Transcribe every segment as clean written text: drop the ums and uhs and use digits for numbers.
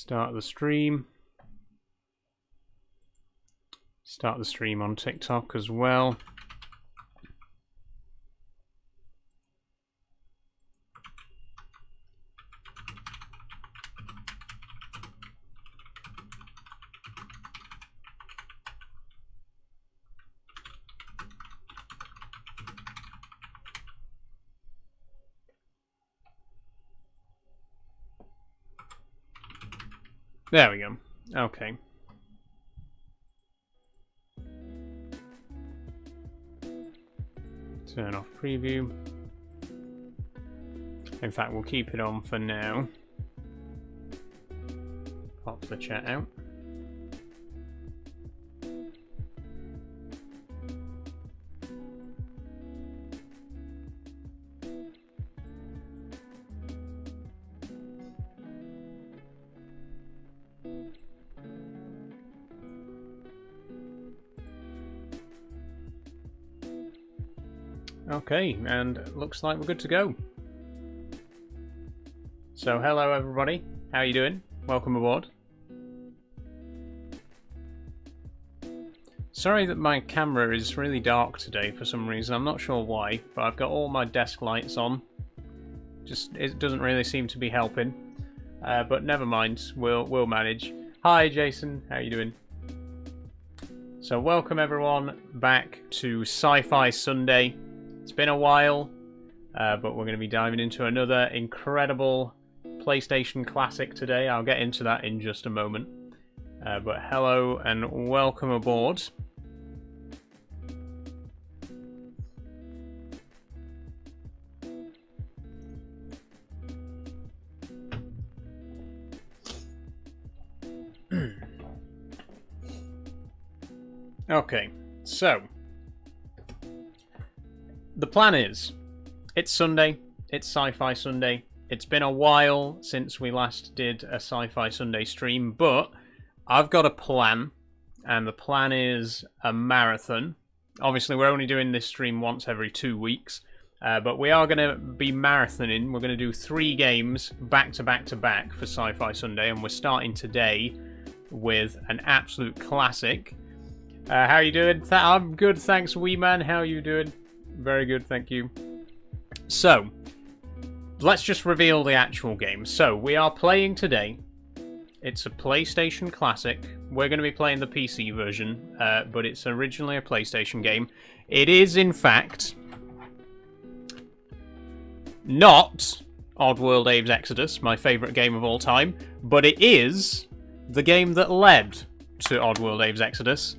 Start the stream. Start the stream on TikTok as well. There we go. Okay. Turn off preview. In fact, we'll keep it on for now. Pop the chat out. Okay, and looks like we're good to go. So hello everybody, how you doing? Welcome aboard. Sorry that my camera is really dark today for some reason, I'm not sure why, but I've got all my desk lights on. Just, it doesn't really seem to be helping. But never mind, we'll manage. Hi Jason, how you doing? So welcome everyone back to Sci-Fi Sunday. It's been a while, but we're going to be diving into another incredible PlayStation classic today. I'll get into that in just a moment. But hello and welcome aboard. Okay, so the plan is, it's Sunday, it's Sci-Fi Sunday. It's been a while since we last did a Sci-Fi Sunday stream, but I've got a plan, and the plan is a marathon. Obviously, we're only doing this stream once every 2 weeks, but we are going to be marathoning. We're going to do 3 games back to back to back for Sci-Fi Sunday, and we're starting today with an absolute classic. How are you doing? I'm good, thanks, wee man. How are you doing? Very good, thank you. So, let's just reveal the actual game. So, we are playing today. It's a PlayStation classic. We're going to be playing the PC version, but it's originally a PlayStation game. It is, in fact, not Oddworld Abe's Exodus, my favourite game of all time, but it is the game that led to Oddworld Abe's Exodus.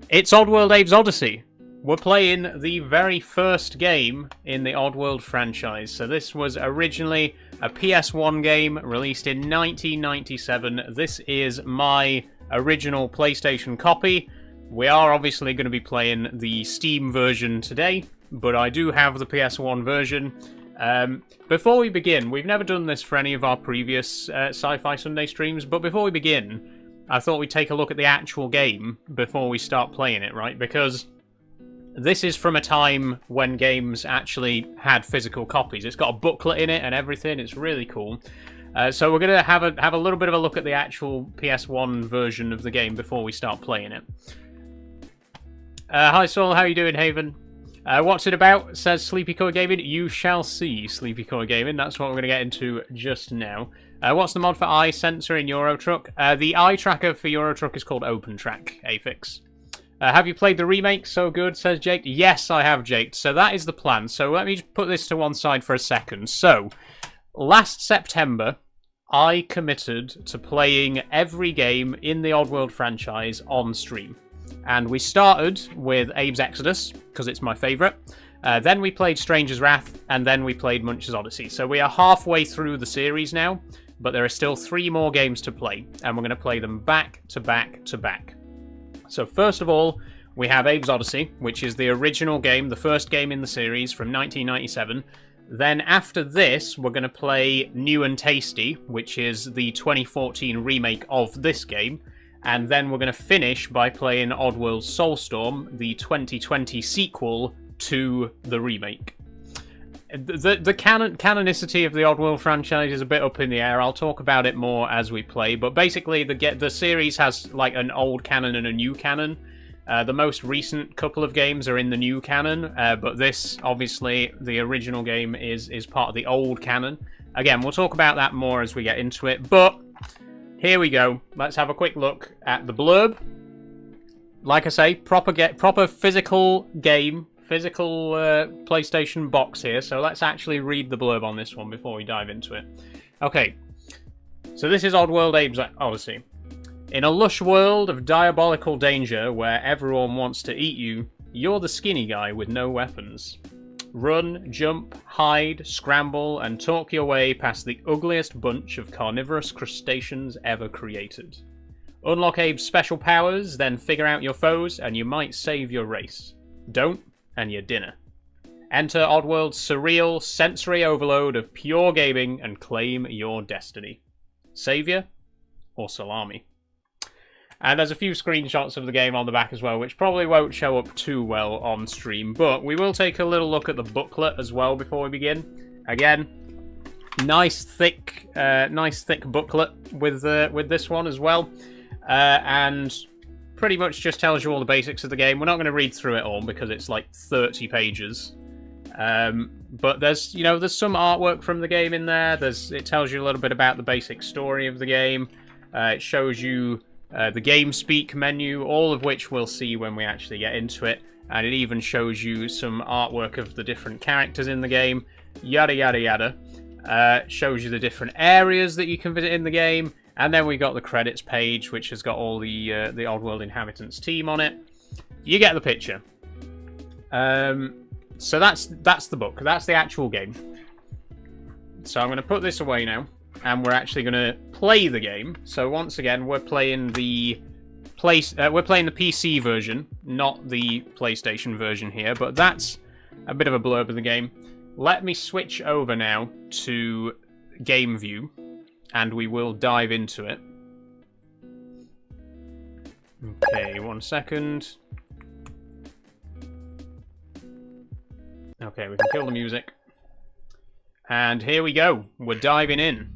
It's Oddworld Abe's Oddysee. We're playing the very first game in the Oddworld franchise. So this was originally a PS1 game released in 1997. This is my original PlayStation copy. We are obviously going to be playing the Steam version today, but I do have the PS1 version. Before we begin, we've never done this for any of our previous Sci-Fi Sunday streams, but before we begin, I thought we'd take a look at the actual game before we start playing it, right? Because this is from a time when games actually had physical copies. It's got a booklet in it and everything. It's really cool. So we're going to have a little bit of a look at the actual PS1 version of the game before we start playing it. Hi Saul, how you doing, Haven? What's it about, says Sleepy Core Gaming. You shall see, Sleepy Core Gaming. That's what we're going to get into just now. What's the mod for eye sensor in Euro Truck? The eye tracker for Euro Truck is called OpenTrack, Afix. Have you played the remake? So good, says Jake. Yes, I have, Jake. So that is the plan. So let me just put this to one side for a second. So, last September, I committed to playing every game in the Oddworld franchise on stream. And we started with Abe's Exodus, because it's my favourite. Then we played Stranger's Wrath, and then we played Munch's Oddysee. So we are halfway through the series now, but there are still 3 more games to play, and we're going to play them back to back to back. So first of all, we have Abe's Oddysee, which is the original game, the first game in the series from 1997. Then after this, we're going to play New and Tasty, which is the 2014 remake of this game. And then we're going to finish by playing Oddworld Soulstorm, the 2020 sequel to the remake. the canonicity of the Oddworld franchise is a bit up in the air. I'll talk about it more as we play, but basically the series has like an old canon and a new canon. The most recent couple of games are in the new canon, but this, obviously, the original game is part of the old canon. Again, we'll talk about that more as we get into it, but here we go. Let's have a quick look at the blurb. Like I say, proper physical game, physical PlayStation box here, so let's actually read the blurb on this one before we dive into it. Okay, so this is Oddworld Abe's Oddysee. In a lush world of diabolical danger where everyone wants to eat you, you're the skinny guy with no weapons. Run, jump, hide, scramble, and talk your way past the ugliest bunch of carnivorous crustaceans ever created. Unlock Abe's special powers, then figure out your foes, and you might save your race. Don't, and you're dinner. Enter Oddworld's surreal, sensory overload of pure gaming and claim your destiny. Savior or salami? And there's a few screenshots of the game on the back as well, which probably won't show up too well on stream, but we will take a little look at the booklet as well before we begin. Again, nice thick booklet with this one as well, and pretty much just tells you all the basics of the game. We're not going to read through it all because it's like 30 pages. But there's some artwork from the game in there. It tells you a little bit about the basic story of the game. It shows you the game speak menu, all of which we'll see when we actually get into it, and it even shows you some artwork of the different characters in the game, yada yada yada. Shows you the different areas that you can visit in the game, and then we got the credits page, which has got all the Oddworld Inhabitants team on it. You get the picture. So that's the book. That's the actual game. So I'm going to put this away now. And we're actually going to play the game. So once again, we're playing the PC version, not the PlayStation version here. But that's a bit of a blurb of the game. Let me switch over now to game view, and we will dive into it. Okay, 1 second. Okay, we can kill the music. And here we go. We're diving in.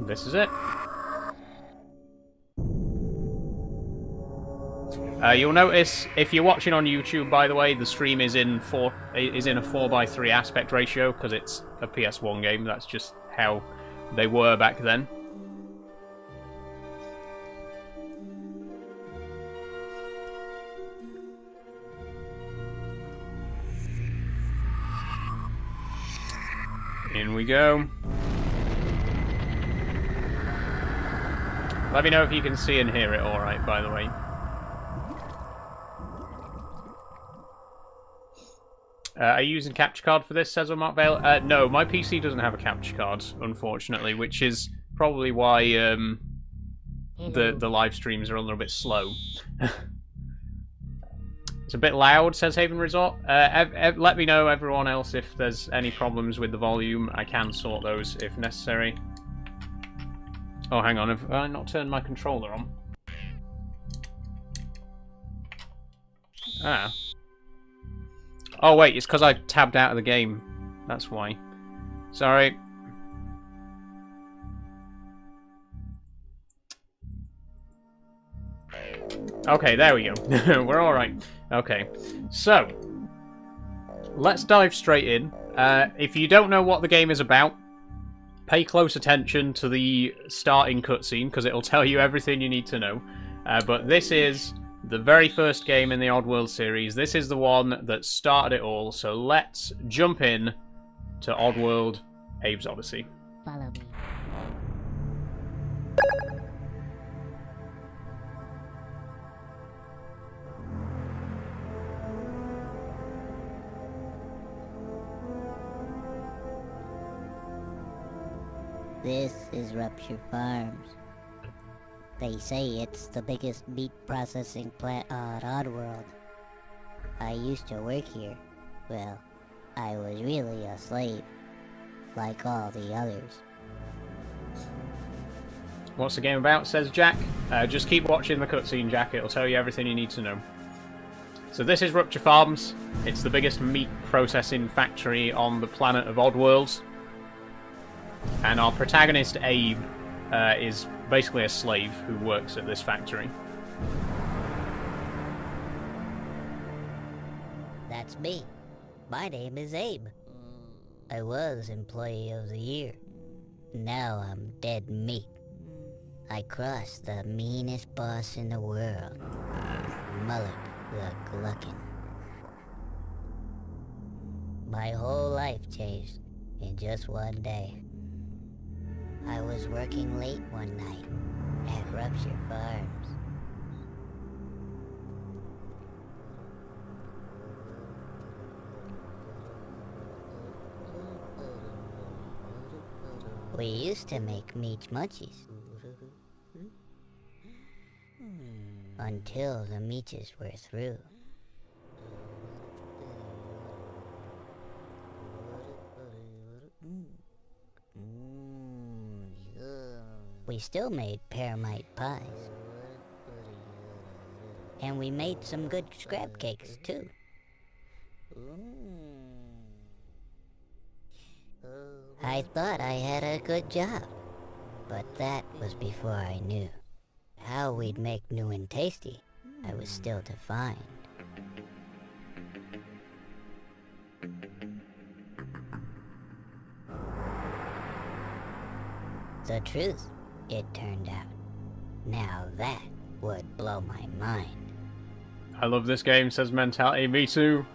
This is it. You'll notice, if you're watching on YouTube, by the way, the stream is in a 4:3 aspect ratio because it's a PS1 game. That's just how they were back then. In we go. Let me know if you can see and hear it alright, by the way. Are you using capture card for this, says Mark Vale? No, my PC doesn't have a capture card, unfortunately, which is probably why the live streams are a little bit slow. It's a bit loud, says Haven Resort. Let me know, everyone else, if there's any problems with the volume. I can sort those if necessary. Oh, hang on. Have I not turned my controller on? Ah. Oh, wait. It's because I tabbed out of the game. That's why. Sorry. Okay, there we go. We're alright. Okay. So, let's dive straight in. If you don't know what the game is about, pay close attention to the starting cutscene, because it'll tell you everything you need to know. But this is the very first game in the Oddworld series. This is the one that started it all. So let's jump in to Oddworld Abe's Oddysee. Follow me. This is Rupture Farms. They say it's the biggest meat processing plant on Oddworld. I used to work here. Well, I was really a slave, like all the others. What's the game about, says Jack. Just keep watching the cutscene, Jack. It'll tell you everything you need to know. So this is Rupture Farms. It's the biggest meat processing factory on the planet of Oddworld. And our protagonist, Abe, is basically a slave who works at this factory. That's me. My name is Abe. I was Employee of the Year. Now I'm dead meat. I crossed the meanest boss in the world, Mullet the Gluckin. My whole life changed in just one day. I was working late one night at Rupture Farms. We used to make meat munchies. Until the meaches were through. We still made pearmite pies. And we made some good scrap cakes, too. I thought I had a good job, but that was before I knew. How we'd make new and tasty, I was still to find. The truth, it turned out. Now that would blow my mind. I love this game, says Mentality. Me too.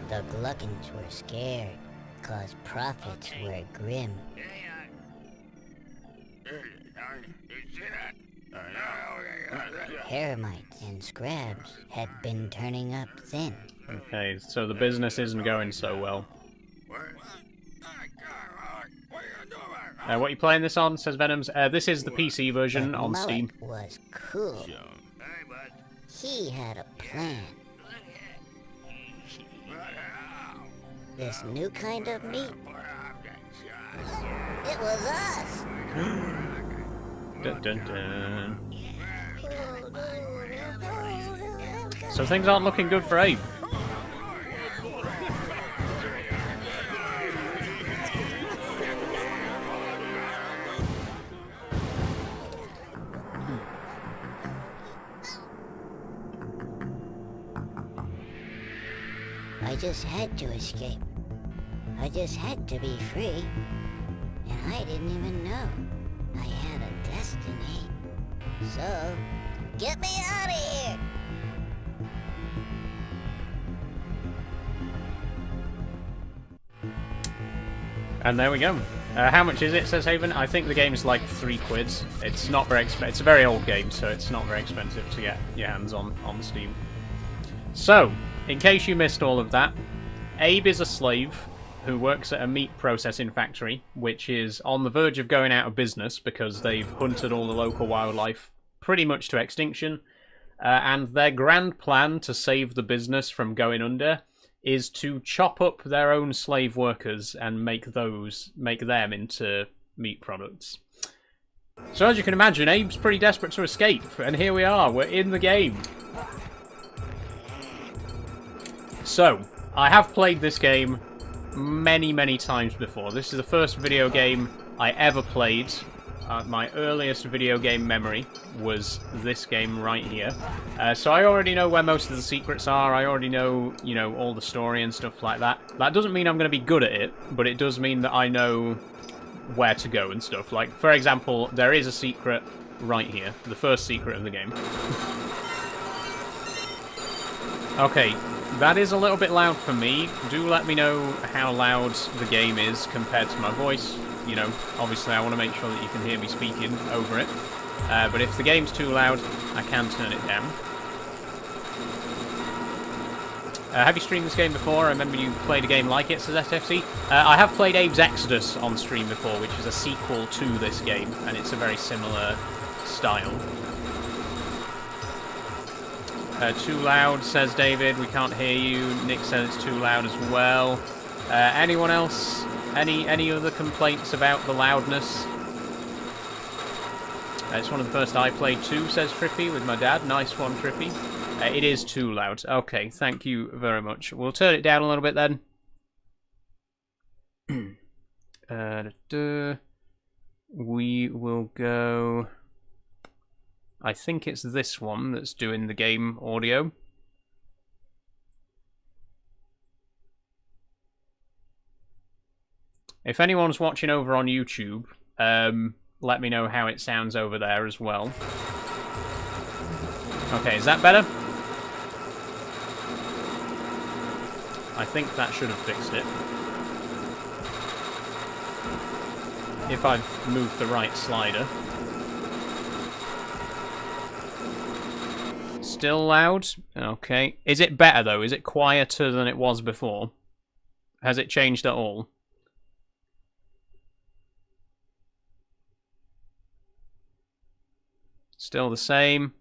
The Gluckins were scared, 'cause profits were grim. Hermites and scrabs had been turning up thin. Okay, so the business isn't going so well. What are you playing this on, says Venoms? This is the PC version on Steam. Was cool. He had a plan. This new kind of meat. It was us! Dun, dun, dun. So things aren't looking good for Abe. I just had to escape. I just had to be free. And I didn't even know I had a destiny. So, get me out of here! And there we go. How much is it, says Haven? I think the game's like £3. It's not very expensive. It's a very old game, so it's not very expensive to get your hands on Steam. So, in case you missed all of that, Abe is a slave who works at a meat processing factory, which is on the verge of going out of business because they've hunted all the local wildlife pretty much to extinction. And their grand plan to save the business from going under is to chop up their own slave workers and make them into meat products. So as you can imagine, Abe's pretty desperate to escape, and here we are, we're in the game. So, I have played this game many times before. This is the first video game I ever played. My earliest video game memory was this game right here. So I already know where most of the secrets are. I already know, you know, all the story and stuff like that. That doesn't mean I'm going to be good at it, but it does mean that I know where to go and stuff. Like, for example, there is a secret right here. The first secret of the game. Okay, that is a little bit loud for me. Do let me know how loud the game is compared to my voice. You know, obviously I want to make sure that you can hear me speaking over it. But if the game's too loud, I can turn it down. Have you streamed this game before? I remember you played a game like it, says SFC. I have played Abe's Exodus on stream before, which is a sequel to this game, and it's a very similar style. Too loud, says David. We can't hear you. Nick says it's too loud as well. Anyone else? Any other complaints about the loudness? It's one of the first I played too, says Trippy, with my dad. Nice one, Trippy. It is too loud. Okay, thank you very much. We'll turn it down a little bit then. We will go... I think it's this one that's doing the game audio. If anyone's watching over on YouTube, let me know how it sounds over there as well. Okay, is that better? I think that should have fixed it. If I've moved the right slider. Still loud? Okay. Is it better though? Is it quieter than it was before? Has it changed at all? Still the same.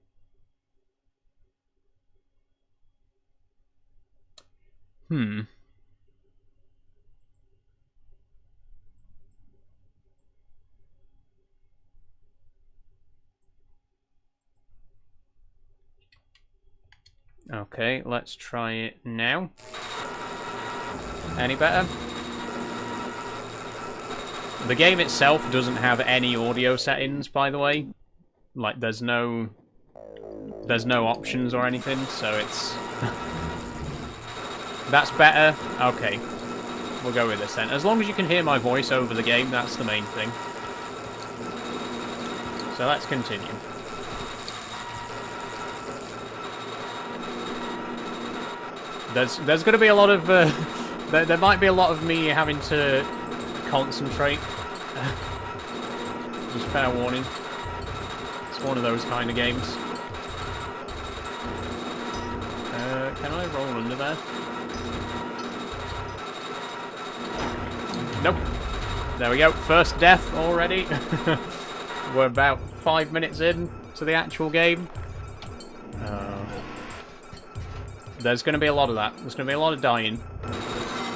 Okay, let's try it now. Any better? The game itself doesn't have any audio settings, by the way. Like, there's no options or anything, so it's... That's better? Okay. We'll go with this then. As long as you can hear my voice over the game, that's the main thing. So let's continue. There's going to be a lot of... there might be a lot of me having to concentrate. Just fair warning. It's one of those kind of games. Can I roll under there? Nope. There we go. First death already. We're about 5 minutes in to the actual game. There's going to be a lot of that. There's going to be a lot of dying.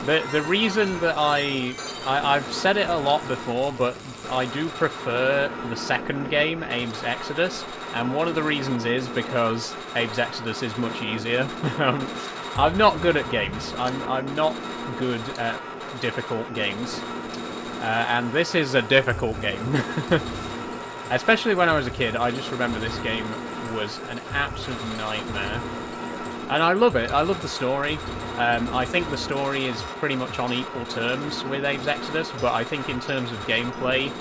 The reason that I've said it a lot before, but I do prefer the second game, Abe's Exodus, and one of the reasons is because Abe's Exodus is much easier. I'm not good at games. I'm not good at difficult games, and this is a difficult game. Especially when I was a kid, I just remember this game was an absolute nightmare. And I love it. I love the story. I think the story is pretty much on equal terms with Abe's Exodus, but I think in terms of gameplay,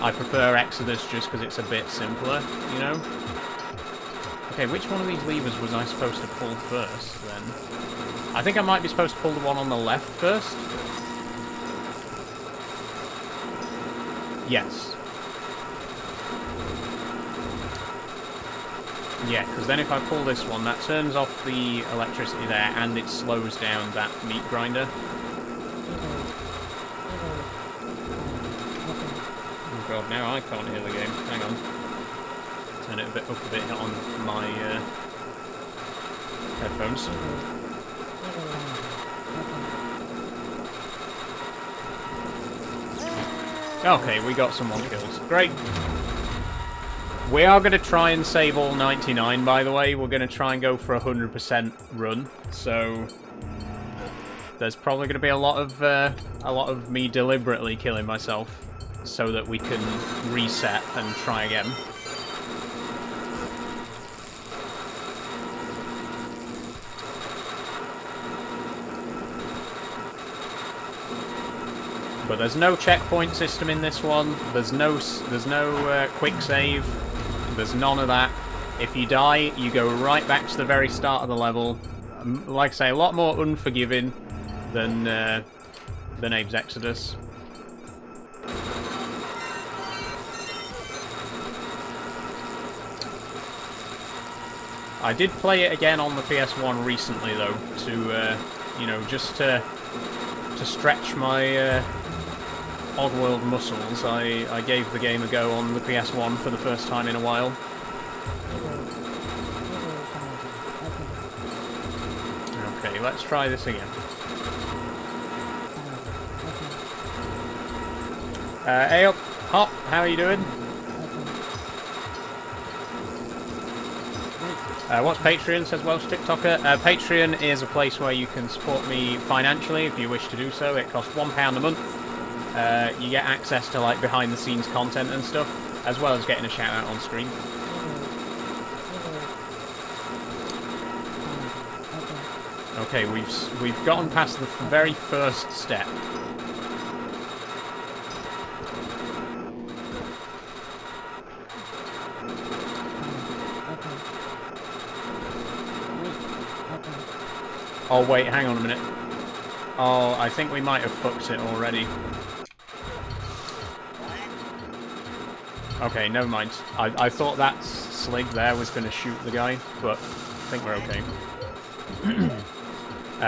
I prefer Exodus just because it's a bit simpler, you know? Okay, which one of these levers was I supposed to pull first, then? I think I might be supposed to pull the one on the left first. Yes. Yeah, because then if I pull this one, that turns off the electricity there, and it slows down that meat grinder. Oh god, now I can't hear the game. Hang on. Turn it up a bit on my headphones. Okay, we got some more kills. Great. We are going to try and save all 99, by the way. We're going to try and go for a 100% run. So there's probably going to be a lot of me deliberately killing myself so that we can reset and try again. But there's no checkpoint system in this one. There's no quick save. There's none of that. If you die, you go right back to the very start of the level. Like I say, a lot more unforgiving than Abe's Exodus. I did play it again on the PS1 recently, though, to you know, just to stretch my Oddworld muscles. I gave the game a go on the PS1 for the first time in a while. Okay, let's try this again. Hey up, Hop, how are you doing? What's Patreon, says Welsh TikToker. Patreon is a place where you can support me financially if you wish to do so. It costs £1 a month. You get access to like behind the scenes content and stuff, as well as getting a shout out on stream. Okay, we've gotten past the very first step. Oh wait, hang on a minute. Oh, I think we might have fucked it already. Okay, never mind. I thought that slig there was going to shoot the guy, but I think we're okay.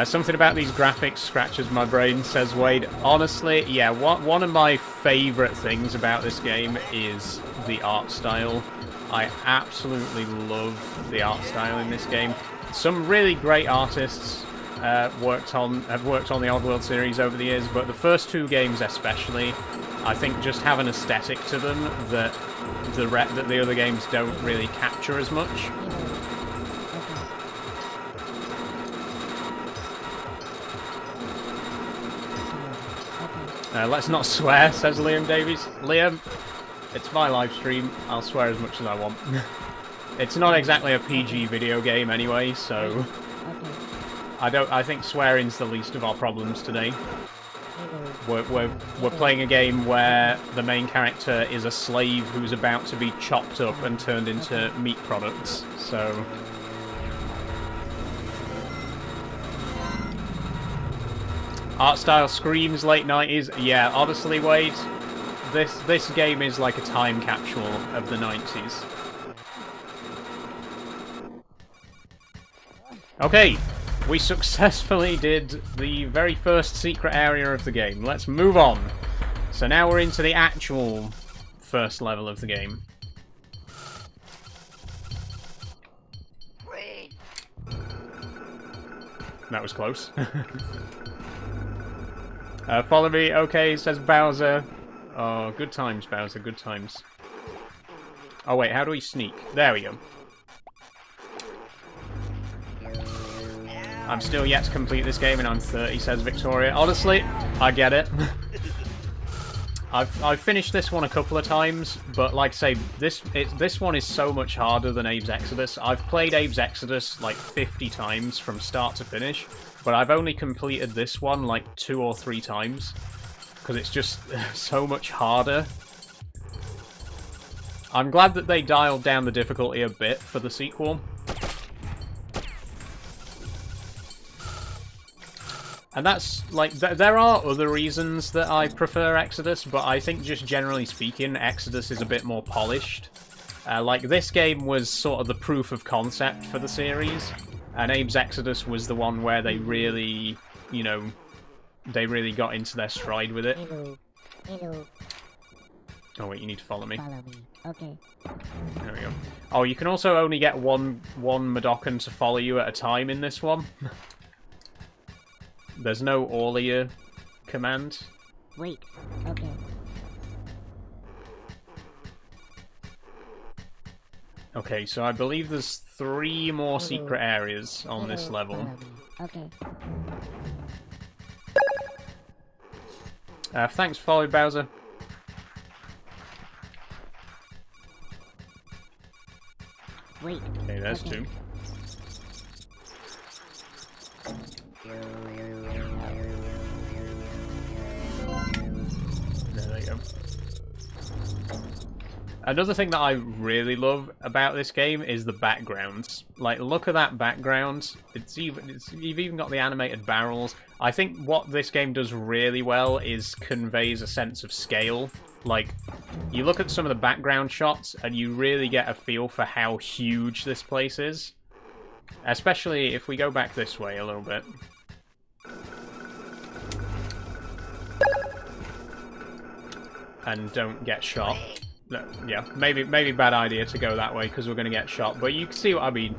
Something about these graphics scratches my brain, says Wade. Honestly, yeah, one of my favourite things about this game is the art style. I absolutely love the art style in this game. Some really great artists have worked on the Oddworld series over the years, but the first two games especially, I think just have an aesthetic to them that the other games don't really capture as much. Let's not swear, says Liam Davies. Liam, it's my live stream. I'll swear as much as I want. It's not exactly a PG video game anyway, so I think swearing's the least of our problems today. We're playing a game where the main character is a slave who's about to be chopped up and turned into meat products, so... Art style screams late 90s. Yeah, honestly, Wade, this game is like a time capsule of the 90s. Okay, we successfully did the very first secret area of the game. Let's move on. So now we're into the actual first level of the game. That was close. Follow me, okay, says Bowser. Oh, good times, Bowser, good times. Oh wait, how do we sneak? There we go. I'm still yet to complete this game and I'm 30, says Victoria. Honestly, I get it. I've finished this one a couple of times, but like I say, this one is so much harder than Abe's Exodus. I've played Abe's Exodus like 50 times from start to finish, but I've only completed this one like 2 or 3 times, because it's just so much harder. I'm glad that they dialed down the difficulty a bit for the sequel. And that's, like, there are other reasons that I prefer Exodus, but I think just generally speaking, Exodus is a bit more polished. Like, this game was sort of the proof of concept for the series, and Abe's Exodus was the one where they really, you know, they really got into their stride with it. Hello. Hello. Oh wait, you need to follow me. Follow me. Okay. There we go. Oh, you can also only get one Madokan to follow you at a time in this one. There's no all of you command. Wait. Okay. Okay, so I believe there's 3 more secret areas on this level. Okay. Thanks for following, Bowser. Wait. Okay, there's 2. There you go. Another thing that I really love about this game is the backgrounds. Like, look at that background. You've even got the animated barrels. I think what this game does really well is conveys a sense of scale. Like, you look at some of the background shots and you really get a feel for how huge this place is. Especially if we go back this way a little bit. And don't get shot. No, yeah, maybe bad idea to go that way because we're going to get shot. But you can see what I mean.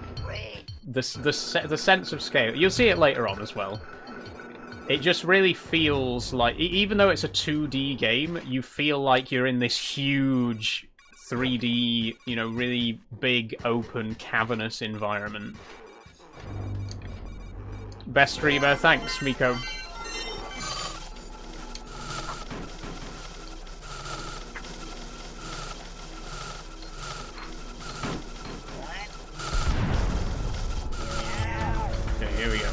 The sense of scale. You'll see it later on as well. It just really feels like, even though it's a 2D game, you feel like you're in this huge 3D, you know, really big, open, cavernous environment. Best streamer, thanks, Miko. Okay, here we go.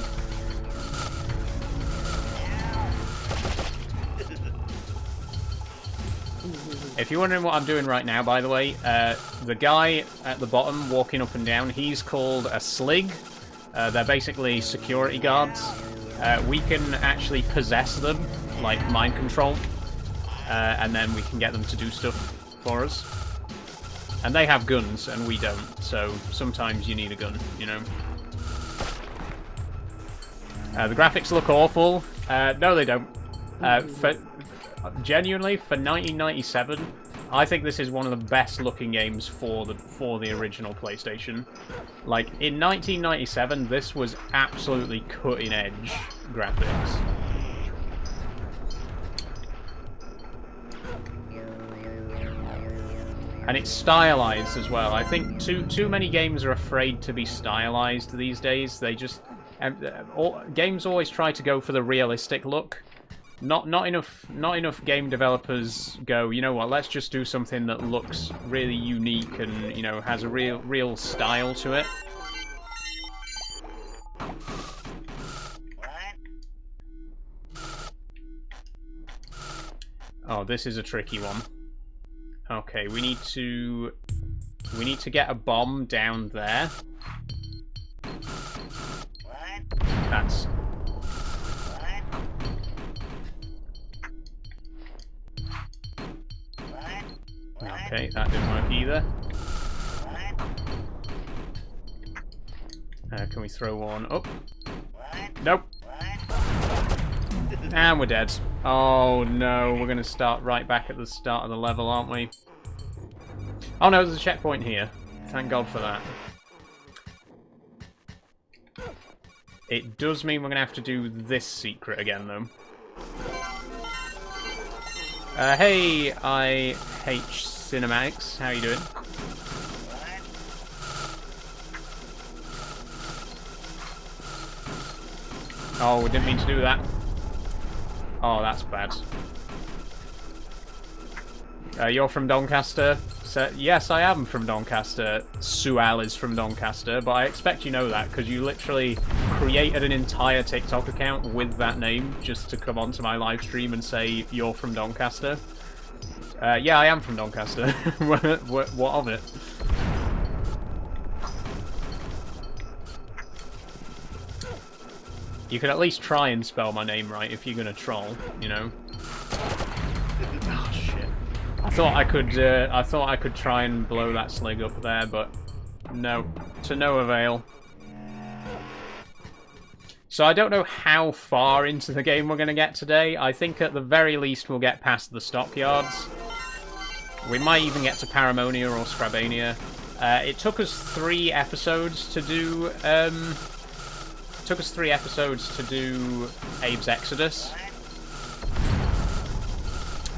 If you're wondering what I'm doing right now, by the way, the guy at the bottom walking up and down, he's called a slig. They're basically security guards. We can actually possess them, like mind control, and then we can get them to do stuff for us. And they have guns, and we don't, so sometimes you need a gun, you know. The graphics look awful. No, they don't. Genuinely, for 1997, I think this is one of the best looking games for the original PlayStation. Like, in 1997, this was absolutely cutting edge graphics. And it's stylized as well. I think too many games are afraid to be stylized these days. They just games always try to go for the realistic look. Not enough game developers go, you know what, let's just do something that looks really unique and, you know, has a real style to it. Oh, this is a tricky one. Okay, we need to get a bomb down there. That's okay, that didn't work either. Can we throw one up? Nope. And we're dead. Oh no, we're going to start right back at the start of the level, aren't we? Oh no, there's a checkpoint here. Thank God for that. It does mean we're going to have to do this secret again, though. Hey, IH Cinematics, how you doing? Oh, we didn't mean to do that. Oh, that's bad. You're from Doncaster? So, yes, I am from Doncaster. Sual is from Doncaster, but I expect you know that, because you literally created an entire TikTok account with that name just to come onto my live stream and say you're from Doncaster. Yeah, I am from Doncaster. What of it? You could at least try and spell my name right if you're gonna troll, you know. Oh shit! I thought I could try and blow that slig up there, but no, to no avail. So I don't know how far into the game we're gonna get today. I think at the very least we'll get past the stockyards. We might even get to Paramonia or Scrabania. It took us 3 episodes to do. Took us 3 episodes to do Abe's Exodus.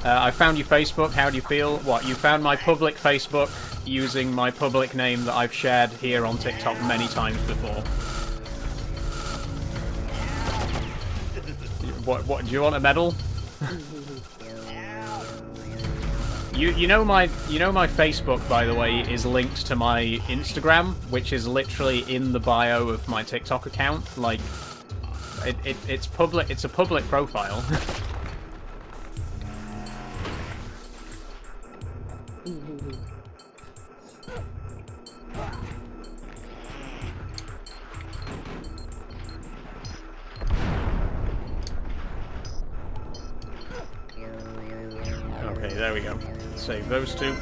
I found your Facebook. How do you feel? What, you found my public Facebook using my public name that I've shared here on TikTok many times before. What? Do you want a medal? You know my Facebook, by the way, is linked to my Instagram, which is literally in the bio of my TikTok account. Like, it's public. It's a public profile. Okay, there we go. Save those 2.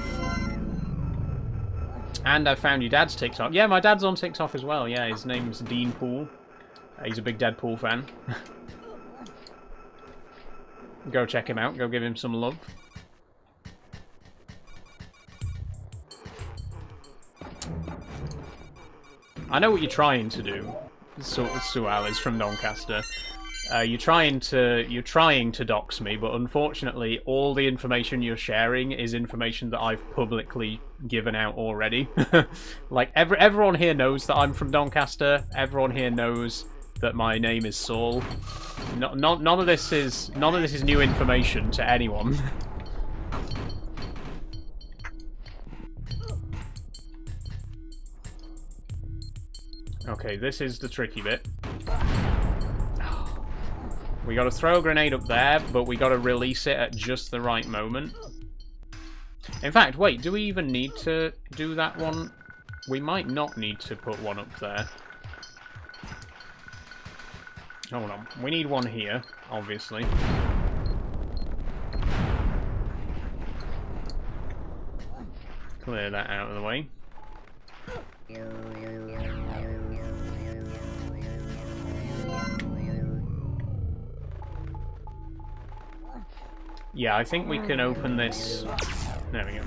And I found your dad's TikTok. Yeah, my dad's on TikTok as well. Yeah, his name's Dean Poole. He's a big Deadpool fan. Go check him out. Go give him some love. I know what you're trying to do. Sual is from Doncaster. You're trying to dox me, but unfortunately, all the information you're sharing is information that I've publicly given out already. Like everyone here knows that I'm from Doncaster. Everyone here knows that my name is Saul. None of this is new information to anyone. Okay, this is the tricky bit. We gotta throw a grenade up there, but we gotta release it at just the right moment. In fact, wait, do we even need to do that one? We might not need to put one up there. Hold on. We need one here, obviously. Clear that out of the way. Yeah, I think we can open this... There we go.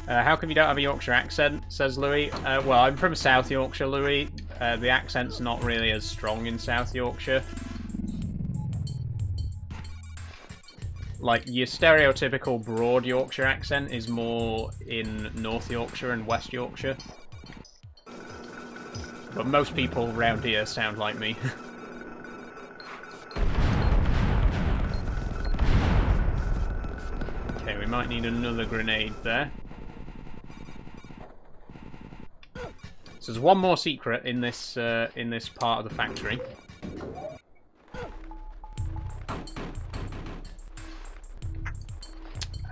How come you don't have a Yorkshire accent, says Louis. Well, I'm from South Yorkshire, Louis. The accent's not really as strong in South Yorkshire. Like, your stereotypical broad Yorkshire accent is more in North Yorkshire and West Yorkshire. But most people around here sound like me. Okay, we might need another grenade there. So there's one more secret in this part of the factory.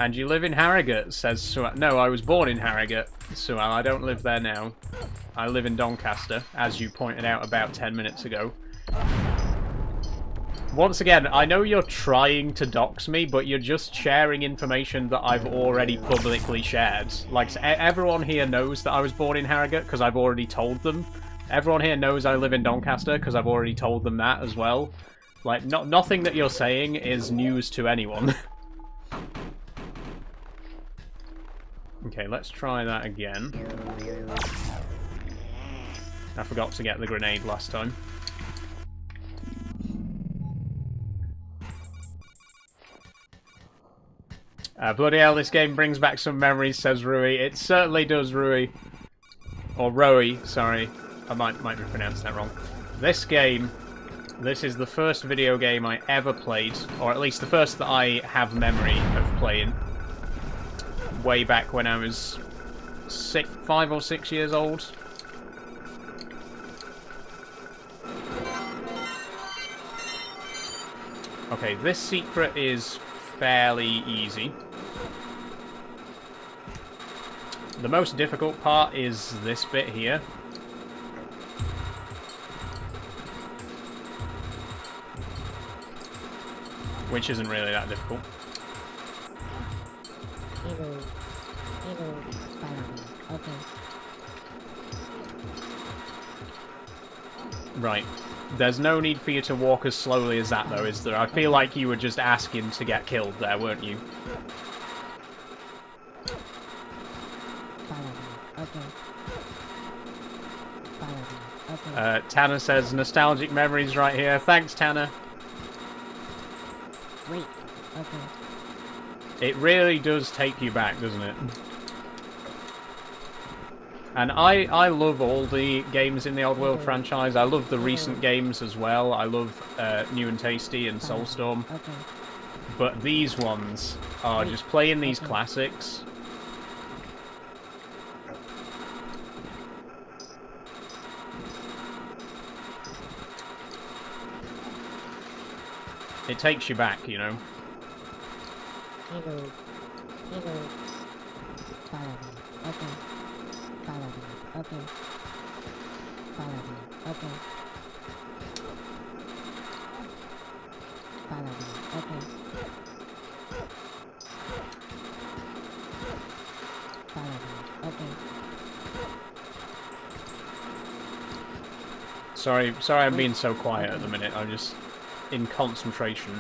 And you live in Harrogate, says Sual. No, I was born in Harrogate, Sual. I don't live there now. I live in Doncaster, as you pointed out about 10 minutes ago. Once again, I know you're trying to dox me, but you're just sharing information that I've already publicly shared. Like, everyone here knows that I was born in Harrogate, because I've already told them. Everyone here knows I live in Doncaster, because I've already told them that as well. Like, nothing that you're saying is news to anyone. Okay, let's try that again. I forgot to get the grenade last time. Bloody hell, this game brings back some memories, says Rui. It certainly does, Rui. Or Rowie, sorry. I might be pronouncing that wrong. This game, this is the first video game I ever played, or at least the first that I have memory of playing. Way back when I was 5 or 6 years old. Okay, this secret is fairly easy. The most difficult part is this bit here. Which isn't really that difficult. Okay. Right. There's no need for you to walk as slowly as that, though, is there? I feel like you were just asking to get killed there, weren't you? Tanner says, nostalgic memories right here. Thanks, Tanner. Wait. Okay. It really does take you back, doesn't it? And I love all the games in the Oddworld franchise. I love the recent games as well. I love New and Tasty and Soulstorm. Okay. But these ones are just playing these classics. It takes you back, you know. Follow me. Okay. Follow me. Okay. Follow me. Okay. Follow me. Okay. Follow me. Okay. Sorry I'm being so quiet at the minute. I'm just in concentration.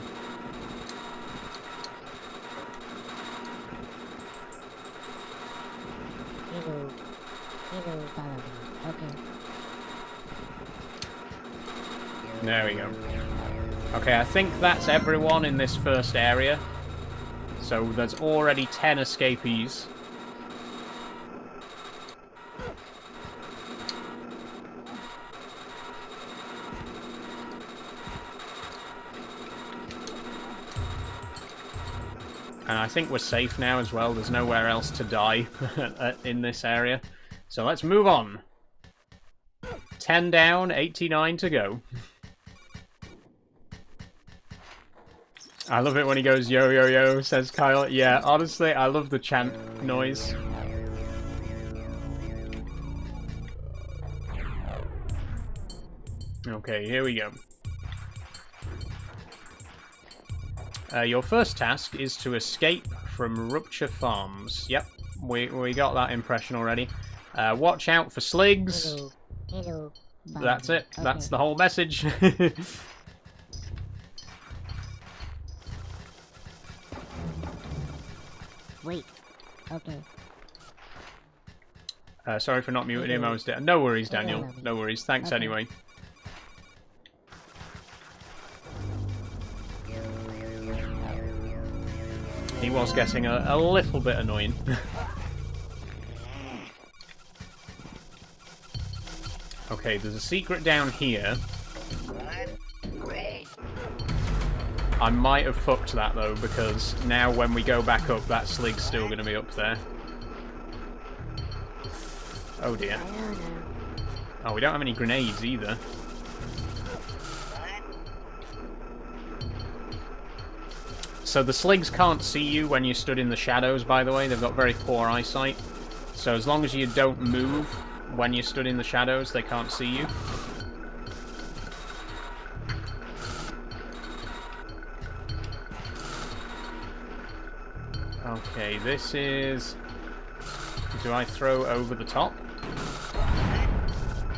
Follow me. Okay. There we go. Okay, I think that's everyone in this first area. So there's already 10 escapees. And I think we're safe now as well. There's nowhere else to die in this area. So let's move on. 10 down, 89 to go. I love it when he goes, yo, yo, yo, says Kyle. Yeah, honestly, I love the chant noise. Okay, here we go. Your first task is to escape from Rupture Farms. Yep, we got that impression already. Watch out for sligs. Hello. Hello. That's it. Okay. That's the whole message. Wait. Okay. Sorry for not muting him. I was dead. No worries, Daniel. No worries. Thanks Okay. anyway. He was getting a little bit annoying. Okay, there's a secret down here. I might have fucked that though, because now when we go back up, that slig's still going to be up there. Oh dear. Oh, we don't have any grenades either. So the sligs can't see you when you stood in the shadows, by the way. They've got very poor eyesight. So as long as you don't move when you stood in the shadows, they can't see you. Okay, this is... Do I throw over the top?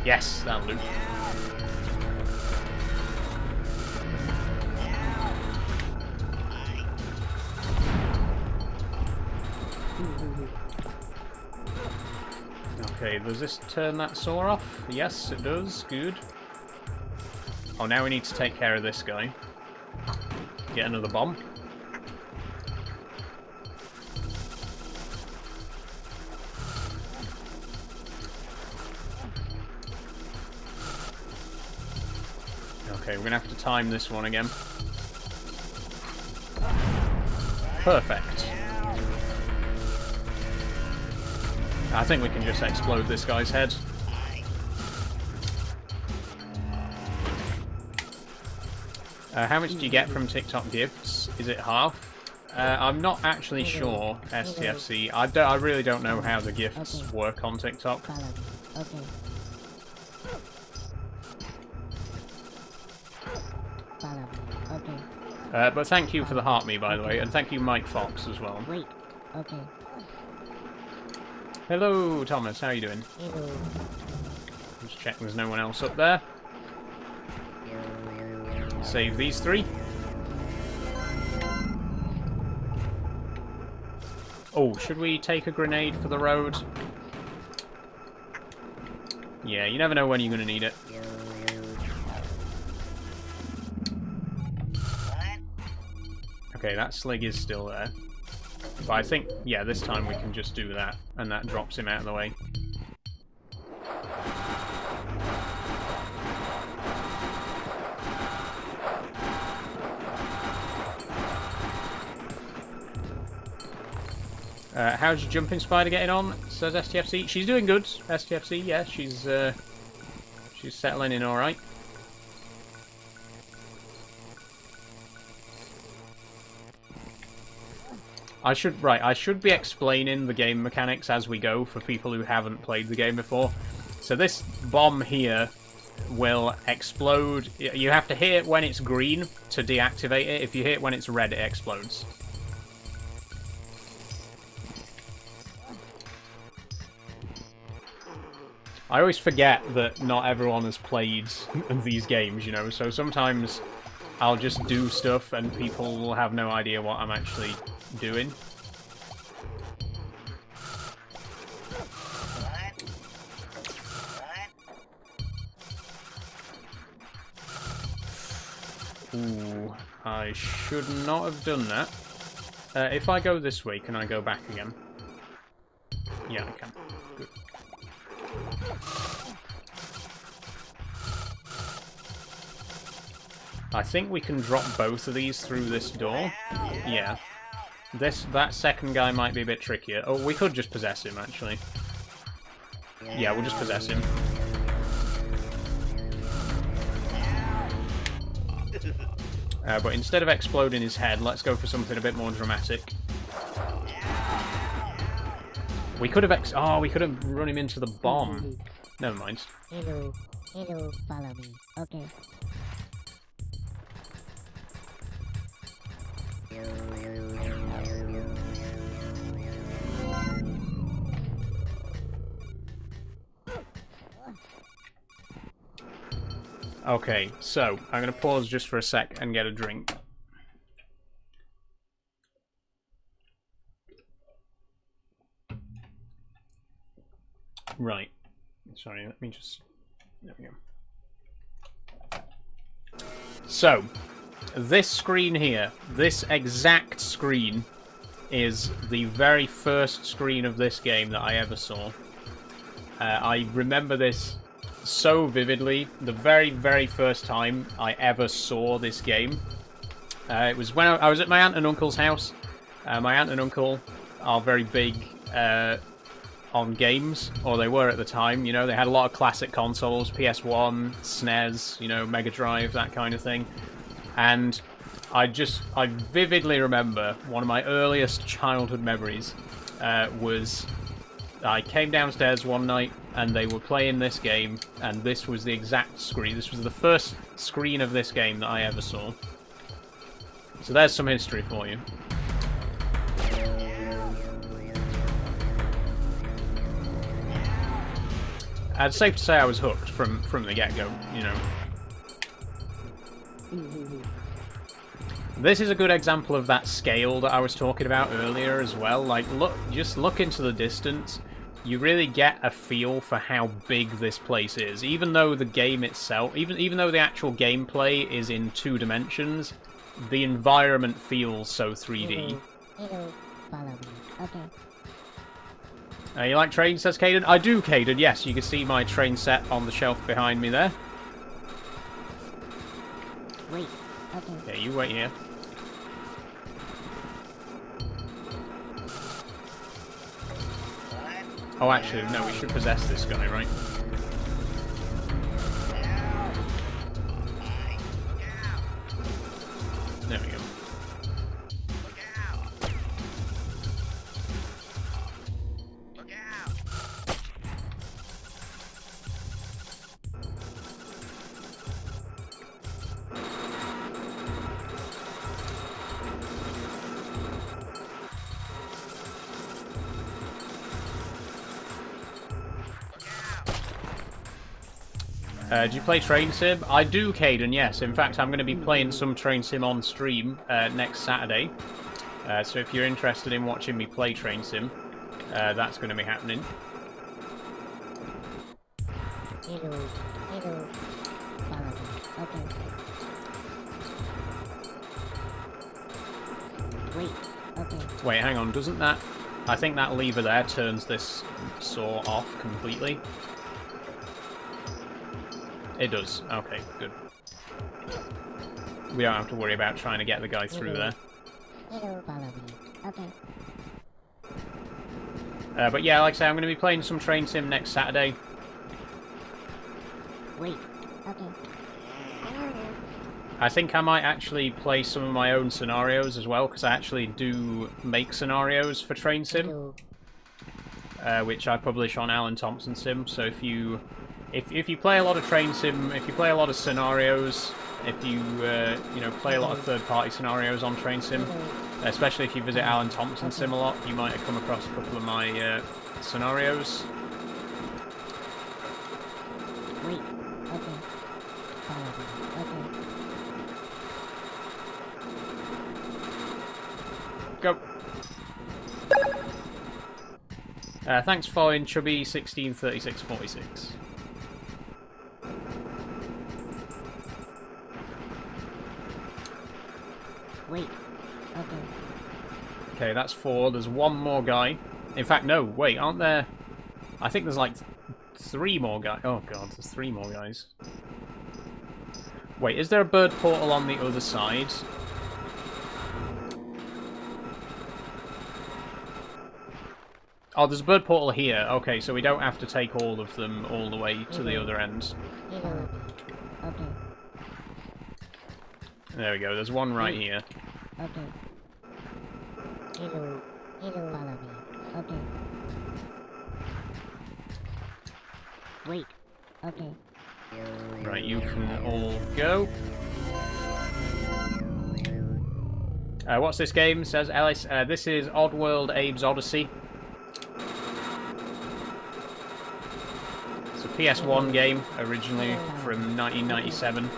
Yes, that'll do. Okay, does this turn that saw off? Yes, it does. Good. Oh, now we need to take care of this guy. Get another bomb. Okay, we're gonna have to time this one again. Perfect. I think we can just explode this guy's head. How much do you get from TikTok gifts? Is it half? I'm not actually sure, STFC. I really don't know how the gifts work on TikTok. Okay. Okay. But thank you for the heart me, by the way, and thank you Mike Fox as well. Wait. Okay. Hello, Thomas. How are you doing? Hello. Just check there's no one else up there. Save these three. Oh, should we take a grenade for the road? Yeah, you never know when you're going to need it. Okay, that slig is still there. But I think, yeah, this time we can just do that, and that drops him out of the way. How's your jumping spider getting on? Says STFC. She's doing good, STFC. Yeah, she's settling in all right. I should be explaining the game mechanics as we go for people who haven't played the game before. So this bomb here will explode. You have to hit it when it's green to deactivate it. If you hit it when it's red, it explodes. I always forget that not everyone has played these games, you know, so sometimes I'll just do stuff and people will have no idea what I'm actually doing. Ooh, I should not have done that. If I go this way, can I go back again? Yeah, I can. Good. I think we can drop both of these through this door. Yeah. That second guy might be a bit trickier. Oh, we could just possess him, actually. Yeah, we'll just possess him. But instead of exploding his head, let's go for something a bit more dramatic. We could have we could have run him into the bomb. Never mind. Hello, follow me. Okay. Okay, so I'm going to pause just for a sec and get a drink. Right. Sorry, let me just... There we go. So, this screen here, this exact screen, is the very first screen of this game that I ever saw. I remember this so vividly. The very, very first time I ever saw this game. It was when I was at my aunt and uncle's house. My aunt and uncle are very big on games, or they were at the time. You know, they had a lot of classic consoles, PS1, SNES, you know, Mega Drive, that kind of thing. And I vividly remember one of my earliest childhood memories was I came downstairs one night and they were playing this game, and this was the exact screen. This was the first screen of this game that I ever saw. So there's some history for you. It's safe to say I was hooked from the get-go, you know. This is a good example of that scale that I was talking about earlier as well. Like, just look into the distance. You really get a feel for how big this place is. Even though the game itself, even though the actual gameplay is in 2 dimensions, the environment feels so 3D. Hello, follow me. Okay. You like trains, says Caden? I do, Caden, yes. You can see my train set on the shelf behind me there. Wait, okay. Yeah, you wait here. Oh, actually, no, we should possess this guy, right? There we go. Do you play Train Sim? I do, Caden, yes. In fact, I'm going to be playing some Train Sim on stream next Saturday. So if you're interested in watching me play Train Sim, that's going to be happening. Hello, follow me. Okay. Wait, okay. Wait, hang on, doesn't that... I think that lever there turns this saw off completely. It does. Okay, good. We don't have to worry about trying to get the guy through there. Hello, follow me. Okay. But yeah, like I say, I'm going to be playing some Train Sim next Saturday. Wait, okay. I think I might actually play some of my own scenarios as well, because I actually do make scenarios for Train Sim, which I publish on Alan Thompson Sim. So if you play a lot of Train Sim, if you play a lot of scenarios, if you you know, play a lot of third-party scenarios on Train Sim, especially if you visit Alan Thompson Sim a lot, you might have come across a couple of my scenarios. Wait, okay. Follow me. Okay. Go. Thanks for following Chubby163646. Wait. Okay. Okay, that's 4. There's 1 more guy. In fact, no, wait, aren't there... I think there's like 3 more guys. Oh god, there's 3 more guys. Wait, is there a bird portal on the other side? Oh, there's a bird portal here. Okay, so we don't have to take all of them all the way to the other end. Okay. There we go, there's 1 right here. Okay. Follow me. Okay. Wait. Okay. Right, you can all go. What's this game? Says Ellis. This is Oddworld Abe's Oddysee. It's a PS1 game, originally from 1997.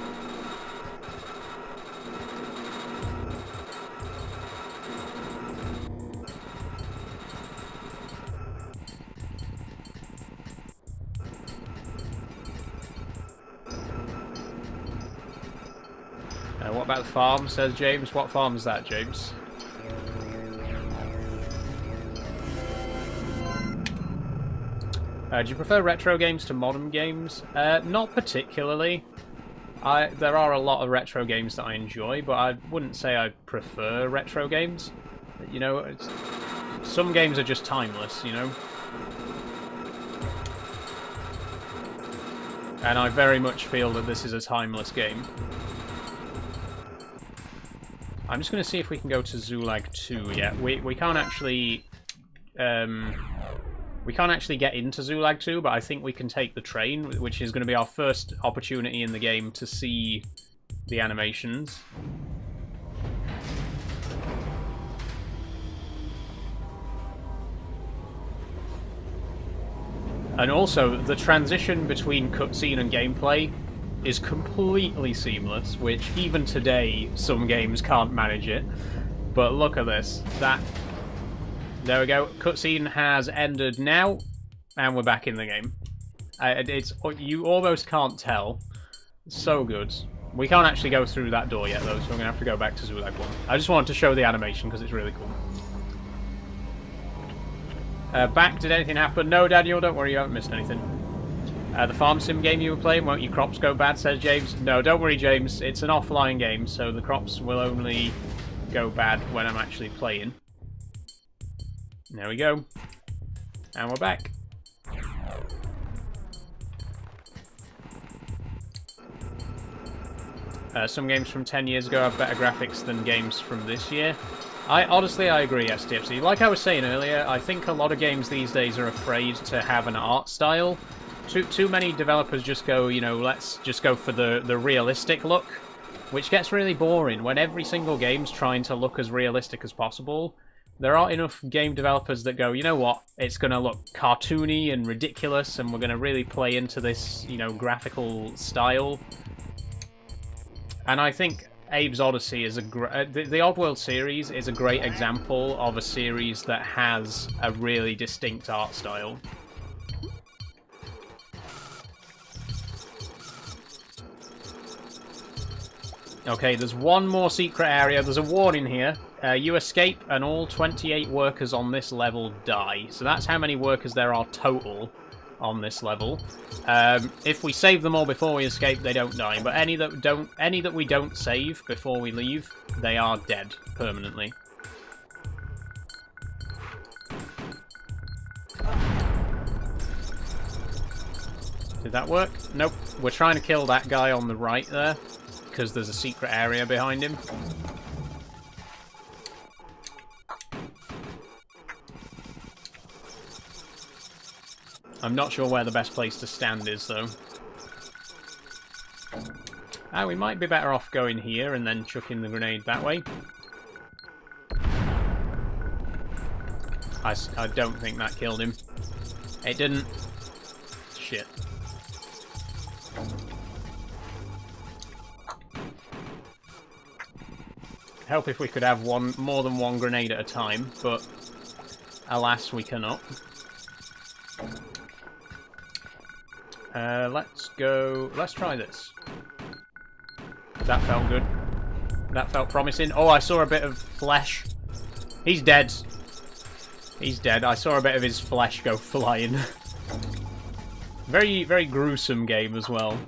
What about the farm, says James? What farm is that, James? Do you prefer retro games to modern games? Not particularly. There are a lot of retro games that I enjoy, but I wouldn't say I prefer retro games. You know, some games are just timeless, you know? And I very much feel that this is a timeless game. I'm just going to see if we can go to Zulag 2 yet. We can't actually... we can't actually get into Zulag 2, but I think we can take the train, which is going to be our first opportunity in the game to see the animations. And also, the transition between cutscene and gameplay is completely seamless, which even today some games can't manage it. But look at this. There we go. Cutscene has ended now, and we're back in the game. You almost can't tell. So good. We can't actually go through that door yet, though, so we're going to have to go back to Zulag 1. I just wanted to show the animation because it's really cool. Back, did anything happen? No, Daniel, don't worry, you haven't missed anything. The farm sim game you were playing, won't your crops go bad, says James? No, don't worry, James. It's an offline game, so the crops will only go bad when I'm actually playing. There we go. And we're back. Some games from 10 years ago have better graphics than games from this year. Honestly, I agree, STFC. Like I was saying earlier, I think a lot of games these days are afraid to have an art style. Too many developers just go, you know, let's just go for the realistic look, which gets really boring when every single game's trying to look as realistic as possible. There aren't enough game developers that go, you know what, it's going to look cartoony and ridiculous, and we're going to really play into this, you know, graphical style. And I think Abe's Oddysee is the Oddworld series is a great example of a series that has a really distinct art style. Okay, there's one more secret area. There's a warning here. You escape and all 28 workers on this level die. So that's how many workers there are total on this level. If we save them all before we escape, they don't die. But any that we don't save before we leave, they are dead permanently. Did that work? Nope. We're trying to kill that guy on the right there, because there's a secret area behind him. I'm not sure where the best place to stand is, though. We might be better off going here and then chucking the grenade that way. I don't think that killed him. It didn't. Shit. Help if we could have more than one grenade at a time, but alas, we cannot. Let's try this. That felt good. That felt promising. Oh, I saw a bit of flesh. He's dead. He's dead. I saw a bit of his flesh go flying. Very, very gruesome game as well.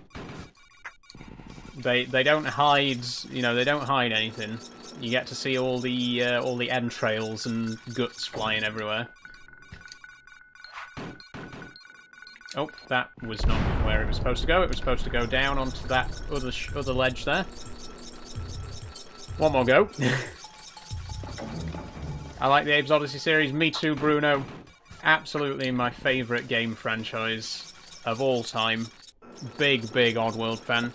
They don't hide, you know, they don't hide anything. You get to see all the entrails and guts flying everywhere. Oh, that was not where it was supposed to go. It was supposed to go down onto that other ledge there. One more go. I like the Abe's Oddysee series. Me too, Bruno. Absolutely my favourite game franchise of all time. Big, big Oddworld fan.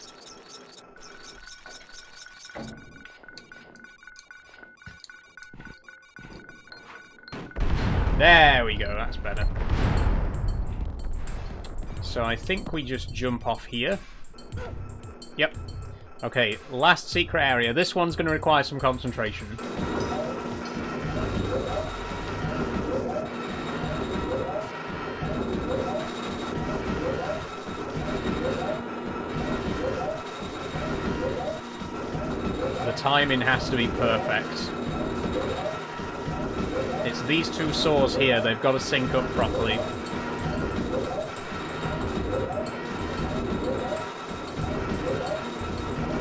There we go, that's better. So I think we just jump off here. Yep. Okay, last secret area. This one's going to require some concentration. The timing has to be perfect. It's these two saws here, they've got to sync up properly.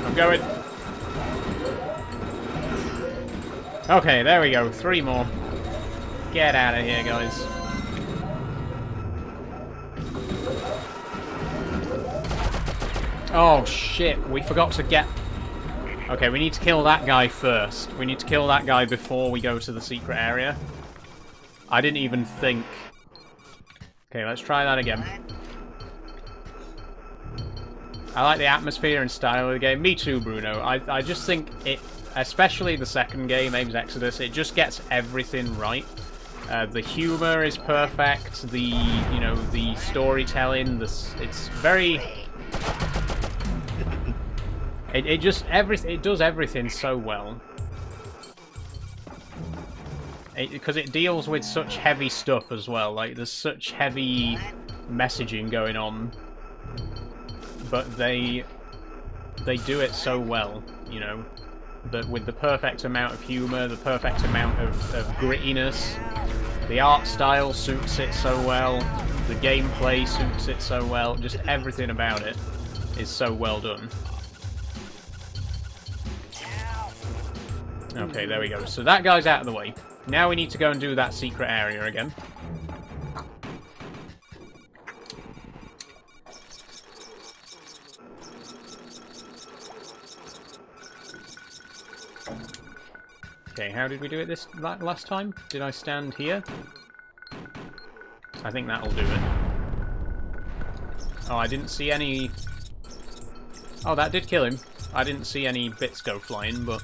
I'm going. Okay, there we go, 3 more. Get out of here, guys. Oh shit, we forgot to get... Okay, we need to kill that guy first. We need to kill that guy before we go to the secret area. I didn't even think. Okay, let's try that again. I like the atmosphere and style of the game. Me too, Bruno. I just think it, especially the second game, Abe's Exodus, it just gets everything right. The humor is perfect. The, you know, the storytelling, it's very... It just it does everything so well. Because it deals with such heavy stuff as well. Like there's such heavy messaging going on, but they do it so well. You know, that with the perfect amount of humor, the perfect amount of grittiness. The art style suits it so well. The gameplay suits it so well. Just everything about it is so well done. Okay, there we go. So that guy's out of the way. Now we need to go and do that secret area again. Okay, how did we do it last time? Did I stand here? I think that'll do it. Oh, I didn't see any... Oh, that did kill him. I didn't see any bits go flying, but...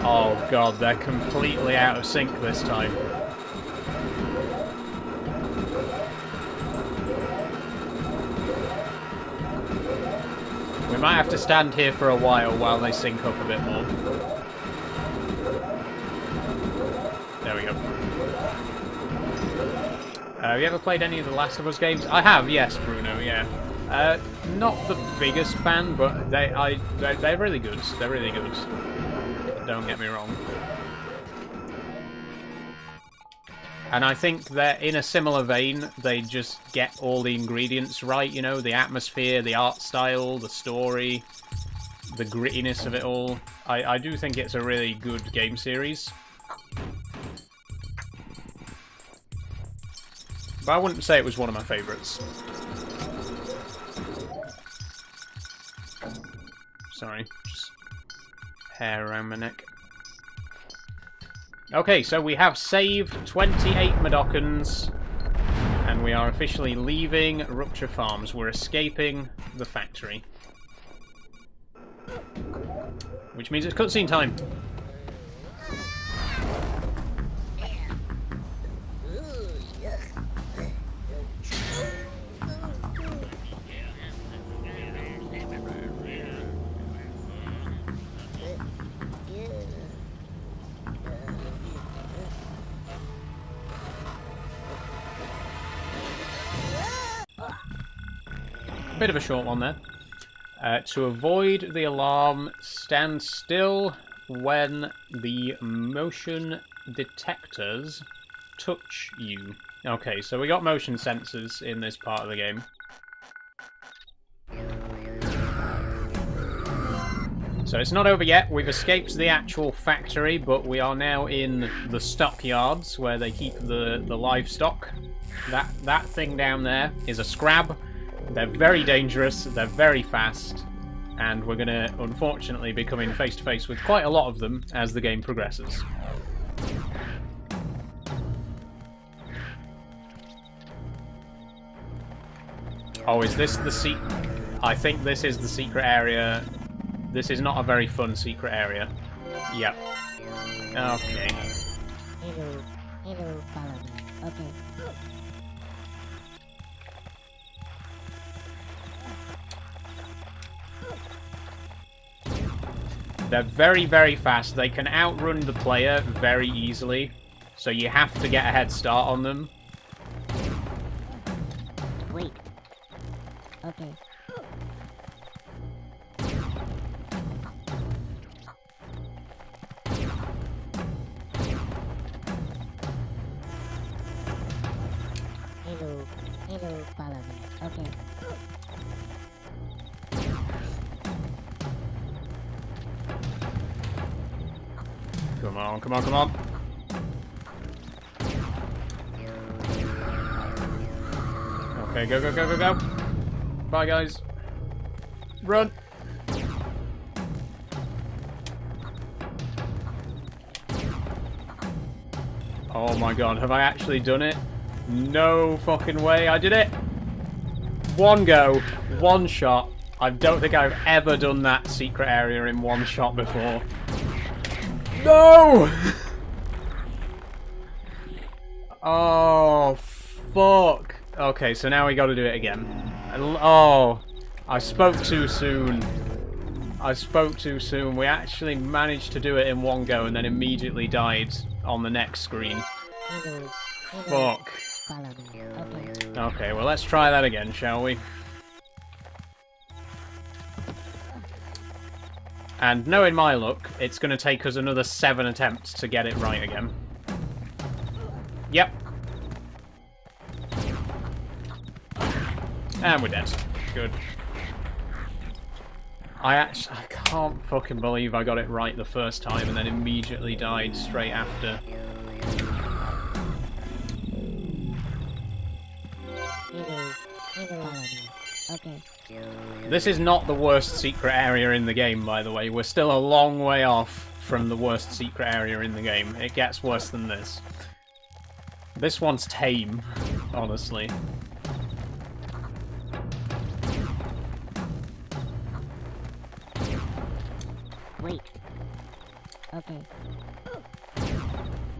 Oh god, they're completely out of sync this time. We might have to stand here for a while they sync up a bit more. There we go. Have you ever played any of the Last of Us games? I have, yes, Bruno, yeah. Not the biggest fan, but they're really good. They're really good. Don't get me wrong. And I think that in a similar vein, they just get all the ingredients right, you know, the atmosphere, the art style, the story, the grittiness of it all. I do think it's a really good game series. But I wouldn't say it was one of my favourites. Sorry, just hair around my neck. Okay, so we have saved 28 Madokans, and we are officially leaving Rupture Farms. We're escaping the factory. Which means it's cutscene time. Bit of a short one there. To avoid the alarm, stand still when the motion detectors touch you. Okay, so we got motion sensors in this part of the game. So it's not over yet. We've escaped the actual factory, but we are now in the stockyards where they keep the livestock. That thing down there is a scrab. They're very dangerous, they're very fast, and we're going to, unfortunately, be coming face to face with quite a lot of them as the game progresses. Oh, is this the secret? I think this is the secret area. This is not a very fun secret area. Yep. Okay. Hello, follow me. Okay. They're very, very fast. They can outrun the player very easily, so you have to get a head start on them. Wait. Okay. Hello, follow me. Okay. Come on, come on, come on. Okay, go, go, go, go, go. Bye, guys. Run. Oh my god, have I actually done it? No fucking way, I did it! One go, one shot. I don't think I've ever done that secret area in one shot before. No! Oh, fuck. Okay, so now we gotta do it again. Oh, I spoke too soon. I spoke too soon. We actually managed to do it in one go and then immediately died on the next screen. Fuck. Okay, well, let's try that again, shall we? And knowing my luck, it's going to take us another 7 attempts to get it right again. Yep. And we're dead. Good. I can't fucking believe I got it right the first time and then immediately died straight after. Okay. This is not the worst secret area in the game, by the way. We're still a long way off from the worst secret area in the game. It gets worse than this. This one's tame, honestly. Wait. Okay.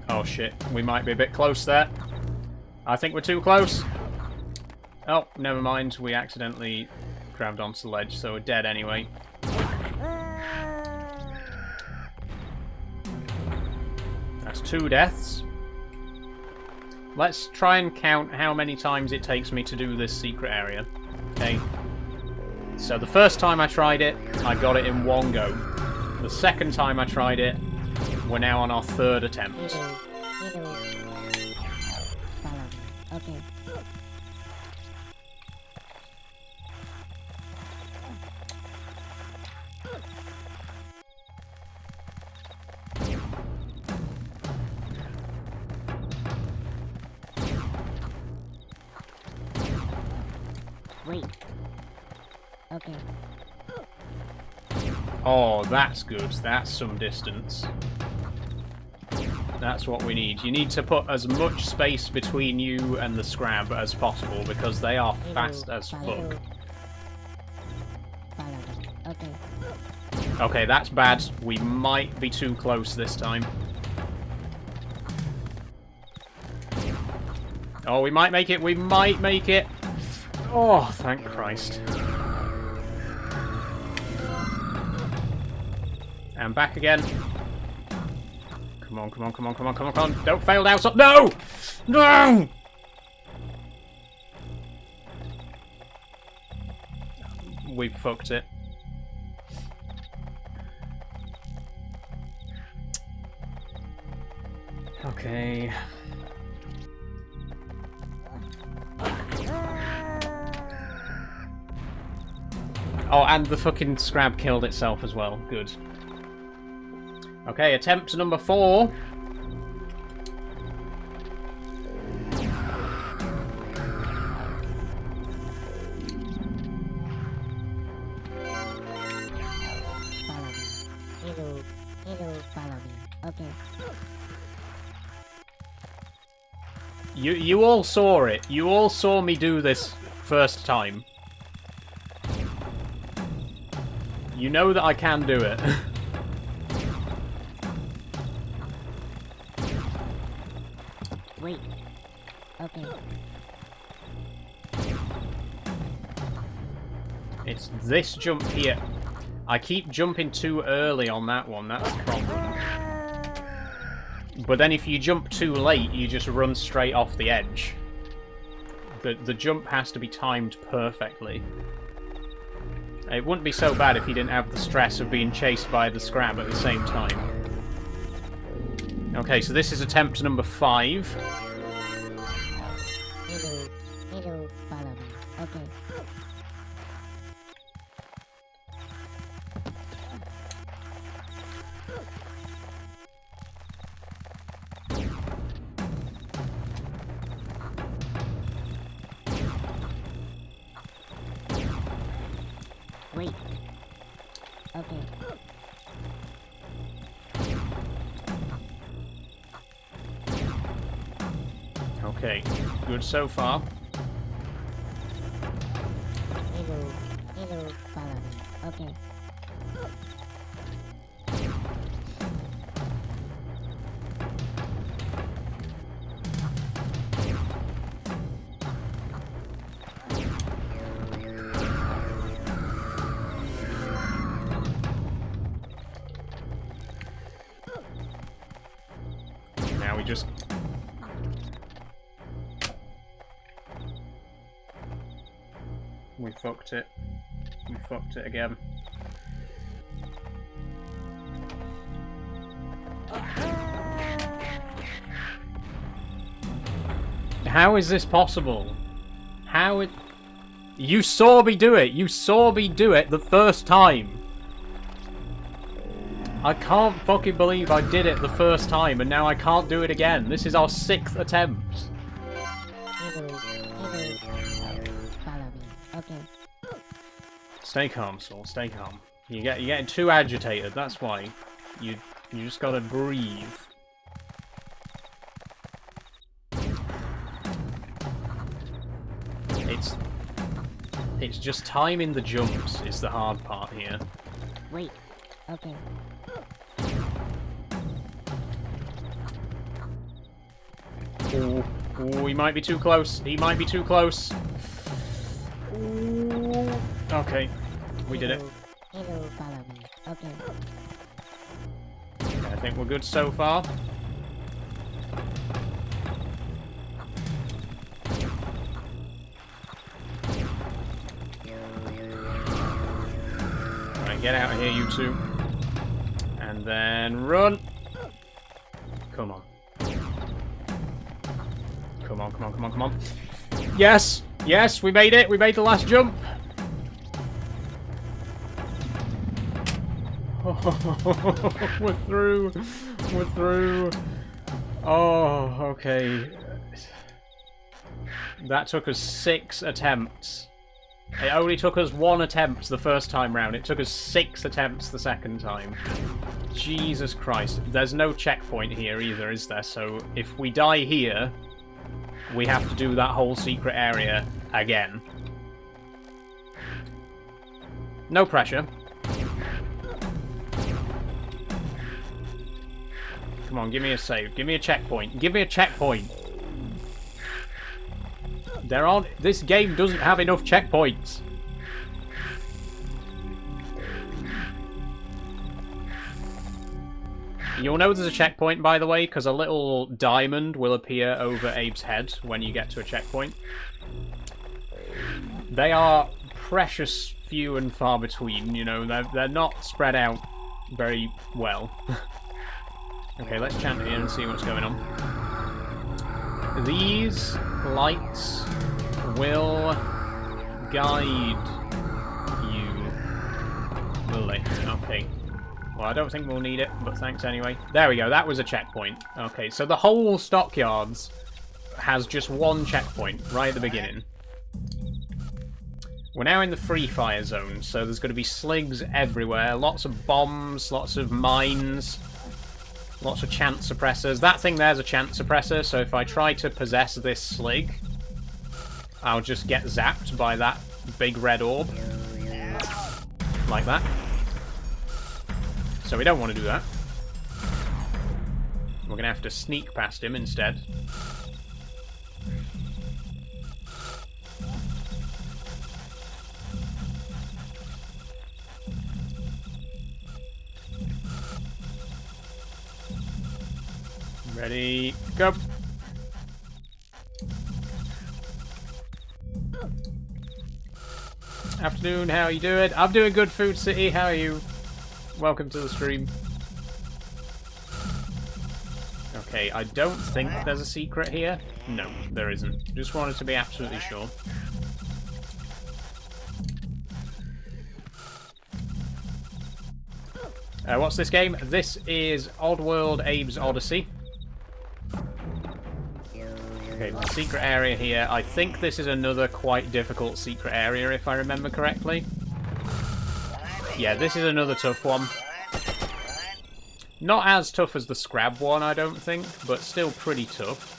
Oh shit, we might be a bit close there. I think we're too close. Oh, never mind. We accidentally grabbed onto the ledge, so we're dead anyway. That's 2 deaths. Let's try and count how many times it takes me to do this secret area. Okay. So the first time I tried it, I got it in one go. The second time I tried it, we're now on our 3rd attempt. Okay. Wait. Okay. Oh, that's good. That's some distance. That's what we need. You need to put as much space between you and the scrab as possible because they are fast as fuck. Okay. Okay, that's bad. We might be too close this time. Oh, we might make it. We might make it. Oh, thank Christ. And back again. Come on, come on, come on, come on, come on, come on. Don't fail now. Stop. No! No! we've fucked it. Okay. Oh, and the fucking scrab killed itself as well. Good. Okay, attempt number 4. Follow me. Okay. You all saw it. You all saw me do this first time. You know that I can do it. Wait. Okay. It's this jump here. I keep jumping too early on that one, that's the problem. But then if you jump too late, you just run straight off the edge. The jump has to be timed perfectly. It wouldn't be so bad if you didn't have the stress of being chased by the scrab at the same time. Okay, so this is attempt number 5. Hello, follow me. Okay. Wait. Okay. Okay, good so far. Hello, follow me. Okay. Now we just... We fucked it. We fucked it again. How is this possible? How it... You saw me do it! You saw me do it the first time! I can't fucking believe I did it the first time and now I can't do it again. This is our 6th attempt. Follow me. Okay. Stay calm, Saul. Stay calm. You're getting too agitated. That's why. You just gotta breathe. It's just timing the jumps is the hard part here. Wait. Okay. Ooh, ooh, he might be too close. He might be too close. Ooh. Okay, we did it. Hello, follow me. Okay. Okay, I think we're good so far. Alright, get out of here, you two. And then run. Come on. Come on, come on, come on, come on. Yes! Yes, we made it! We made the last jump! We're through! We're through! Oh, okay. That took us 6 attempts. It only took us 1 attempt the first time round. It took us 6 attempts the second time. Jesus Christ. There's no checkpoint here either, is there? So if we die here, we have to do that whole secret area again. No pressure. Come on, give me a save. Give me a checkpoint. Give me a checkpoint. There aren't... This game doesn't have enough checkpoints. You'll know there's a checkpoint, by the way, because a little diamond will appear over Abe's head when you get to a checkpoint. They are precious few and far between, you know, they're not spread out very well. Okay, let's chant here and see what's going on. These lights will guide you. Will they? Okay. Well, I don't think we'll need it, but thanks anyway. There we go, that was a checkpoint. Okay, so the whole stockyards has just one checkpoint right at the beginning. We're now in the free fire zone, so there's going to be sligs everywhere. Lots of bombs, lots of mines, lots of chant suppressors. That thing there's a chant suppressor, so if I try to possess this slig, I'll just get zapped by that big red orb. Like that. So we don't want to do that. We're going to have to sneak past him instead. Ready, go! Afternoon, how are you doing? I'm doing good, Food City, how are you? Welcome to the stream. Okay, I don't think there's a secret here. No, there isn't. Just wanted to be absolutely sure. What's this game? This is Oddworld Abe's Oddysee. Okay, the secret area here. I think this is another quite difficult secret area, if I remember correctly. Yeah, this is another tough one. Not as tough as the Scrab one, I don't think, but still pretty tough.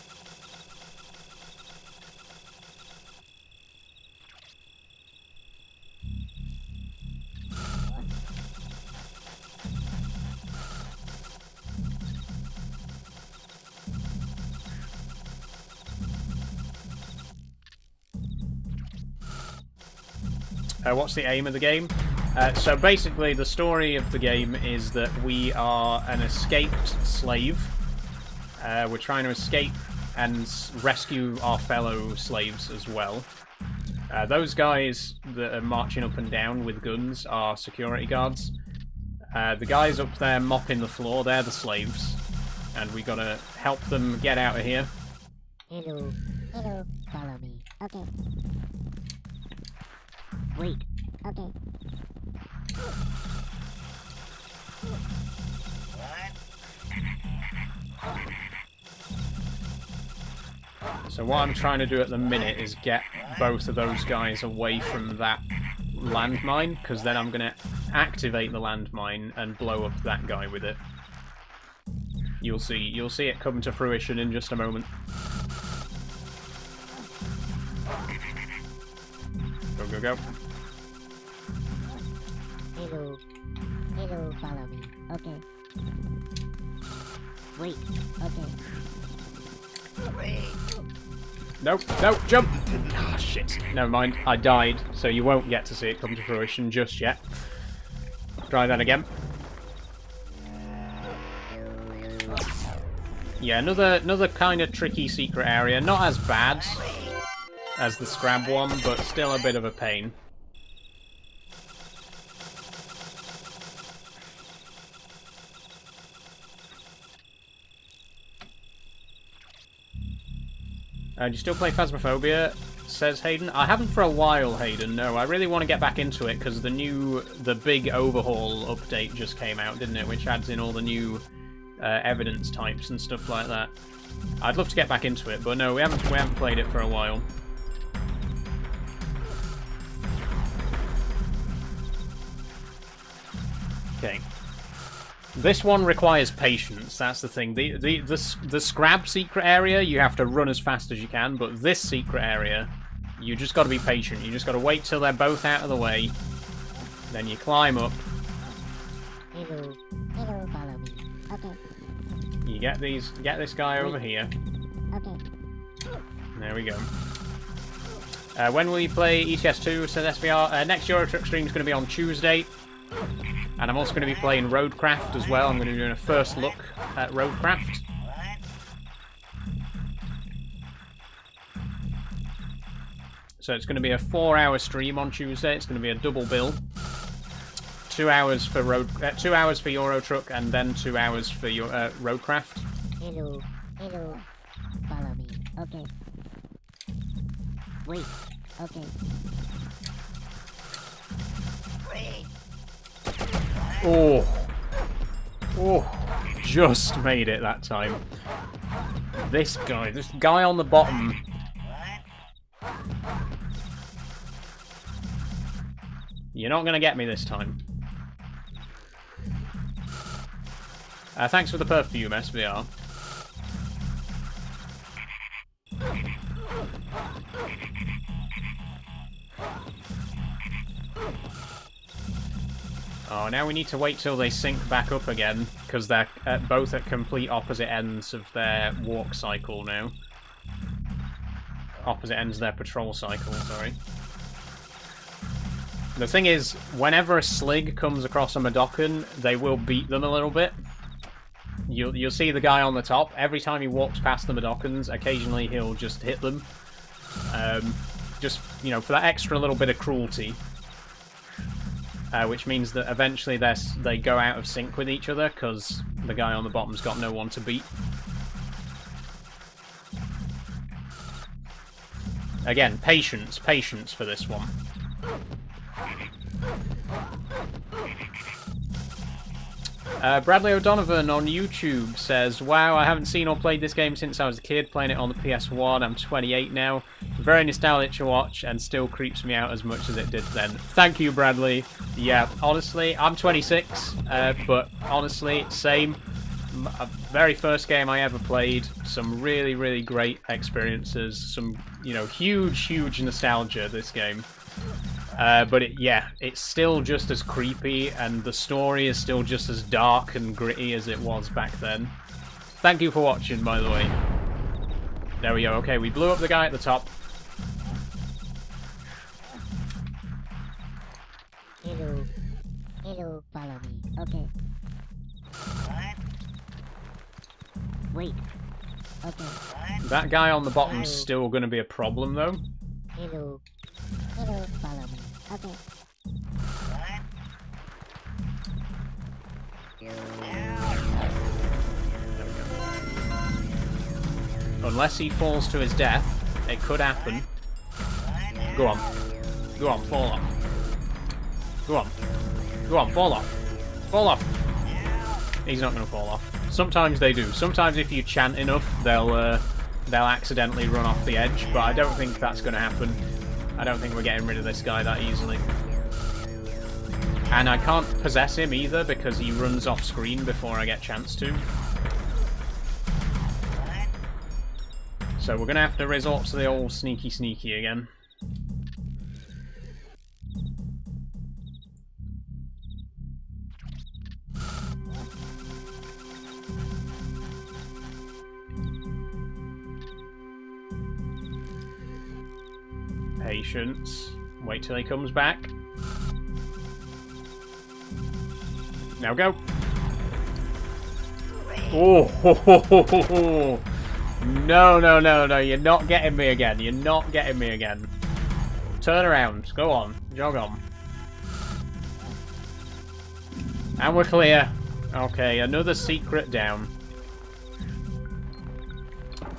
What's the aim of the game? So basically the story of the game is that we are an escaped slave. We're trying to escape and rescue our fellow slaves as well. Those guys that are marching up and down with guns are security guards. The guys up there mopping the floor, they're the slaves. And we gotta help them get out of here. Hello, follow me. Okay. Wait, okay. So what I'm trying to do at the minute is get both of those guys away from that landmine, because then I'm going to activate the landmine and blow up that guy with it. You'll see it come to fruition in just a moment. Go, go, go. Hello, follow me. Okay. Wait, okay. Nope, nope, jump! Ah, shit. Never mind, I died, so you won't get to see it come to fruition just yet. Try that again. Yeah, another kind of tricky secret area. Not as bad as the Scrab one, but still a bit of a pain. Do you still play Phasmophobia? Says Hayden. I haven't for a while, Hayden. No, I really want to get back into it because the big overhaul update just came out, didn't it? Which adds in all the new evidence types and stuff like that. I'd love to get back into it, but no, we haven't played it for a while. Okay. This one requires patience, that's the thing. The Scrab secret area, you have to run as fast as you can, but this secret area, you just got to be patient. You just got to wait till they're both out of the way, then you climb up. Hello, follow me. Okay. You get this guy over here. Okay. There we go. When will you play ECS 2? Says SVR. Next Euro Truck stream is going to be on Tuesday. And I'm also going to be playing Roadcraft as well. I'm going to be doing a first look at Roadcraft. So it's going to be a 4-hour stream on Tuesday. It's going to be a double bill. 2 hours for 2 hours for Euro Truck, and then 2 hours for your Roadcraft. Hello, hello. Follow me. Okay. Wait. Okay. Oh. Oh. Just made it that time. This guy on the bottom. You're not going to get me this time. Thanks for the perfume, SVR. Oh, now we need to wait till they sync back up again, because they're both at complete opposite ends of their walk cycle now. Opposite ends of their patrol cycle, sorry. The thing is, whenever a Slig comes across a Madokan, they will beat them a little bit. You'll see the guy on the top, every time he walks past the Madokans, occasionally he'll just hit them. Just, you know, for that extra little bit of cruelty. Which means that eventually they go out of sync with each other, because the guy on the bottom's got no one to beat. Again, patience for this one. Bradley O'Donovan on YouTube says, wow, I haven't seen or played this game since I was a kid, playing it on the PS1. I'm 28 now. Very nostalgic to watch and still creeps me out as much as it did then. Thank you, Bradley. Yeah, honestly, I'm 26, but honestly, same. Very first game I ever played. Some really, really great experiences. Some, you know, huge nostalgia, this game. But it's still just as creepy, and the story is still just as dark and gritty as it was back then. Thank you for watching, by the way. There we go. Okay, we blew up the guy at the top. Hello. Hello, follow me. Okay. Wait. Okay. That guy on the bottom's still going to be a problem, though. Hello. Hello, follow me. Okay. Unless he falls to his death, it could happen. Go on. Go on, fall off. Go on. Go on, fall off. Fall off. He's not going to fall off. Sometimes they do. Sometimes if you chant enough, they'll accidentally run off the edge, but I don't think that's going to happen. I don't think we're getting rid of this guy that easily. And I can't possess him either because he runs off screen before I get a chance to. So we're going to have to resort to the old sneaky again. Patience. Wait till he comes back. Now go. Oh, ho, ho, ho, ho, ho. No, you're not getting me again. You're not getting me again. Turn around. Go on. Jog on. And we're clear. Okay, another secret down.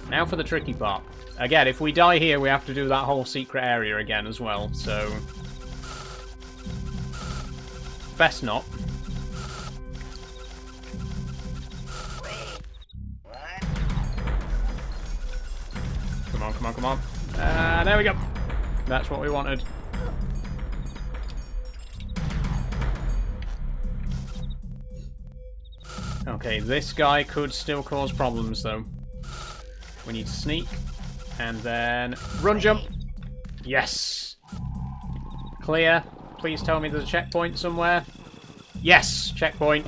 Now for the tricky part. Again, if we die here, we have to do that whole secret area again as well, so... best not. Come on, come on, come on. There we go. That's what we wanted. Okay, this guy could still cause problems, though. We need to sneak. And then run jump. Yes. Clear. Please tell me there's a checkpoint somewhere. Yes, checkpoint.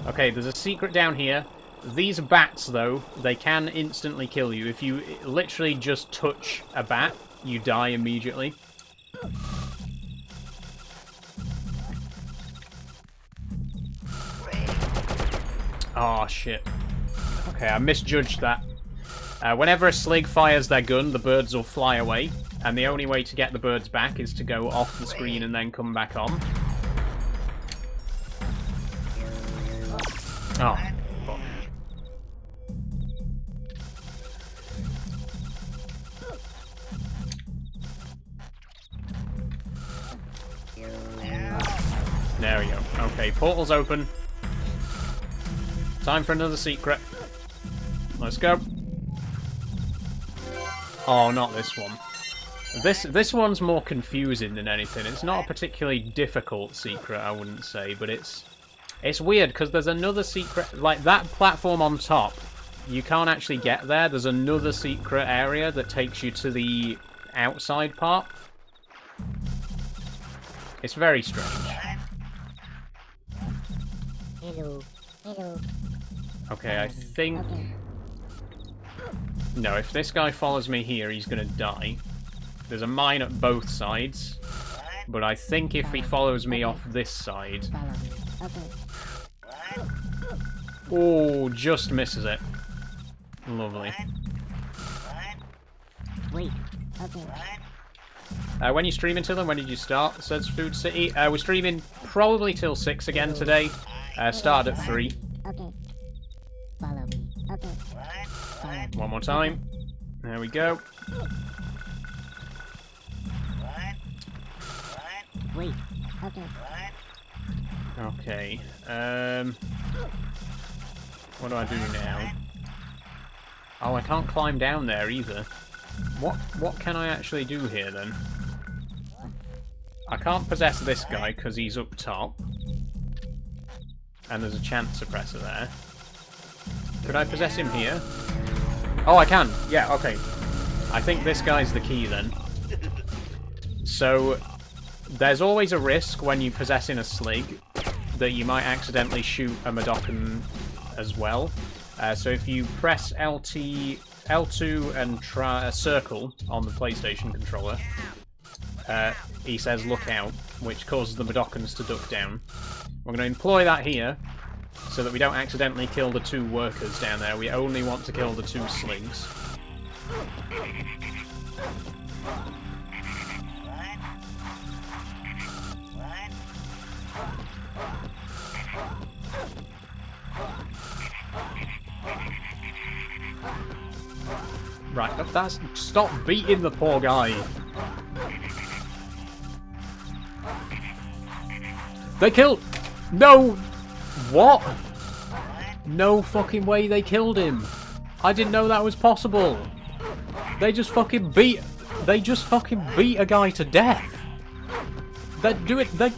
Okay, there's a secret down here. These bats, though, they can instantly kill you. If you literally just touch a bat, you die immediately. Oh, shit. Okay, I misjudged that. Whenever a Slig fires their gun, the birds will fly away. And the only way to get the birds back is to go off the screen and then come back on. Oh, fuck. There we go. Okay, portal's open. Time for another secret. Let's go. Oh, not this one. This one's more confusing than anything. It's not a particularly difficult secret, I wouldn't say, but it's weird because there's another secret, like that platform on top. You can't actually get there. There's another secret area that takes you to the outside part. It's very strange. Hello. Hello. Okay, I think... No, if this guy follows me here, he's gonna die. There's a mine at both sides. But I think if he follows me off this side... Oh, just misses it. Lovely. Wait. Okay. When you streaming till then? When did you start? Says Food City. We're streaming probably till 6 again today. Started at 3. Okay. Follow me. Okay. Follow me. One more time. There we go. Wait. Okay. Okay. What do I do now? Oh, I can't climb down there either. What can I actually do here then? I can't possess this guy because he's up top. And there's a chance suppressor there. Could I possess him here? Oh, I can. Yeah, okay. I think this guy's the key then. So, there's always a risk when you possess in a slig that you might accidentally shoot a Madokan as well. So if you press L2 and try a circle on the PlayStation controller, he says look out, which causes the Madokans to duck down. We're going to employ that here, so that we don't accidentally kill the 2 workers down there. We only want to kill the 2 sligs. Right, that's... Stop beating the poor guy. They killed... No! What? No fucking way they killed him. I didn't know that was possible. They just fucking beat... They just fucking beat a guy to death. They do it... They...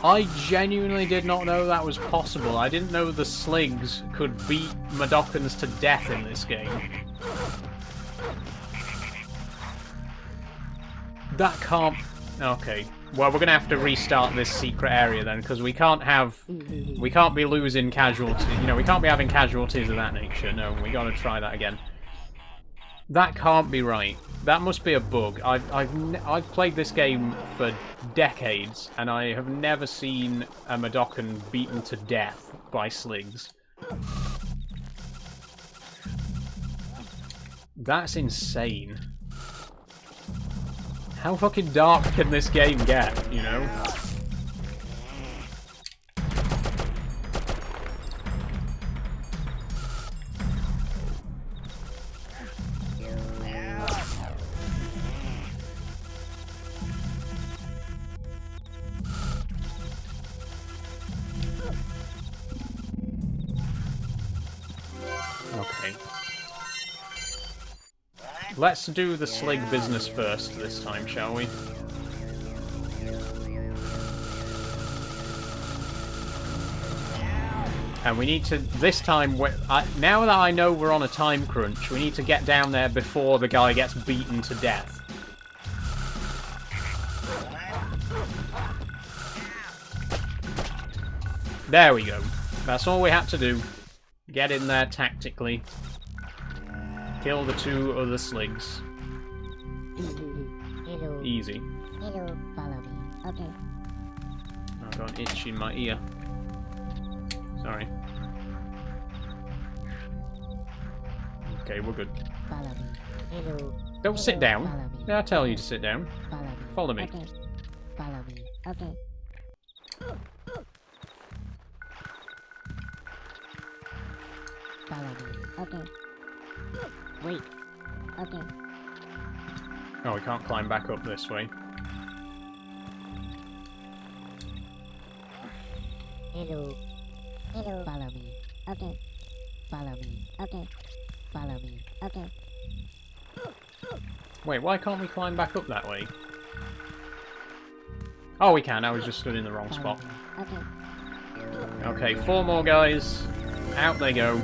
I genuinely did not know that was possible. I didn't know the sligs could beat Madokans to death in this game. That can't... Okay. Well, we're gonna have to restart this secret area then, because we can't have... We can't be losing casualties. You know, we can't be having casualties of that nature. No, we gotta try that again. That can't be right. That must be a bug. I've played this game for decades, and I have never seen a Madokan beaten to death by sligs. That's insane. How fucking dark can this game get, you know? Okay. Let's do the slig business first this time, shall we? And we need to, this time, now that I know we're on a time crunch, we need to get down there before the guy gets beaten to death. There we go. That's all we had to do. Get in there tactically. Kill the 2 other sligs. Hello. Easy. Hello, follow me. Okay. I've got an itch in my ear. Sorry. Okay, we're good. Follow me. Hello. Don't sit down. Follow me. Yeah, I tell you to sit down. Follow me. Follow me. Okay. Follow me. Okay. Follow me. Okay. Wait. Okay. Oh, we can't climb back up this way. Hello. Hello. Follow me. Okay. Follow me. Okay. Follow me. Okay. Wait, why can't we climb back up that way? Oh, we can. I was just stood in the wrong Follow spot. me. Okay. Okay, 4 more guys. Out they go.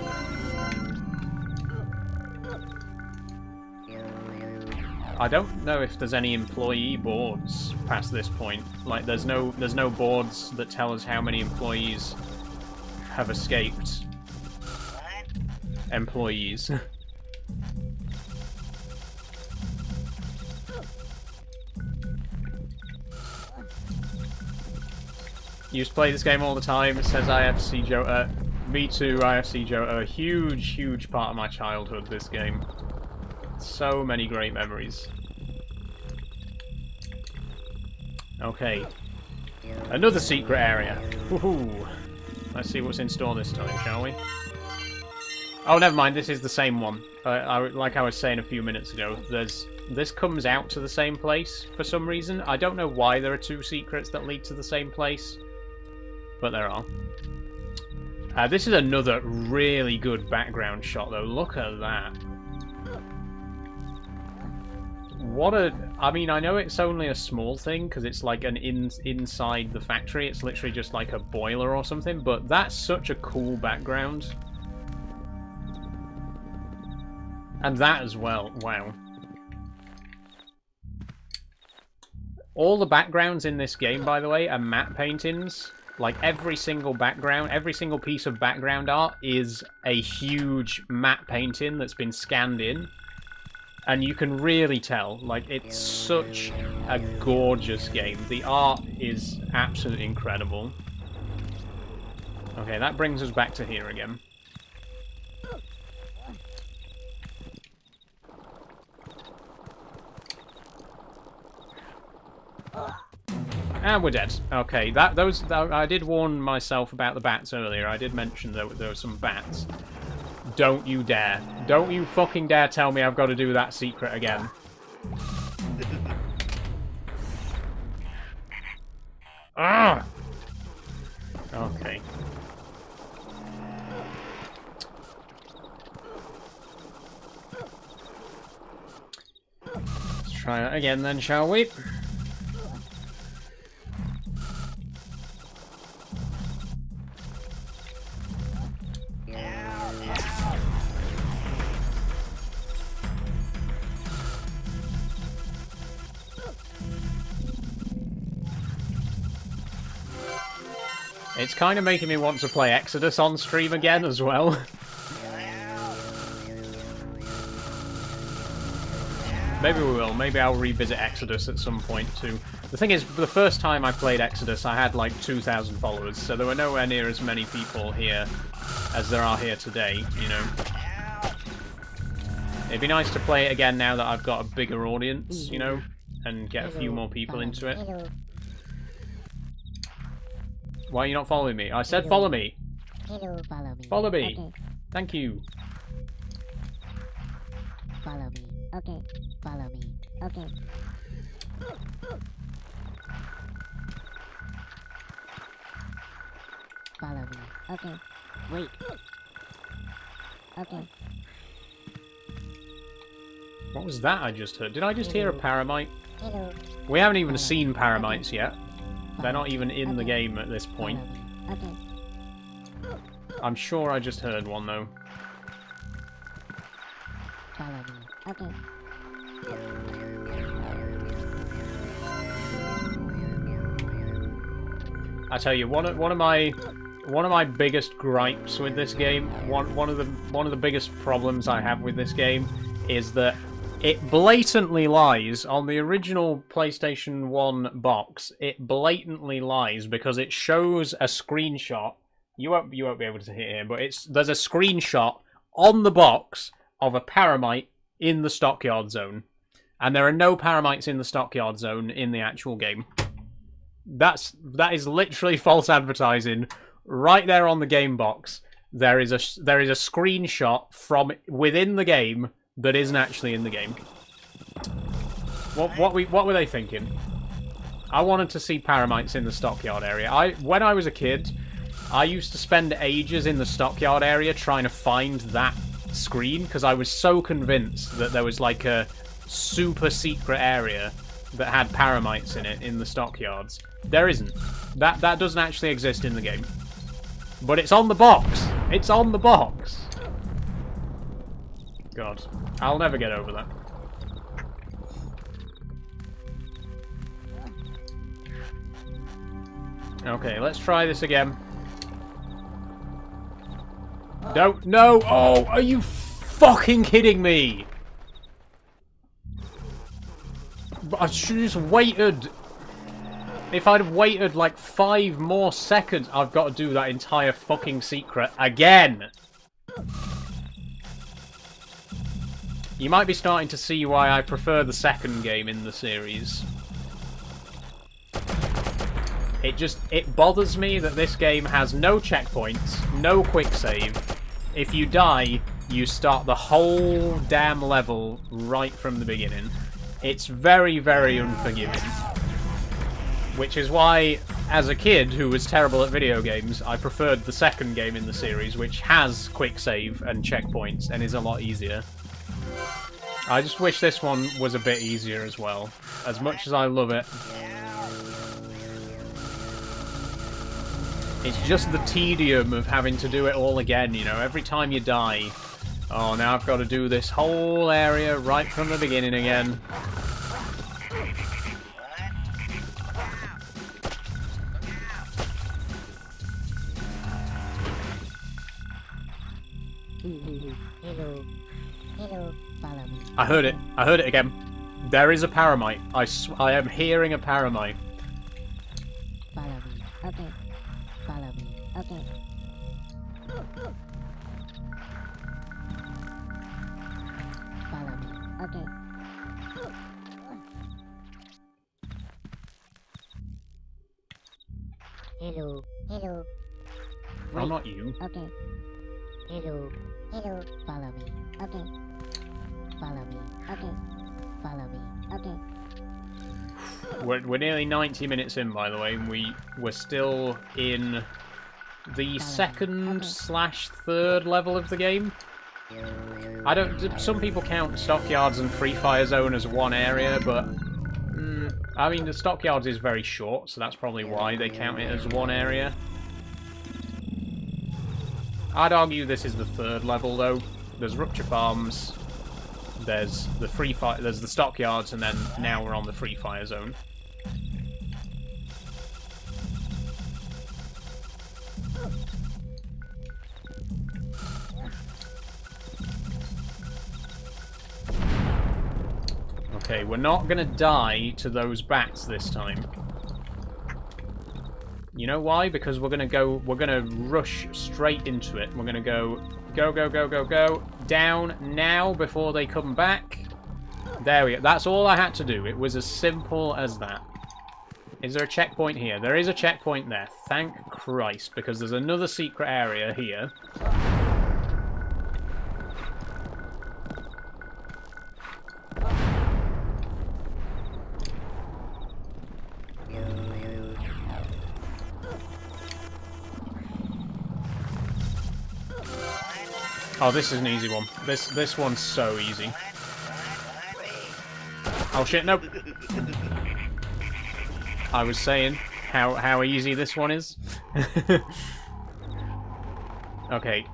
I don't know if there's any employee boards past this point. Like, there's no boards that tell us how many employees have escaped. Employees. Used to play this game all the time, says IFC Joe. Me too, IFC Joe. A huge part of my childhood, this game. So many great memories. Okay. Another secret area. Woohoo! Let's see what's in store this time, shall we? Oh, never mind, this is the same one. Like I was saying a few minutes ago, this comes out to the same place for some reason. I don't know why there are 2 secrets that lead to the same place, but there are. This is another really good background shot, though. Look at that. I mean, I know it's only a small thing, because it's like an inside the factory. It's literally just like a boiler or something, but that's such a cool background. And that as well, wow. All the backgrounds in this game, by the way, are matte paintings. Like, every single background, every single piece of background art is a huge matte painting that's been scanned in. And you can really tell, like, it's such a gorgeous game. The art is absolutely incredible. Okay, that brings us back to here again. And we're dead. Okay, I did warn myself about the bats earlier. I did mention there were some bats. Don't you dare. Don't you fucking dare tell me I've got to do that secret again. Ah! Okay. Let's try that again then, shall we? It's kind of making me want to play Exodus on stream again as well. Maybe we will. Maybe I'll revisit Exodus at some point too. The thing is, the first time I played Exodus, I had like 2,000 followers, so there were nowhere near as many people here as there are here today, you know. It'd be nice to play it again now that I've got a bigger audience, you know, and get a few more people into it. Why are you not following me? I said follow me. Hello, follow me. Follow me. Okay. Thank you. Follow me. Okay. Follow me. Okay. Follow me. Okay. Wait. Okay. What was that I just heard? Did I just hear a paramite? Hello. We haven't even seen paramites yet. They're not even in the game at this point. Okay. I'm sure I just heard one, though. Follow me. Okay. I tell you, one of my biggest gripes with this game, one of the biggest problems I have with this game, is that it blatantly lies on the original PlayStation 1 box. It blatantly lies because it shows a screenshot. You won't be able to hear it, but there's a screenshot on the box of a paramite in the stockyard zone. And there are no paramites in the stockyard zone in the actual game. That is literally false advertising. Right there on the game box, there is a screenshot from within the game that isn't actually in the game. What were they thinking? I wanted to see paramites in the stockyard area. When I was a kid, I used to spend ages in the stockyard area trying to find that screen because I was so convinced that there was like a super secret area that had paramites in it in the stockyards. There isn't. That doesn't actually exist in the game. But it's on the box. It's on the box. God, I'll never get over that. Okay, let's try this again. No! Oh, are you fucking kidding me? I should have just waited. If I'd have waited like 5 more seconds, I've got to do that entire fucking secret again. You might be starting to see why I prefer the second game in the series. It bothers me that this game has no checkpoints, no quick save. If you die, you start the whole damn level right from the beginning. It's very, very unforgiving. Which is why, as a kid who was terrible at video games, I preferred the second game in the series, which has quick save and checkpoints and is a lot easier. I just wish this one was a bit easier as well. As much as I love it, it's just the tedium of having to do it all again, you know, every time you die. Oh, now I've got to do this whole area right from the beginning again. Hello, follow me. I heard it again. There is a paramite. I am hearing a paramite. Follow me, okay. Follow me, okay. Follow me, okay. Hello. Oh, not you. Okay. Hello. Follow me, okay. Follow me, okay. Follow me, okay. We're nearly 90 minutes in, by the way, and we're still in the second/third level of the game. Some people count Stockyards and Free Fire Zone as one area, but I mean the Stockyards is very short, so that's probably why they count it as one area. I'd argue this is the third level, though. There's Rupture Farms, there's the Stockyards, and then now we're on the Free Fire Zone. Okay, we're not gonna die to those bats this time. You know why? Because we're gonna rush straight into it. We're gonna go, down now before they come back. There we go. That's all I had to do. It was as simple as that. Is there a checkpoint here? There is a checkpoint there. Thank Christ, because there's another secret area here. Oh, this is an easy one. This one's so easy. Oh shit, nope. I was saying how easy this one is. Okay.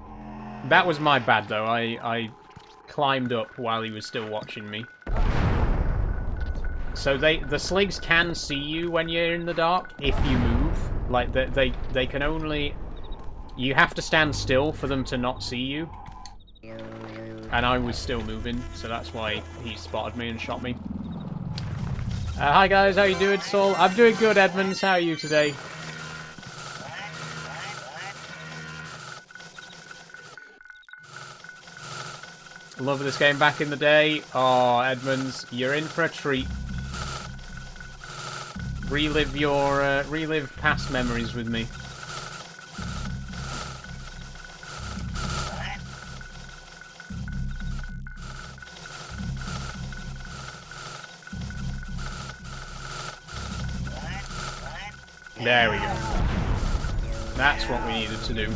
That was my bad though. I climbed up while he was still watching me. So the sligs can see you when you're in the dark if you move. Like they can only, you have to stand still for them to not see you. And I was still moving, so that's why he spotted me and shot me. Hi guys, how you doing, Saul? I'm doing good, Edmonds. How are you today? Love this game back in the day. Oh, Edmonds, you're in for a treat. Relive past memories with me. There we go. That's what we needed to do.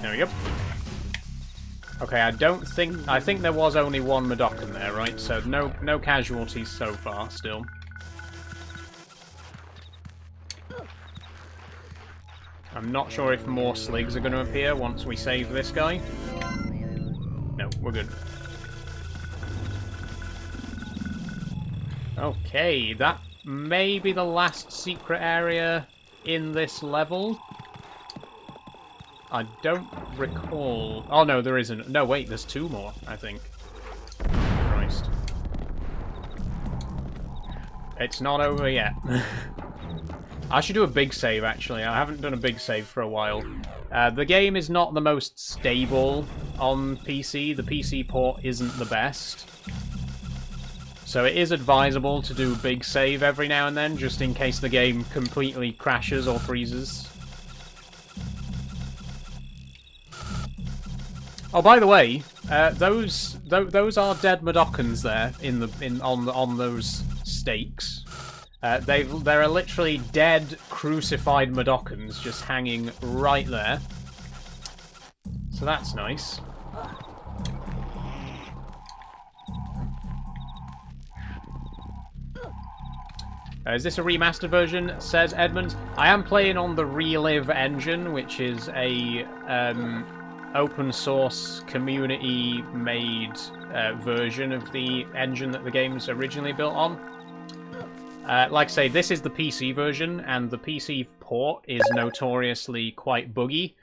There we go. Okay, I think there was only one Madokan there, right? So no casualties so far still. I'm not sure if more sligs are going to appear once we save this guy. No, we're good. Okay, that may be the last secret area in this level. I don't recall... Oh, no, there isn't. No, wait, there's two more, I think. Christ. It's not over yet. I should do a big save, actually. I haven't done a big save for a while. The game is not the most stable on PC. The PC port isn't the best. So it is advisable to do a big save every now and then, just in case the game completely crashes or freezes. Oh, by the way, those are dead Madokans there on those stakes. They're literally dead, crucified Madokans just hanging right there. So that's nice. Is this a remastered version? Says Edmund. I am playing on the Relive engine, which is a open source community made version of the engine that the game's originally built on. Like I say, this is the PC version, and the PC port is notoriously quite buggy.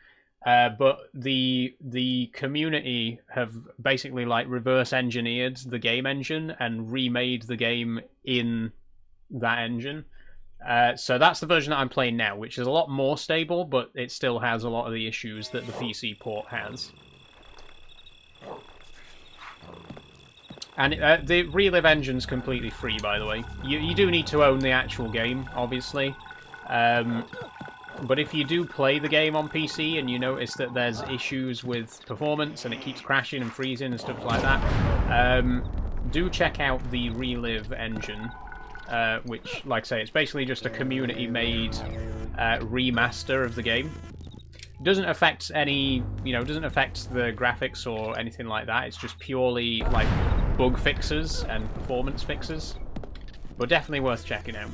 But the community have basically like reverse engineered the game engine and remade the game in that engine. So that's the version that I'm playing now, which is a lot more stable, but it still has a lot of the issues that the PC port has. And the Relive engine's completely free, by the way. You do need to own the actual game, obviously. But if you do play the game on PC and you notice that there's issues with performance and it keeps crashing and freezing and stuff like that, do check out the Relive engine, which, like I say, it's basically just a community-made remaster of the game. It doesn't affect any, doesn't affect the graphics or anything like that. It's just purely, like, bug fixes and performance fixes. But definitely worth checking out.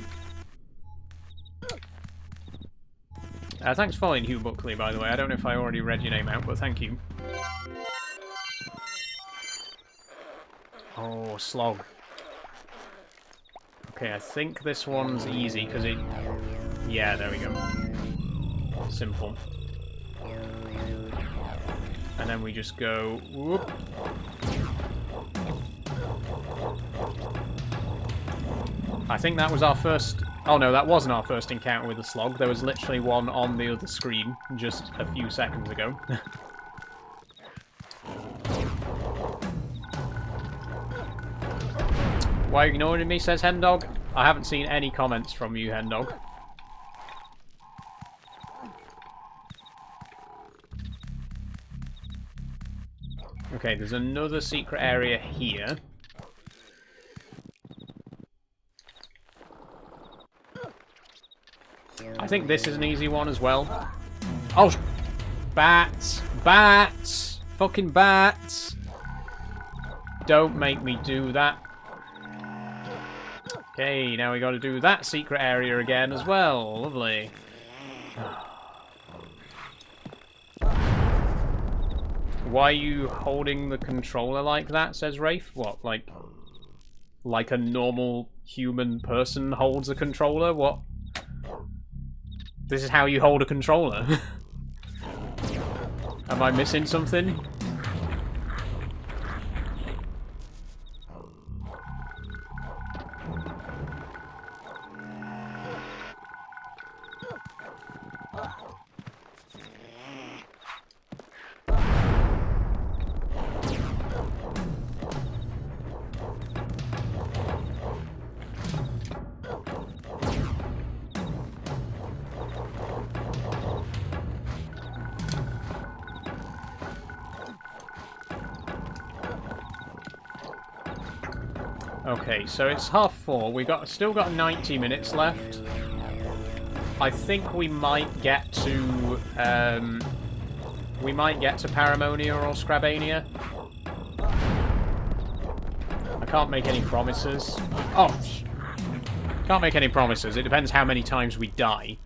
Thanks for following Hugh Buckley, by the way. I don't know if I already read your name out, but thank you. Oh, slog. Okay, I think this one's easy, because it... Yeah, there we go. Simple. And then we just go... Whoop. I think that was our first... Oh no, that wasn't our first encounter with the slog. There was literally one on the other screen just a few seconds ago. Why are you ignoring me, says Hendog? I haven't seen any comments from you, Hendog. Okay, there's another secret area here. I think this is an easy one as well. Oh, bats! Bats! Fucking bats! Don't make me do that. Okay, now we got to do that secret area again as well. Lovely. Why are you holding the controller like that, says Rafe? What, like a normal human person holds a controller? What? This is how you hold a controller. Am I missing something? Okay, so it's 4:30. Still got 90 minutes left. I think we might get to Paramonia or Scrabania. I can't make any promises. Oh, can't make any promises. It depends how many times we die.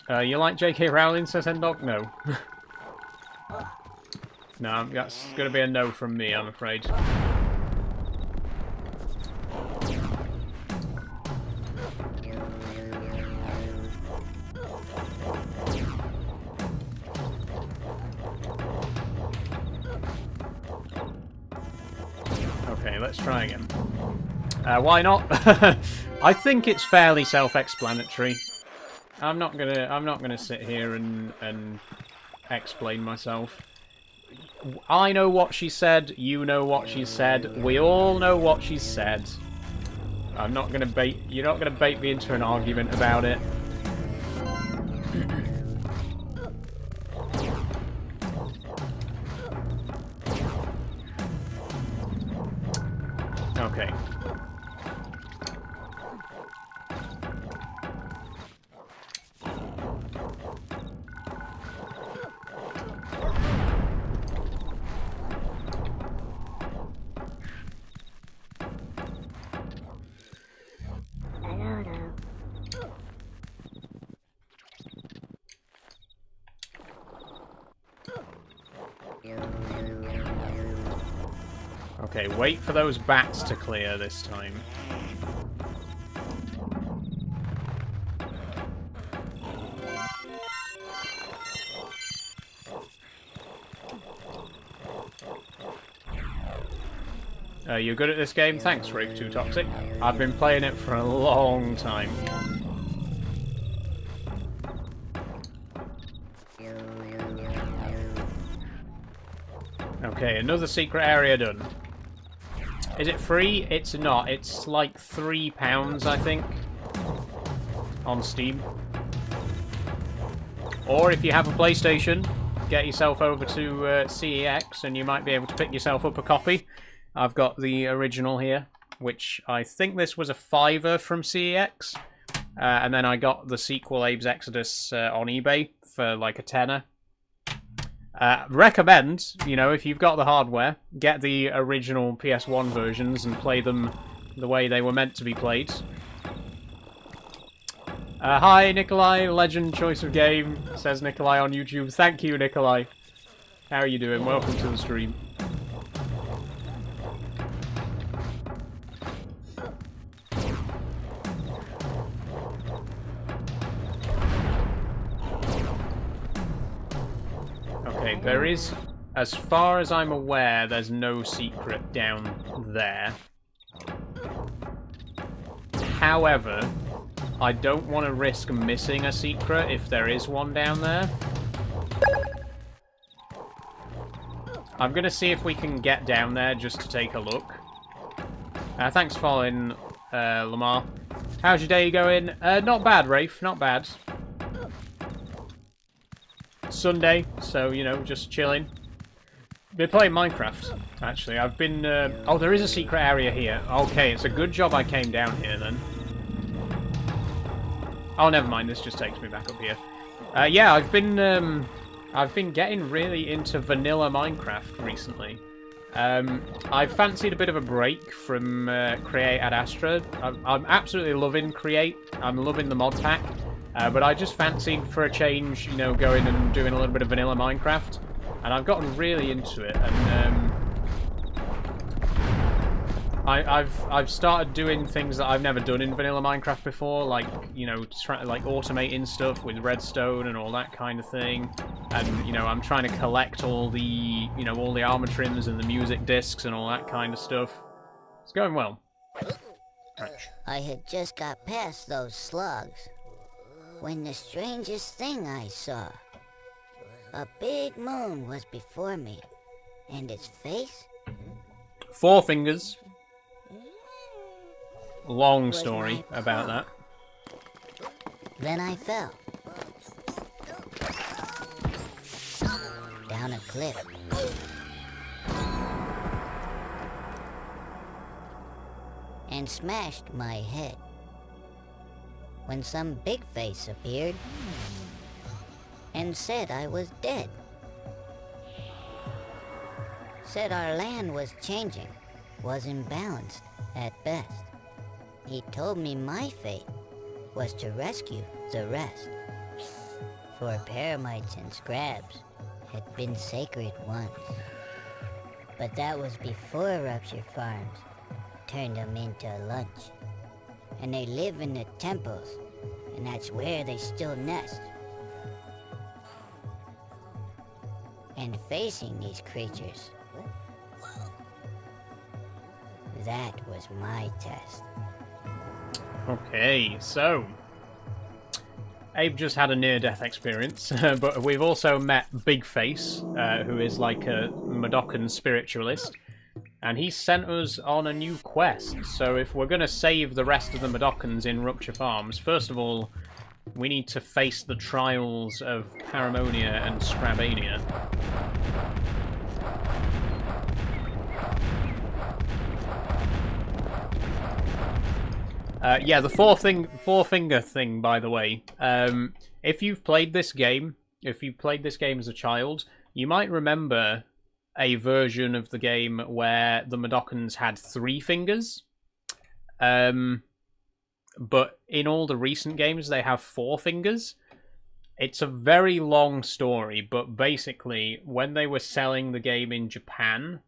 You like J.K. Rowling, says Endog? No. No, that's going to be a no from me, I'm afraid. Okay, let's try again. Why not? I think it's fairly self-explanatory. I'm not gonna sit here and explain myself. I know what she said. You know what she said. We all know what she said. I'm not gonna bait. You're not gonna bait me into an argument about it. Okay. Okay, wait for those bats to clear this time. You're good at this game? Thanks, Wraith2Toxic. I've been playing it for a long time. Okay, another secret area done. Is it free? It's not. It's like £3, I think, on Steam. Or if you have a PlayStation, get yourself over to CEX and you might be able to pick yourself up a copy. I've got the original here, which I think this was a £5 from CEX. And then I got the sequel, Abe's Exodus, on eBay for like a £10. Recommend, you know, if you've got the hardware, get the original PS1 versions and play them the way they were meant to be played. Hi, Nikolai, legend choice of game, says Nikolai on YouTube. Thank you, Nikolai. How are you doing? Welcome to the stream. Okay, there is, as far as I'm aware, there's no secret down there. However, I don't want to risk missing a secret if there is one down there. I'm going to see if we can get down there just to take a look. Thanks for following, Lamar. How's your day going? Not bad, Rafe, not bad. Sunday, so, you know, just chilling. Been playing Minecraft, actually. I've been... oh, there is a secret area here. Okay, it's a good job I came down here, then. Oh, never mind. This just takes me back up here. Yeah, I've been getting really into vanilla Minecraft recently. I've fancied a bit of a break from Create Ad Astra. I'm absolutely loving Create. I'm loving the mod pack. But I just fancied, for a change, you know, going and doing a little bit of vanilla Minecraft. And I've gotten really into it. And I've started doing things that I've never done in vanilla Minecraft before, like, you know, like automating stuff with redstone and all that kind of thing. And, you know, I'm trying to collect all the, you know, all the armor trims and the music discs and all that kind of stuff. It's going well. I had just got past those slugs when the strangest thing I saw. A big moon was before me, and its face... 4 fingers. Long story about that. Then I fell. cliff. And smashed my head. When some big face appeared and said I was dead. Said our land was changing, was imbalanced at best. He told me my fate was to rescue the rest. For paramites and scrabs had been sacred once. But that was before Rupture Farms turned them into lunch. And they live in the temples, and that's where they still nest. And facing these creatures, that was my test. Okay, so Abe just had a near-death experience, but we've also met Big Face, who is like a Madokan spiritualist, and he sent us on a new quest. So if we're going to save the rest of the Madokans in Rupture Farms, first of all, we need to face the trials of Paramonia and Scrabania. Yeah, the four-finger thing, by the way. If you've played this game as a child, you might remember a version of the game where the Madokans had 3 fingers. But in all the recent games, they have 4 fingers. It's a very long story, but basically, when they were selling the game in Japan,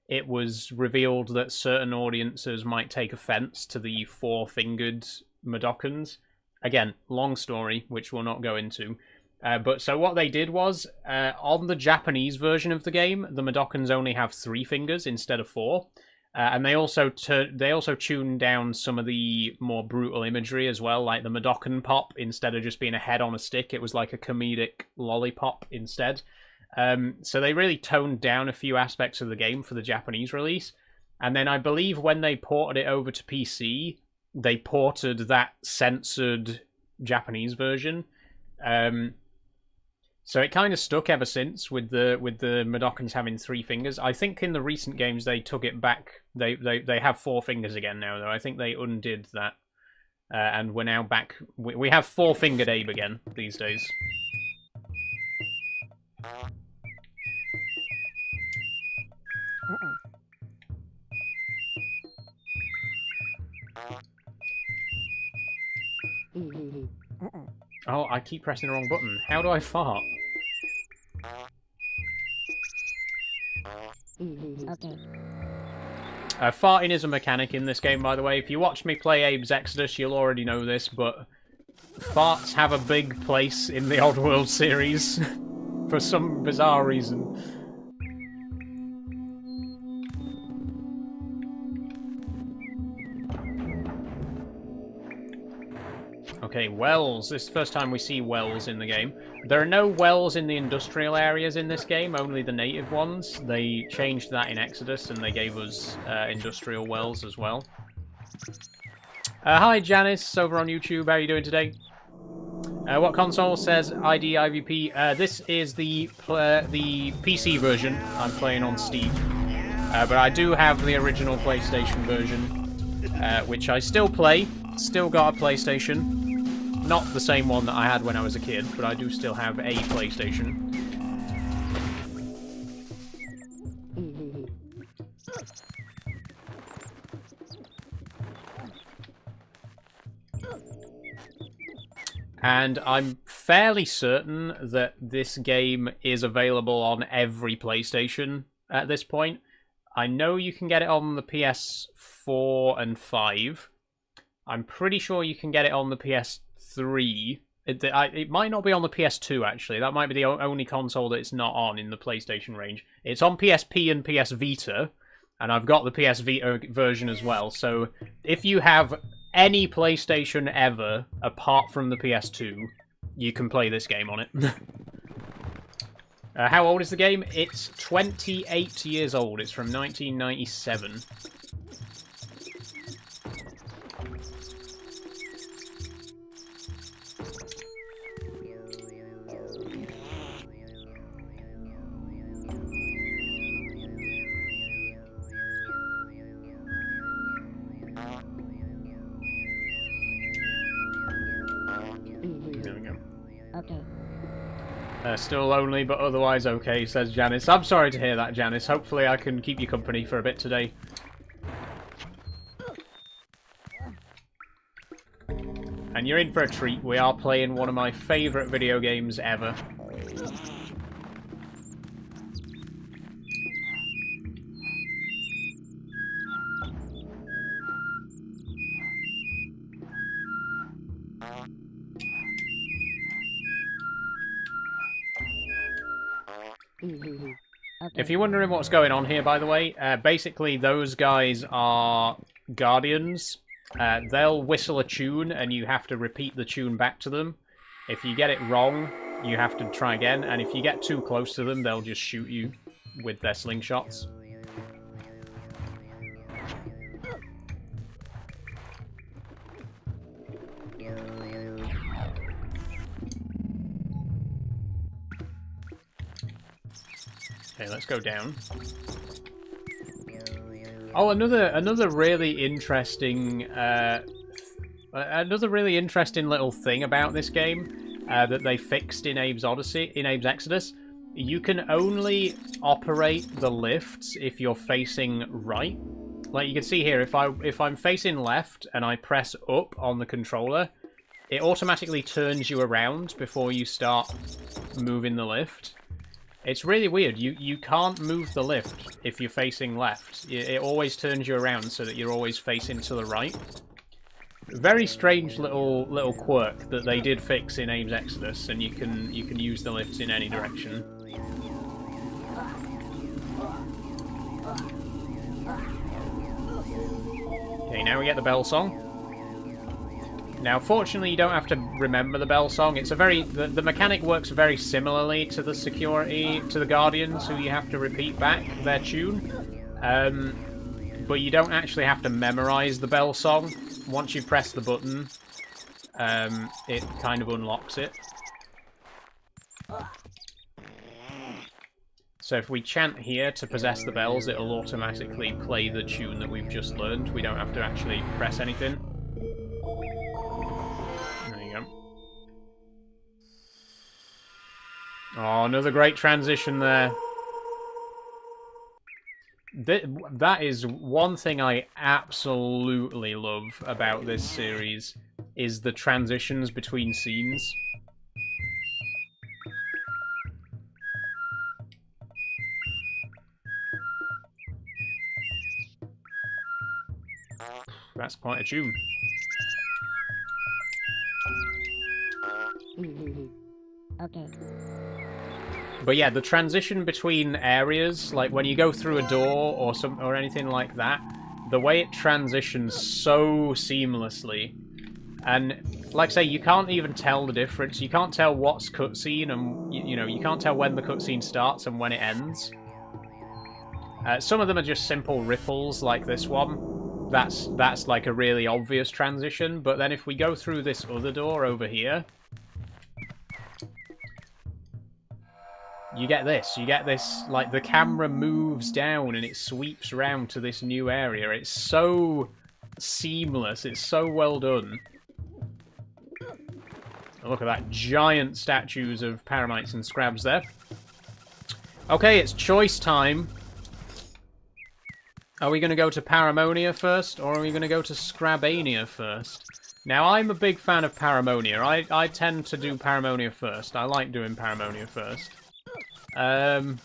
it was revealed that certain audiences might take offense to the 4-fingered Madokans. Again, long story, which we'll not go into. But so what they did was, on the Japanese version of the game, the Madokans only have 3 fingers instead of 4. And they also tuned down some of the more brutal imagery as well, like the Madokan pop. Instead of just being a head on a stick, it was like a comedic lollipop instead. So they really toned down a few aspects of the game for the Japanese release. And then I believe when they ported it over to PC, they ported that censored Japanese version. So it kind of stuck ever since with the Madokans having 3 fingers. I think in the recent games they took it back. They have 4 fingers again now, though. I think they undid that. And we're now back. We have 4-fingered Abe again these days. Oh, I keep pressing the wrong button. How do I fart? Okay. Farting is a mechanic in this game, by the way. If you watch me play Abe's Exodus, you'll already know this, but farts have a big place in the Oddworld series for some bizarre reason. Okay, wells. This is the first time we see wells in the game. There are no wells in the industrial areas in this game, only the native ones. They changed that in Exodus, and they gave us industrial wells as well. Hi, Janice, over on YouTube. How are you doing today? What console says ID IVP? This is the PC version. I'm playing on Steam. But I do have the original PlayStation version, which I still play. Still got a PlayStation. Not the same one that I had when I was a kid, but I do still have a PlayStation. And I'm fairly certain that this game is available on every PlayStation at this point. I know you can get it on the PS4 and 5. I'm pretty sure you can get it on the PS3. It might not be on the PS2, actually. That might be the only console that it's not on in the PlayStation range. It's on PSP and PS Vita, and I've got the PS Vita version as well. So if you have any PlayStation ever, apart from the PS2, you can play this game on it. How old is the game? It's 28 years old. It's from 1997. Okay. Still lonely, but otherwise okay, says Janice. I'm sorry to hear that, Janice. Hopefully I can keep you company for a bit today. And you're in for a treat. We are playing one of my favourite video games ever. If you're wondering what's going on here, by the way, basically those guys are guardians. They'll whistle a tune, and you have to repeat the tune back to them. If you get it wrong, you have to try again, and if you get too close to them, they'll just shoot you with their slingshots. Okay, let's go down. Oh, another really interesting little thing about this game that they fixed in Abe's Exodus. You can only operate the lifts if you're facing right. Like you can see here, if I'm facing left and I press up on the controller, it automatically turns you around before you start moving the lift. It's really weird. You can't move the lift if you're facing left. It always turns you around so that you're always facing to the right. Very strange little quirk that they did fix in Abe's Exodus, and you can use the lifts in any direction. Okay, now we get the bell song. Now, fortunately, you don't have to remember the bell song. It's a the mechanic works very similarly to the Guardians, who you have to repeat back their tune. But you don't actually have to memorize the bell song. Once you press the button, it kind of unlocks it. So if we chant here to possess the bells, it'll automatically play the tune that we've just learned. We don't have to actually press anything. Oh, another great transition there. That is one thing I absolutely love about this series, is the transitions between scenes. That's quite a tune. Okay. But yeah, the transition between areas, like when you go through a door or anything like that, the way it transitions so seamlessly. And like I say, you can't even tell the difference. You can't tell what's cutscene, and you can't tell when the cutscene starts and when it ends. Some of them are just simple ripples, like this one. That's like a really obvious transition. But then if we go through this other door over here, you get this, like the camera moves down and it sweeps around to this new area. It's so seamless, it's so well done. Look at that, giant statues of Paramites and Scrabs there. Okay, it's choice time. Are we going to go to Paramonia first, or are we going to go to Scrabania first? Now, I'm a big fan of Paramonia. I tend to do Paramonia first. I like doing Paramonia first. Oh,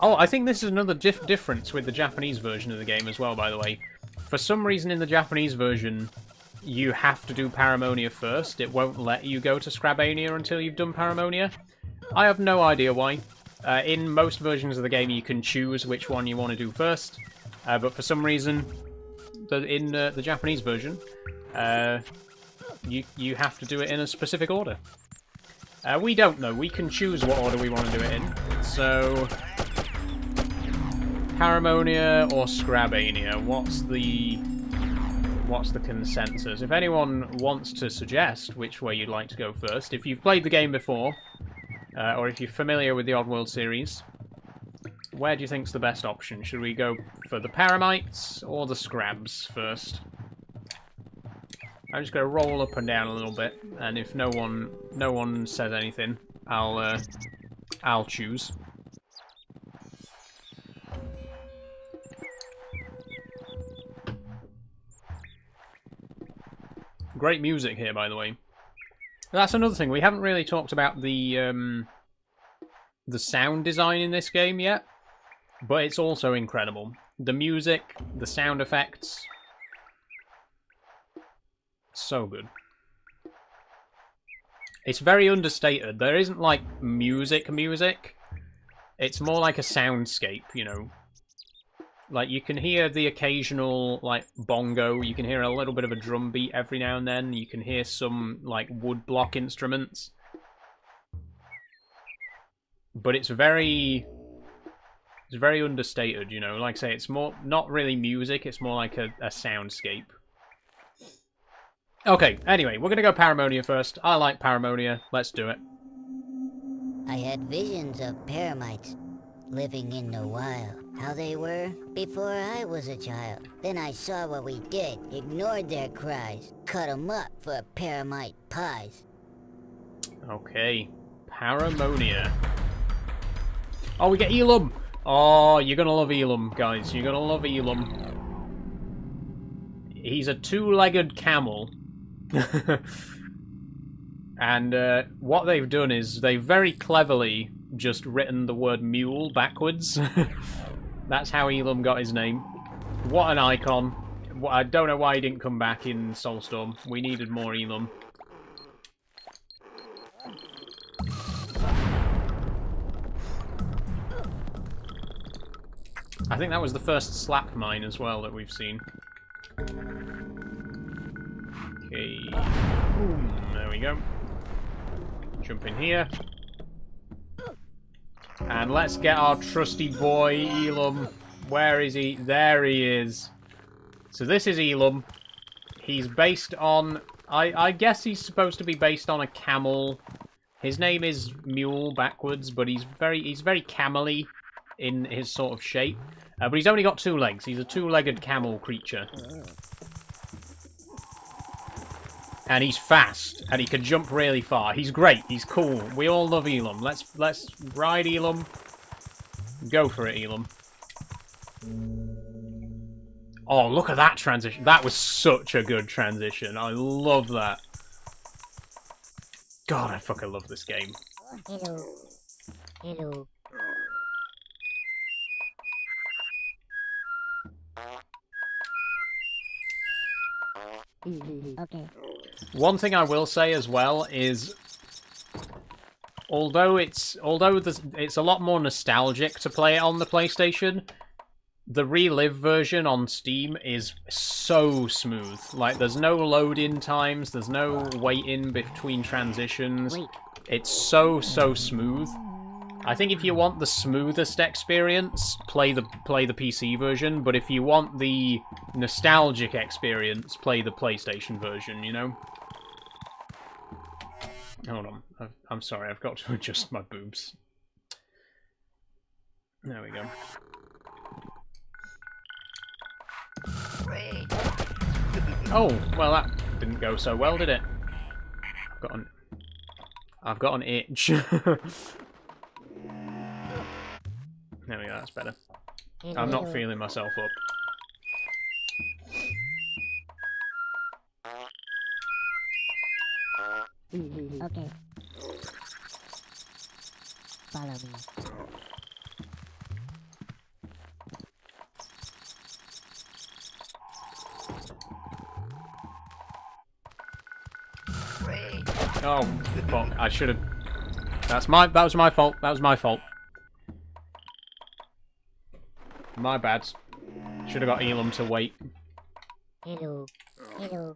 I think this is another difference with the Japanese version of the game as well, by the way. For some reason in the Japanese version, you have to do Paramonia first. It won't let you go to Scrabania until you've done Paramonia. I have no idea why. In most versions of the game, you can choose which one you want to do first. But for some reason, in the Japanese version, you have to do it in a specific order. We don't know. We can choose what order we want to do it in. So, Paramonia or Scrabania? What's the consensus? If anyone wants to suggest which way you'd like to go first, if you've played the game before, or if you're familiar with the Oddworld series, where do you think's the best option? Should we go for the Paramites or the Scrabs first? I'm just gonna roll up and down a little bit, and if no one says anything, I'll choose. Great music here, by the way. That's another thing. We haven't really talked about the sound design in this game yet, but it's also incredible. The music, the sound effects, so good. It's very understated. There isn't like music. It's more like a soundscape, you know. Like, you can hear the occasional, like, bongo. You can hear a little bit of a drum beat every now and then. You can hear some, like, woodblock instruments. But it's very understated, you know. Like I say, it's more, not really music. It's more like a soundscape. Okay, anyway, we're going to go Paramonia first. I like Paramonia. Let's do it. I had visions of paramites living in the wild. How they were before I was a child. Then I saw what we did, ignored their cries, cut 'em up for paramite pies. Okay, Paramonia. Oh, we get Elam! Oh, you're gonna love Elam, guys. You're gonna love Elam. He's a two-legged camel. And what they've done is they've very cleverly just written the word mule backwards. That's how Elam got his name. What an icon. I don't know why he didn't come back in Soulstorm. We needed more Elam. I think that was the first slap mine as well that we've seen. Okay. Boom. There we go. Jump in here. And let's get our trusty boy, Elam. Where is he? There he is. So this is Elam. He's based on... I guess he's supposed to be based on a camel. His name is Mule backwards, but he's very camel-y in his sort of shape. But he's only got 2 legs. He's a 2-legged camel creature. And he's fast, and he can jump really far. He's great. He's cool. We all love Elam. Let's ride Elam. Go for it, Elam. Oh, look at that transition. That was such a good transition. I love that. God, I fucking love this game. Hello. Hello. Okay. One thing I will say as well is, although it's a lot more nostalgic to play it on the PlayStation, the Relive version on Steam is so smooth. Like, there's no load-in times, there's no waiting between transitions. It's so smooth. I think if you want the smoothest experience, play the PC version, but if you want the nostalgic experience, play the PlayStation version, you know? Hold on. I'm sorry, I've got to adjust my boobs. There we go. Oh, well that didn't go so well, did it? I've got an itch. There we go, that's better. I'm not feeling myself up. Okay. Follow me. Oh, fuck. I should have... That was my fault. That was my fault. My bad. Should have got Elam to wait. Hello. Hello.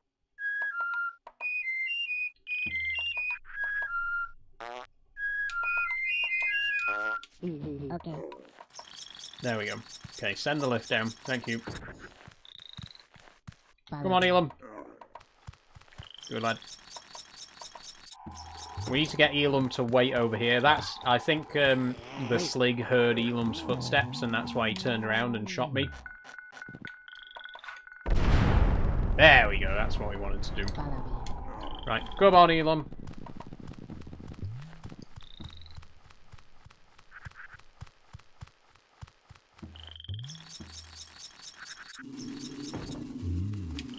Okay. There we go. Okay, send the lift down. Thank you. Follow Come on, me. Elam. Good lad. We need to get Elam to wait over here. That's... I think the Slig heard Elam's footsteps, and that's why he turned around and shot me. There we go, that's what we wanted to do. Follow me. Right, come on, Elam.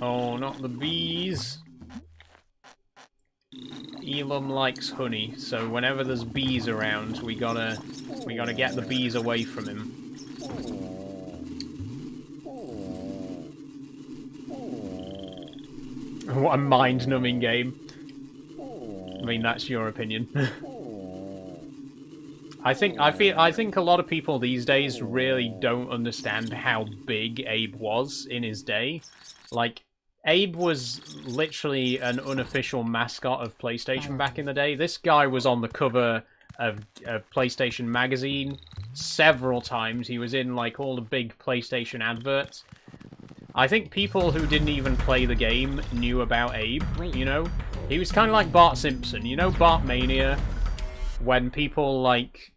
Oh, not the bees. Elam likes honey, so whenever there's bees around, we gotta get the bees away from him. What a mind-numbing game. I mean, that's your opinion. I think a lot of people these days really don't understand how big Abe was in his day. Like, Abe was literally an unofficial mascot of PlayStation back in the day. This guy was on the cover of PlayStation magazine several times. He was in, like, all the big PlayStation adverts. I think people who didn't even play the game knew about Abe, you know? He was kind of like Bart Simpson, you know Bart Mania? When people, like...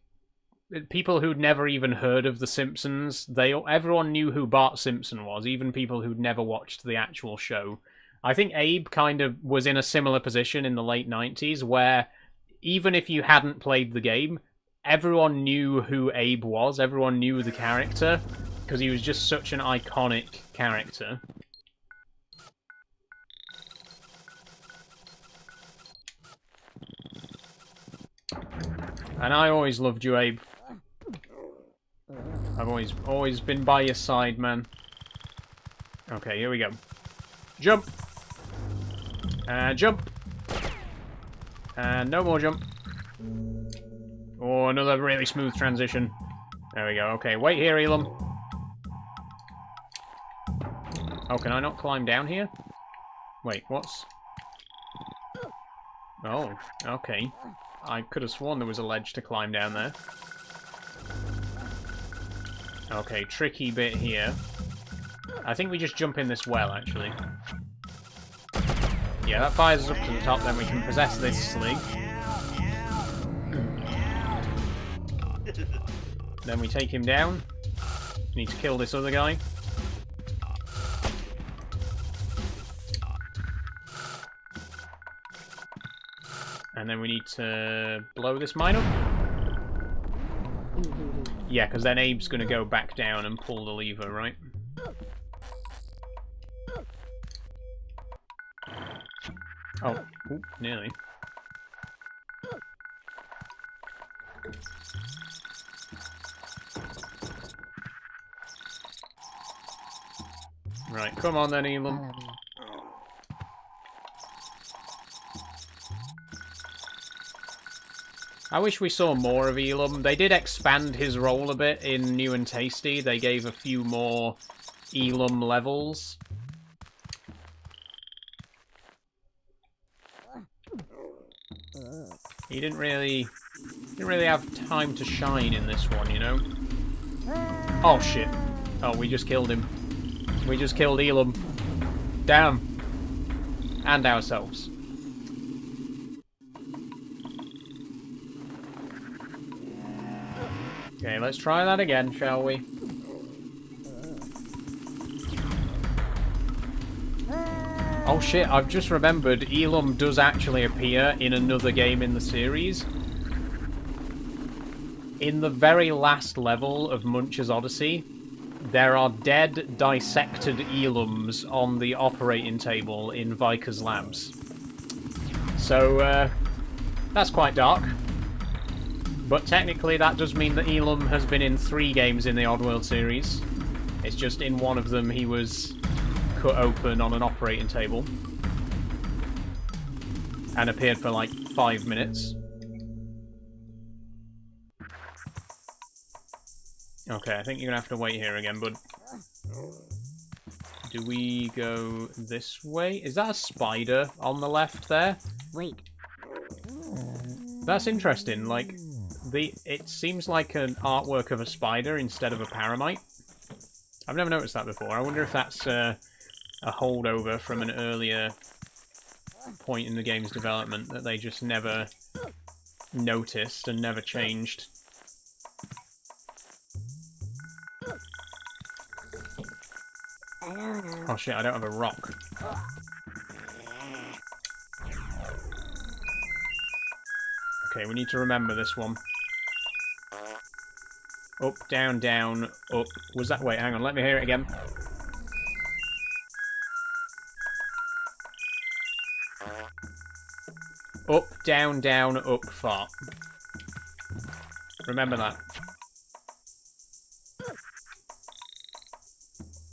people who'd never even heard of The Simpsons, everyone knew who Bart Simpson was, even people who'd never watched the actual show. I think Abe kind of was in a similar position in the late 90s, where even if you hadn't played the game, everyone knew who Abe was, everyone knew the character, because he was just such an iconic character. And I always loved you, Abe. I've always been by your side, man. Okay, here we go. Jump! Jump! And no more jump. Oh, another really smooth transition. There we go. Okay, wait here, Elam. Oh, can I not climb down here? Wait, what's... Oh, okay. I could have sworn there was a ledge to climb down there. Okay, tricky bit here. I think we just jump in this well, actually. Yeah, that fires us up to the top, then we can possess this slig. Then we take him down. Need to kill this other guy. And then we need to blow this mine up. Yeah, because then Abe's going to go back down and pull the lever, right? Oh, ooh, nearly. Right, come on then, Elam. I wish we saw more of Elam. They did expand his role a bit in New and Tasty. They gave a few more Elam levels. He didn't really have time to shine in this one, you know? Oh shit. Oh, we just killed him. We just killed Elam. Damn. And ourselves. Okay, let's try that again, shall we? Oh shit, I've just remembered Elam does actually appear in another game in the series. In the very last level of Munch's Oddysee, there are dead, dissected Elams on the operating table in Viker's Labs. So, that's quite dark. But technically that does mean that Elam has been in 3 games in the Oddworld series. It's just in one of them he was cut open on an operating table. And appeared for like 5 minutes. Okay, I think you're gonna have to wait here again, bud. Do we go this way? Is that a spider on the left there? Wait. That's interesting, like... It seems like an artwork of a spider instead of a paramite. I've never noticed that before. I wonder if that's a holdover from an earlier point in the game's development that they just never noticed and never changed. Oh shit, I don't have a rock. Okay, we need to remember this one. Up, down, down, up. Was that... Wait, hang on, let me hear it again. Up, down, down, up, fart. Remember that.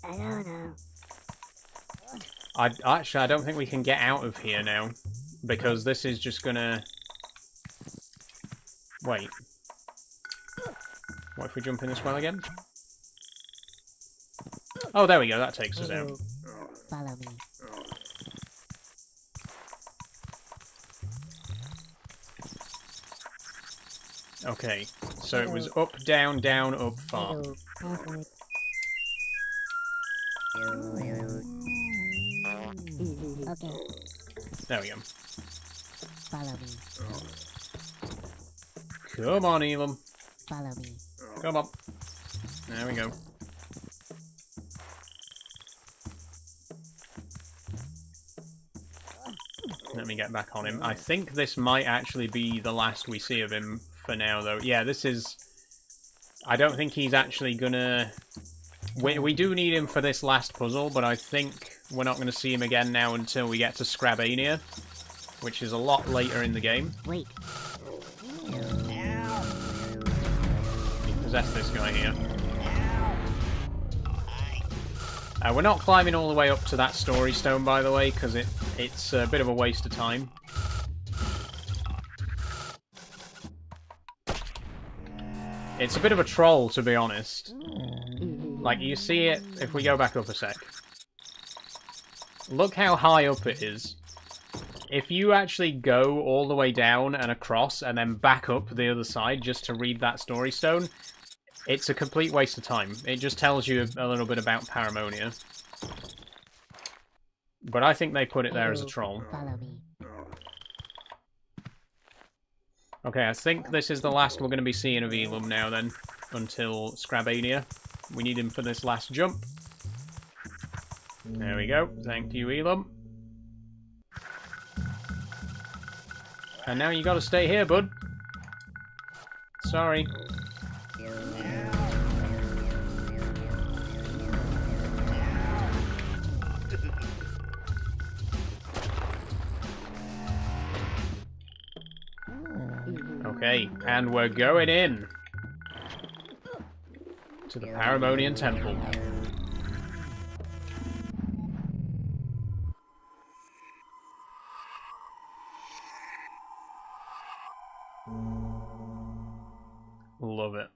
I don't know. Actually, I don't think we can get out of here now. Because this is just gonna... Wait. What if we jump in this well again? Oh, there we go. That takes us out. Follow me. Okay, so it was up, down, down, up, far. Perfect. Okay, There we go. follow me. Come on, Elam. Follow me. Come on. There we go. Let me get back on him. I think this might actually be the last we see of him for now, though. Yeah, this is... I don't think he's actually gonna... We do need him for this last puzzle, but I think we're not going to see him again now until we get to Scrabania, which is a lot later in the game. Wait. Possess this guy here. We're not climbing all the way up to that story stone, by the way, because it's a bit of a waste of time. It's a bit of a troll, to be honest. Like, you see it if we go back up a sec. Look how high up it is. If you actually go all the way down and across and then back up the other side just to read that story stone, it's a complete waste of time. It just tells you a little bit about Paramonia. But I think they put it there as a troll. Follow me. Okay, I think this is the last we're going to be seeing of Elam now then, until Scrabania. We need him for this last jump. There we go. Thank you, Elam. And now you got to stay here, bud. Sorry. Okay, and we're going in to the Paramonian Temple. Love it.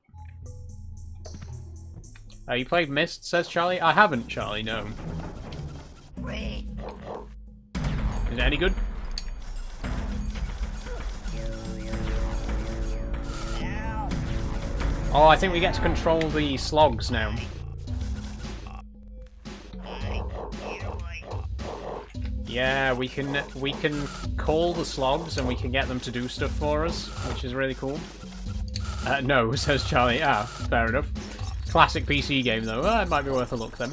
You played Myst, says Charlie? I haven't, Charlie, no. Wait. Is it any good? Oh, I think we get to control the slogs now. Yeah, we can call the slogs and we can get them to do stuff for us, which is really cool. No, says Charlie. Ah, fair enough. Classic PC game though. It might be worth a look then.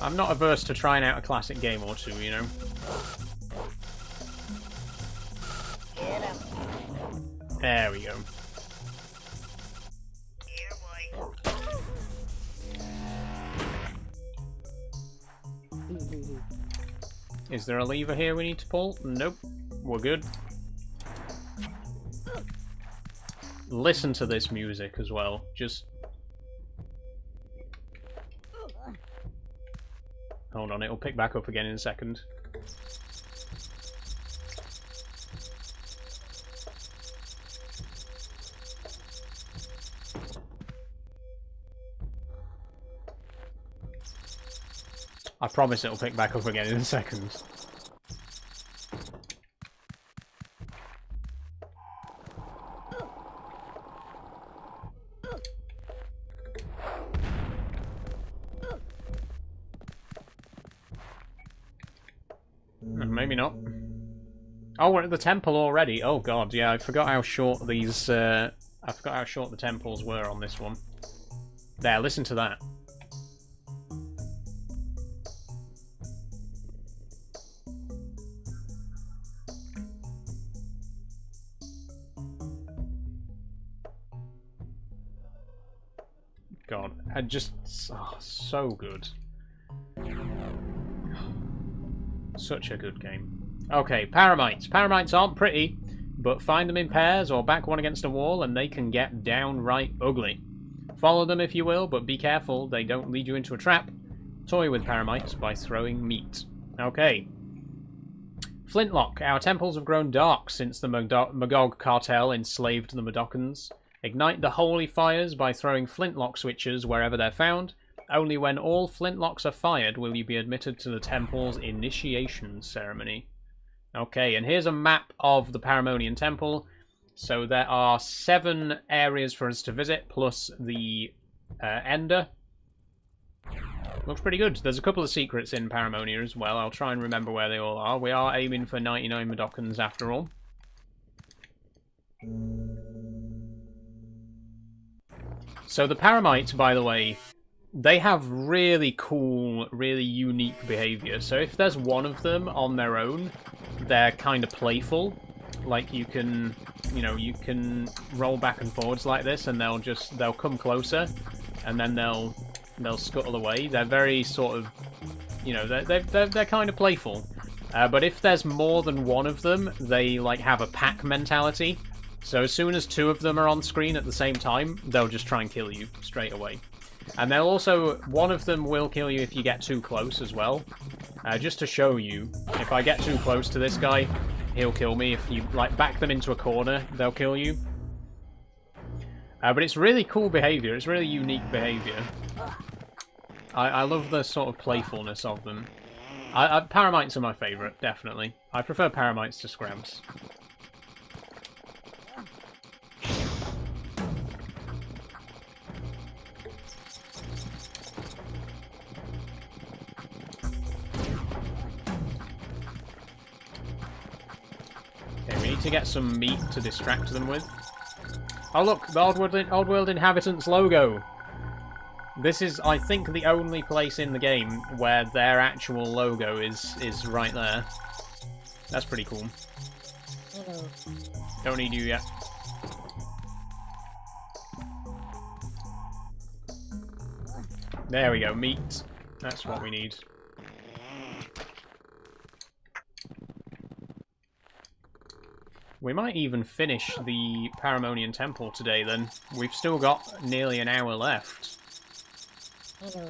I'm not averse to trying out a classic game or two, you know. There we go. Is there a lever here we need to pull? Nope. We're good. Listen to this music as well. Just... Hold on, it'll pick back up again in a second. I promise it'll pick back up again in a second. Maybe not. Oh, we're at the temple already. Oh god, yeah, I forgot how short these, I forgot how short the temples were on this one. There, listen to that. Just so good. Such a good game. Okay, paramites. Paramites aren't pretty, but find them in pairs or back one against a wall and they can get downright ugly. Follow them if you will, but be careful they don't lead you into a trap. Toy with paramites by throwing meat. Okay. Flintlock. Our temples have grown dark since the Magog cartel enslaved the Mudokons. Ignite the holy fires by throwing flintlock switches wherever they're found. Only when all flintlocks are fired will you be admitted to the temple's initiation ceremony. Okay, and here's a map of the Paramonian Temple. So there are 7 areas for us to visit, plus the Ender. Looks pretty good. There's a couple of secrets in Paramonia as well. I'll try and remember where they all are. We are aiming for 99 Mudokons after all. So the Paramites, by the way, they have really cool, really unique behavior. So if there's one of them on their own, they're kind of playful. Like you can, you can roll back and forwards like this, and they'll come closer, and then they'll scuttle away. They're very sort of, they're kind of playful. But if there's more than one of them, they like have a pack mentality. So as soon as 2 of them are on screen at the same time, they'll just try and kill you straight away. And they'll also, one of them will kill you if you get too close as well. Just to show you, if I get too close to this guy, he'll kill me. If you like back them into a corner, they'll kill you. But it's really cool behavior. It's really unique behavior. I love the sort of playfulness of them. Paramites are my favourite, definitely. I prefer Paramites to Scrabs. Okay, we need to get some meat to distract them with. Oh look, the Oddworld Inhabitants logo! This is, I think, the only place in the game where their actual logo is right there. That's pretty cool. Hello. Don't need you yet. There we go, meat. That's what we need. We might even finish the Paramonian Temple today then. We've still got nearly an hour left. Hello.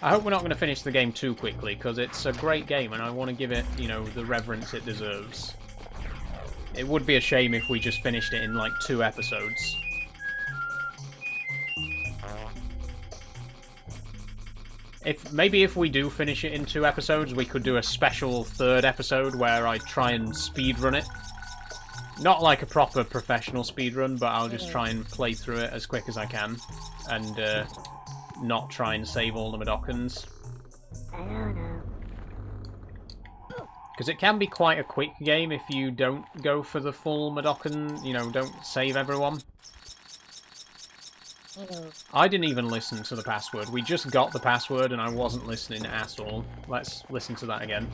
I hope we're not going to finish the game too quickly, because it's a great game and I want to give it, the reverence it deserves. It would be a shame if we just finished it in like 2 episodes. Maybe if we do finish it in 2 episodes, we could do a special 3rd episode where I try and speedrun it. Not like a proper professional speedrun, but I'll just try and play through it as quick as I can. And not try and save all the Mudokons. I don't know. Because it can be quite a quick game if you don't go for the full Mudokon, don't save everyone. Hello. I didn't even listen to the password. We just got the password and I wasn't listening at all. Let's listen to that again.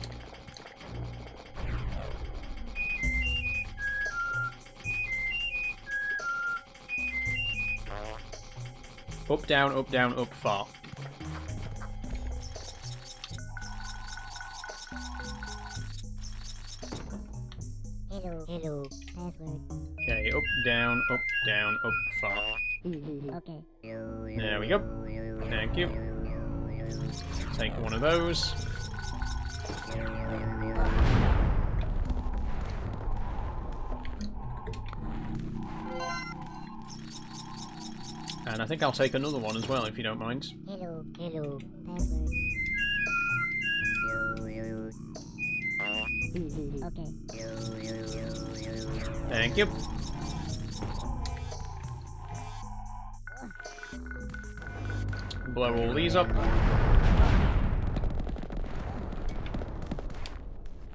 Up, down, up, far. Hello. Hello. Password. Okay, up, down, up, far. Okay. There we go. Thank you. Take one of those. And I think I'll take another one as well, if you don't mind. Hello. Hello. Password. Okay. Thank you. Blow all these up.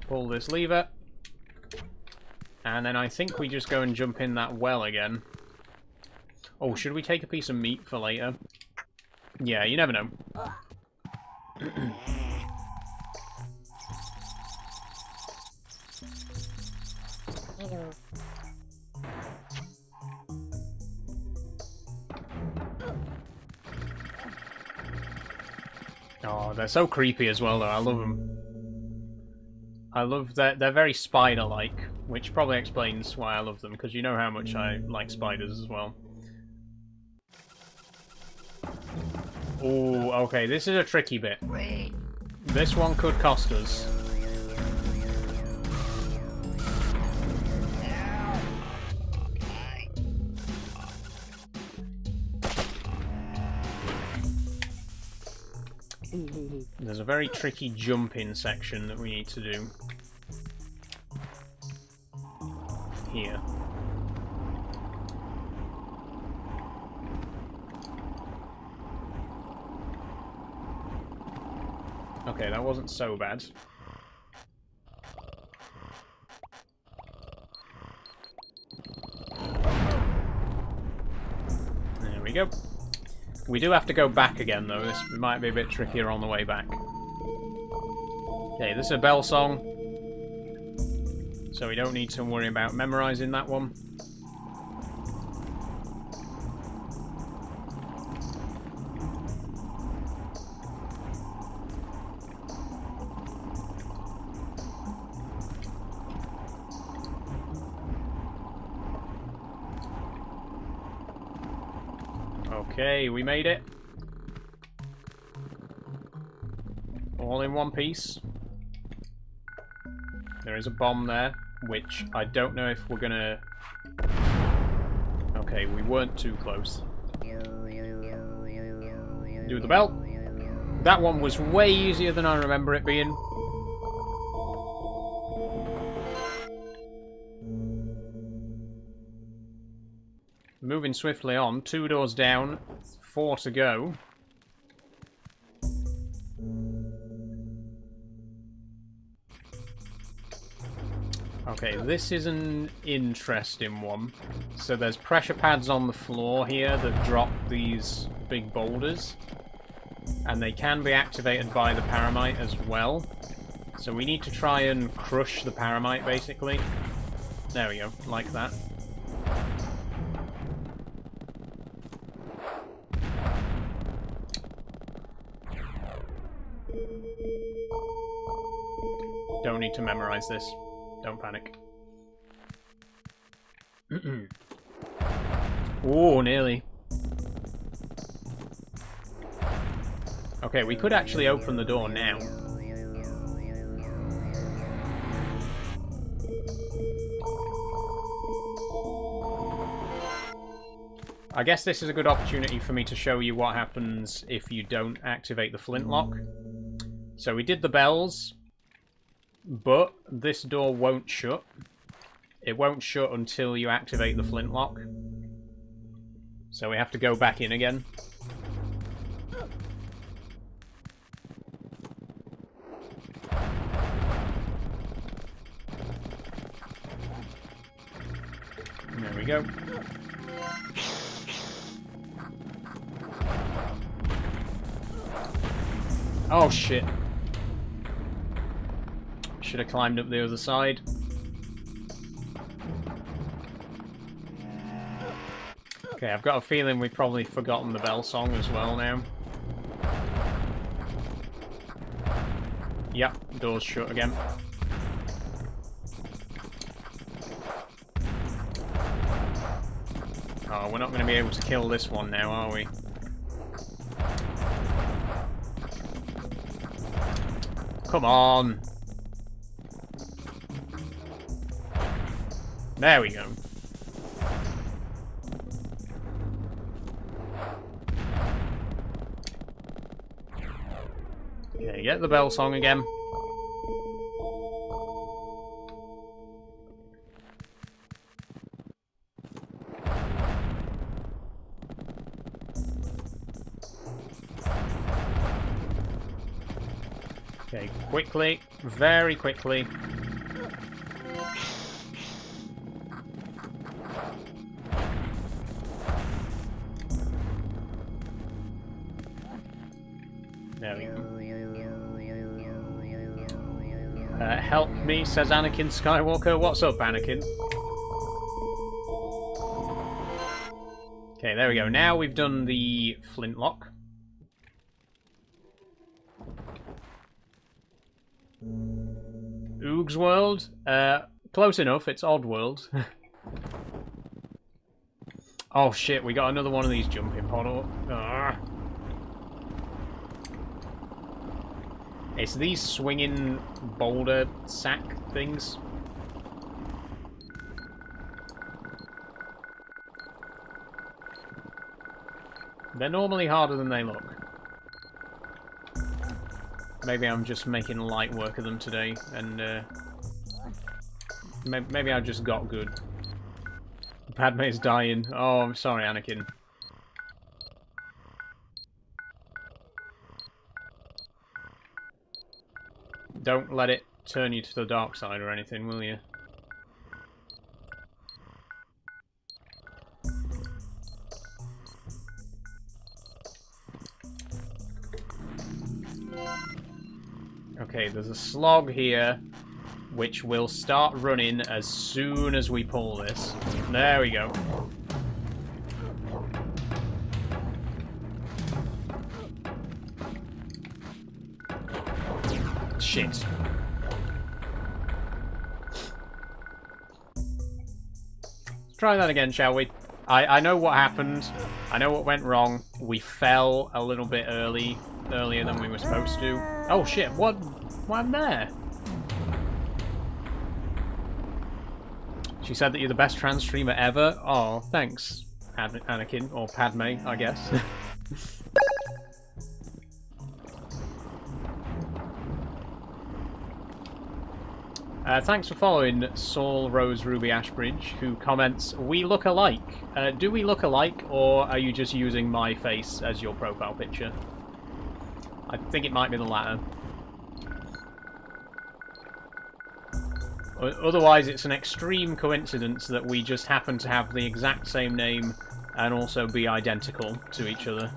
Pull this lever. And then I think we just go and jump in that well again. Oh, should we take a piece of meat for later? Yeah, you never know. Hello. Oh, they're so creepy as well, though. I love them. I love that they're very spider-like, which probably explains why I love them, because you know how much I like spiders as well. Oh, okay, this is a tricky bit. This one could cost us. There's a very tricky jump-in section that we need to do. Here. Okay, that wasn't so bad. There we go. We do have to go back again, though. This might be a bit trickier on the way back. Okay, this is a bell song, so we don't need to worry about memorizing that one. Okay, we made it. All in one piece. There is a bomb there, which I don't know if we're gonna... Okay, we weren't too close. Do the bell. That one was way easier than I remember it being. Moving swiftly on, 2 doors down, 4 to go. Okay, this is an interesting one. So there's pressure pads on the floor here that drop these big boulders. And they can be activated by the paramite as well. So we need to try and crush the paramite, basically. There we go, like that. Don't need to memorize this. Don't panic. Oh, nearly. Okay, we could actually open the door now. I guess this is a good opportunity for me to show you what happens if you don't activate the flintlock. So we did the bells. But this door won't shut. It won't shut until you activate the flintlock. So we have to go back in again. There we go. Oh shit. Should have climbed up the other side. Okay, I've got a feeling we've probably forgotten the bell song as well now. Yep, door's shut again. Oh, we're not going to be able to kill this one now, are we? Come on! There we go. Okay, get the bell song again. Okay, quickly, very quickly. There we go. Help me, says Anakin Skywalker. What's up, Anakin? Okay, there we go. Now we've done the flintlock. Oog's World? Close enough, it's Oddworld. Oh shit, we got another one of these jumping portal. It's these swinging boulder sack things. They're normally harder than they look. Maybe I'm just making light work of them today, and maybe I just got good. Padme's dying. Oh, I'm sorry, Anakin. Don't let it turn you to the dark side or anything, will you? Okay, there's a slog here, which will start running as soon as we pull this. There we go. Shit. Let's try that again, shall we? I know what happened. I know what went wrong. We fell a little bit earlier than we were supposed to. Oh shit, what happened there? She said that you're the best trans streamer ever. Oh, thanks, Anakin, or Padme, I guess. Thanks for following Saul Rose Ruby Ashbridge, who comments, "We look alike." Do we look alike, or are you just using my face as your profile picture? I think it might be the latter. Otherwise, it's an extreme coincidence that we just happen to have the exact same name and also be identical to each other.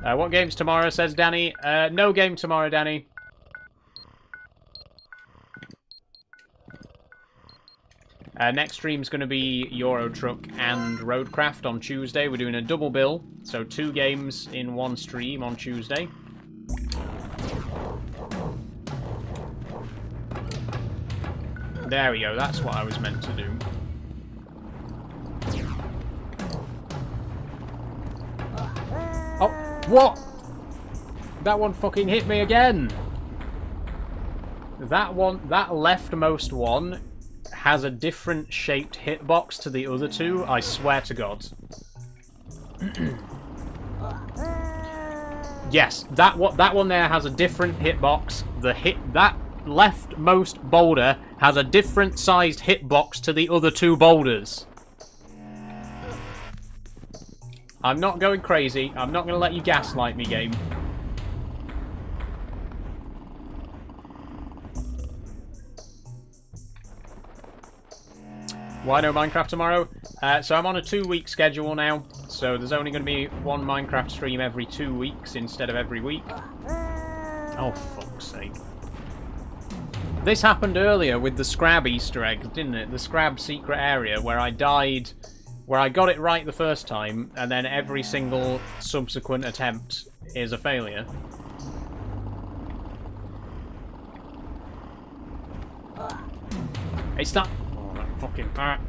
What game's tomorrow, says Danny? No game tomorrow, Danny. Next stream's going to be Euro Truck and Roadcraft on Tuesday. We're doing a double bill, so 2 games in 1 stream on Tuesday. There we go, that's what I was meant to do. Oh, what? That one fucking hit me again! That leftmost one has a different shaped hitbox to the other 2, I swear to God. Yes, that one there has a different hitbox. That leftmost boulder has a different sized hitbox to the other 2 boulders. I'm not going crazy. I'm not going to let you gaslight me, game. Why no Minecraft tomorrow? So I'm on a 2-week schedule now, so there's only going to be 1 Minecraft stream every 2 weeks instead of every week. Oh, fuck's sake. This happened earlier with the Scrab Easter egg, didn't it? The Scrab secret area where I died, where I got it right the first time, and then every single subsequent attempt is a failure. It's that... Oh, that fucking bat.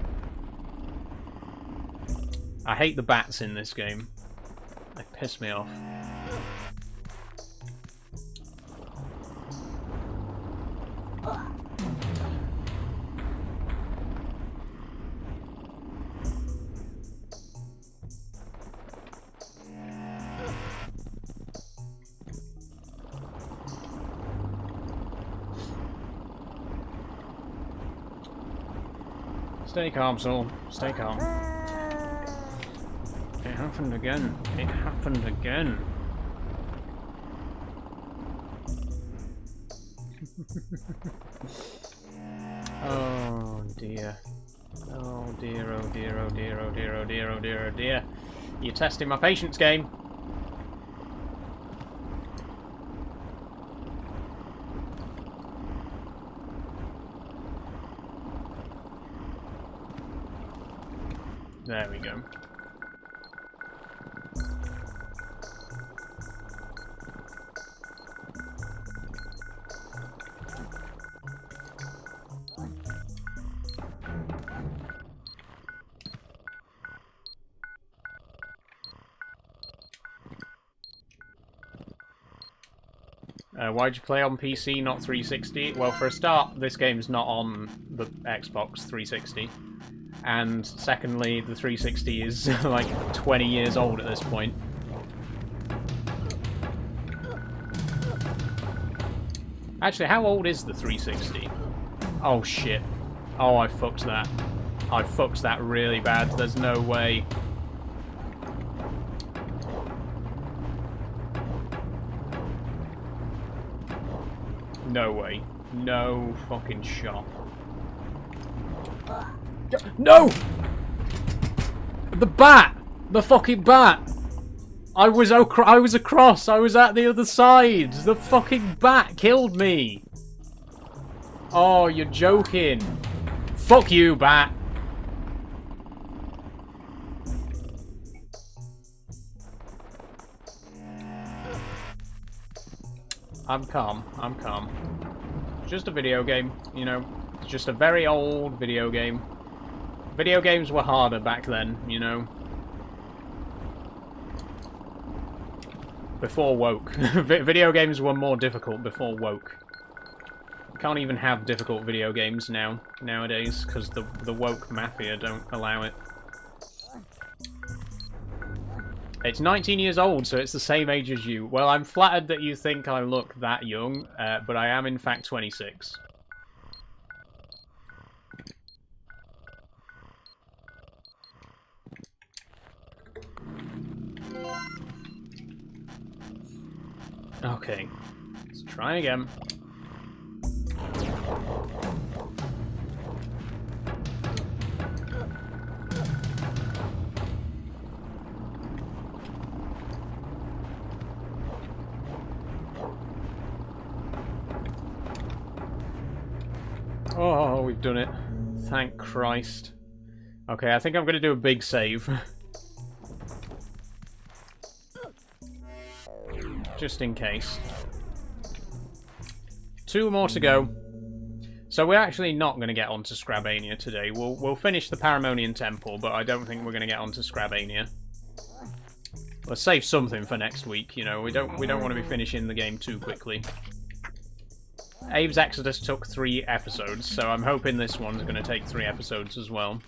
I hate the bats in this game. They piss me off. Stay calm, Saul. Stay calm. It happened again. It happened again. Oh dear. Oh dear, oh dear, oh dear, oh dear, oh dear, oh dear, oh dear. You're testing my patience, game. There we go. Why'd you play on PC, not 360? Well, for a start, this game's not on the Xbox 360. And secondly, the 360 is like 20 years old at this point. Actually, how old is the 360? Oh shit. Oh, I fucked that. I fucked that really bad. There's no way. No way. No fucking shot. No! The bat! The fucking bat! I was across. I was at the other side. The fucking bat killed me. Oh, you're joking. Fuck you, bat. I'm calm. I'm calm. Just a video game, you know. It's just a very old video game. Video games were harder back then, you know. Before woke. Video games were more difficult before woke. You can't even have difficult video games nowadays, because the woke mafia don't allow it. It's 19 years old, so it's the same age as you. Well, I'm flattered that you think I look that young, but I am in fact 26. Okay, let's try again. Oh, we've done it. Thank Christ. Okay, I think I'm going to do a big save. Just in case. 2 more to go. So we're actually not going to get onto Scrabania today. We'll finish the Paramonian Temple, but I don't think we're going to get onto Scrabania. Let's save something for next week, you know. We don't want to be finishing the game too quickly. Abe's Exodus took 3 episodes, so I'm hoping this one's going to take 3 episodes as well.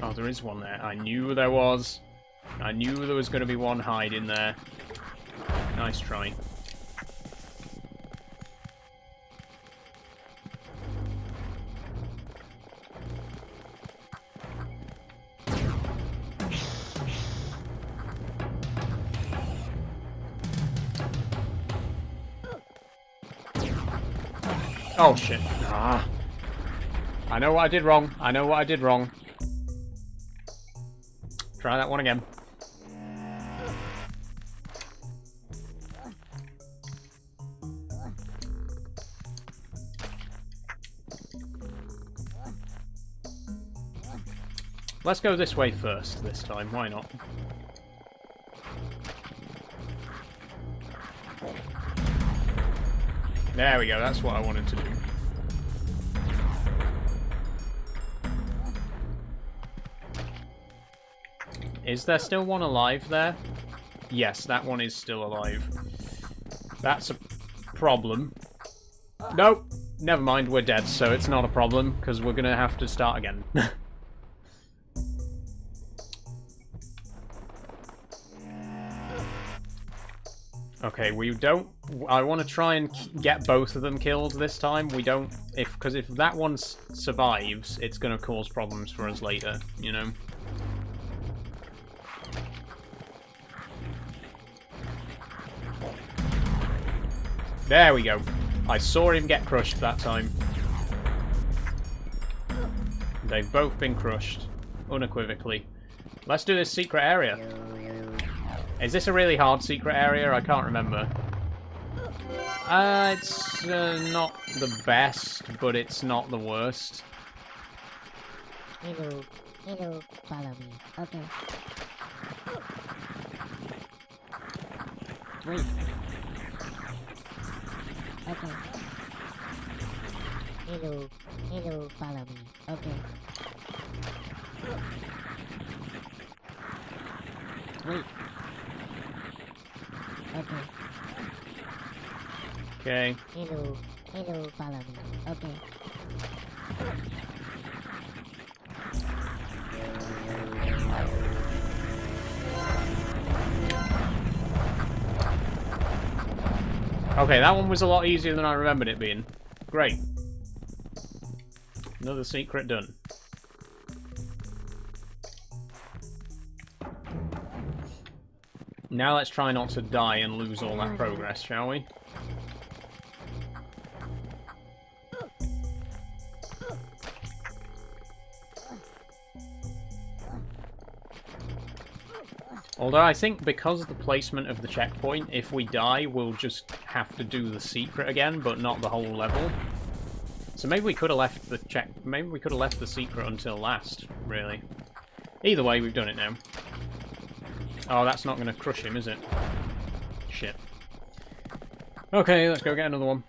Oh, there is one there. I knew there was. I knew there was going to be one hiding there. Nice try. Oh shit. Ah. I know what I did wrong. I know what I did wrong. Try that one again. Let's go this way first this time. Why not? There we go, that's what I wanted to do. Is there still one alive there? Yes, that one is still alive. That's a problem. Nope, never mind, we're dead, so it's not a problem, because we're going to have to start again. Okay, we don't... I want to try and get both of them killed this time. We don't... Because if that one survives, it's going to cause problems for us later, you know? There we go. I saw him get crushed that time. They've both been crushed, unequivocally. Let's do this secret area. Is this a really hard secret area? I can't remember. It's not the best, but it's not the worst. Hello, follow me. Okay. Wait. Okay. Hello. Hello, follow me. Okay. Wait. Okay. Okay. Hello. Hello, follow me. Okay. Okay, that one was a lot easier than I remembered it being. Great. Another secret done. Now let's try not to die and lose all that progress, shall we? Although I think because of the placement of the checkpoint, if we die, we'll just have to do the secret again, but not the whole level. So maybe we could have left the maybe we could have left the secret until last, really. Either way, we've done it now. Oh, that's not going to crush him, is it? Shit. Okay, let's go get another one.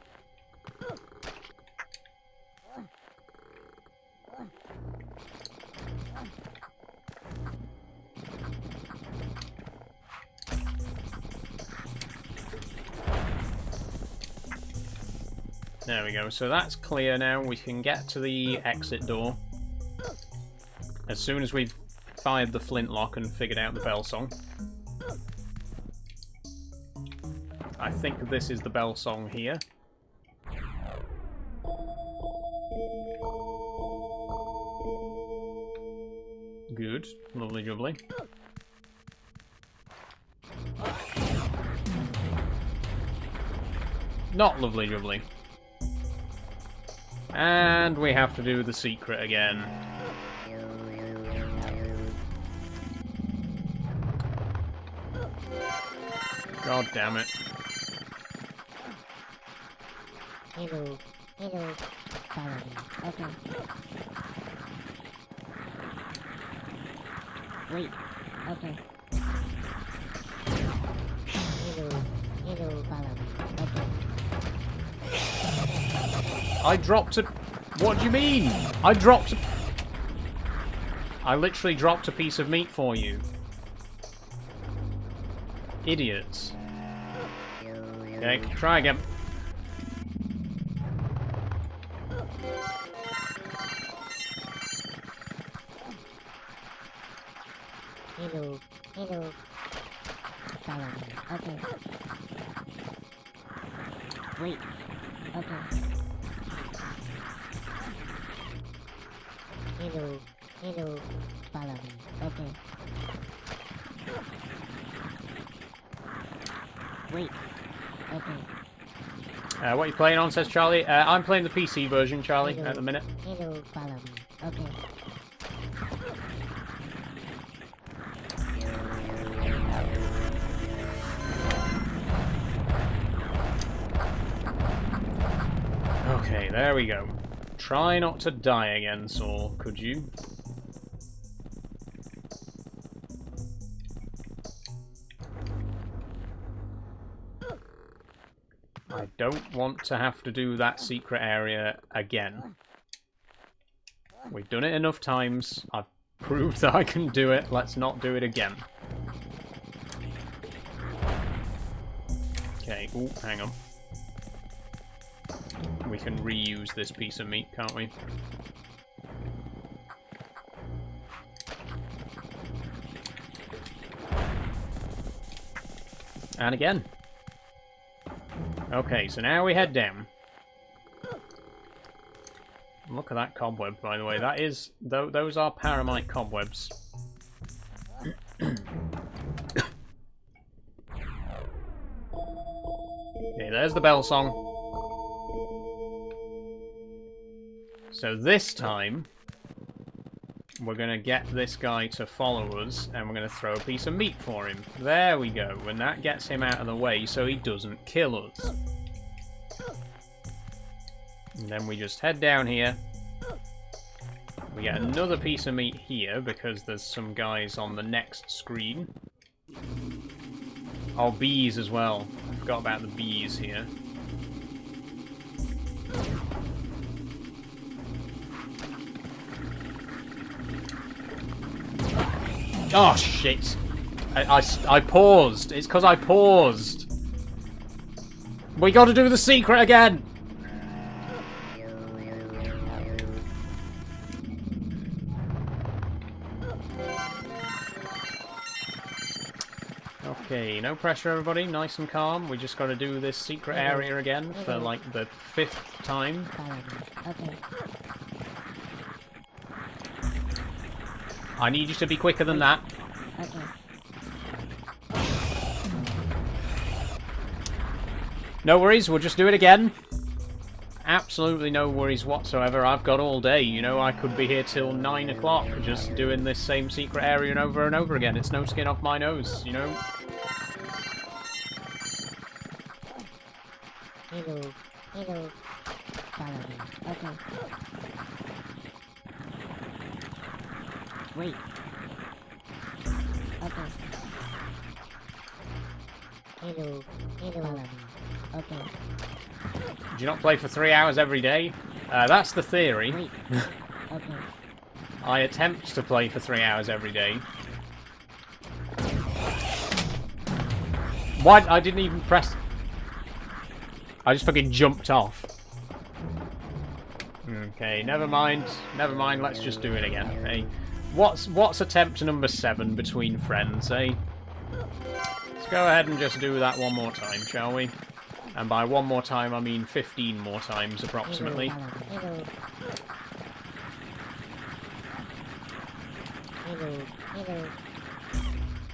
There we go, so that's clear now. We can get to the exit door. As soon as we've fired the flintlock and figured out the bell song. I think this is the bell song here. Good. Lovely jubbly. Not lovely jubbly. And we have to do the secret again. God damn it. Hello. Hello. Follow me. Okay. Wait. Okay. Hello. Hello, follow me. Okay. I dropped a... What do you mean? I dropped a... I literally dropped a piece of meat for you. Idiots. Okay, try again. Hello. Hello. Follow me. Okay. Wait. Okay. Hello. Hello. Follow me. Okay. Wait. Okay. What are you playing on, says Charlie? I'm playing the PC version, Charlie, Hello. at the minute. Hello. Follow me. Okay. Okay, there we go. Try not to die again, Saul, could you? I don't want to have to do that secret area again. We've done it enough times. I've proved that I can do it. Let's not do it again. Okay, ooh, hang on. We can reuse this piece of meat, can't we? And again. Okay, so now we head down. Look at that cobweb, by the way. That is... those are paramite cobwebs. Okay, there's the bell song. So this time, we're going to get this guy to follow us, and we're going to throw a piece of meat for him. There we go, and that gets him out of the way so he doesn't kill us. And then we just head down here. We get another piece of meat here, because there's some guys on the next screen. Oh, bees as well. I forgot about the bees here. Oh, shit. I paused. It's because I paused. We got to do the secret again. Okay, no pressure, everybody. Nice and calm. We just got to do this secret area again for like the 5th time. Okay. I need you to be quicker than that. Okay. No worries, we'll just do it again. Absolutely no worries whatsoever. I've got all day, you know. I could be here till 9 o'clock just doing this same secret area and over again. It's no skin off my nose, you know. Hello. Follow me. Okay. Wait. Okay. Hello. Follow me. Okay. Do you not play for 3 hours every day? That's the theory. Wait. Okay. I attempt to play for 3 hours every day. What? I didn't even press... I just fucking jumped off. Okay, never mind. Never mind, let's just do it again, hey? What's attempt number 7 between friends, eh? Let's go ahead and just do that one more time, shall we? And by one more time, I mean 15 more times, approximately. Hello.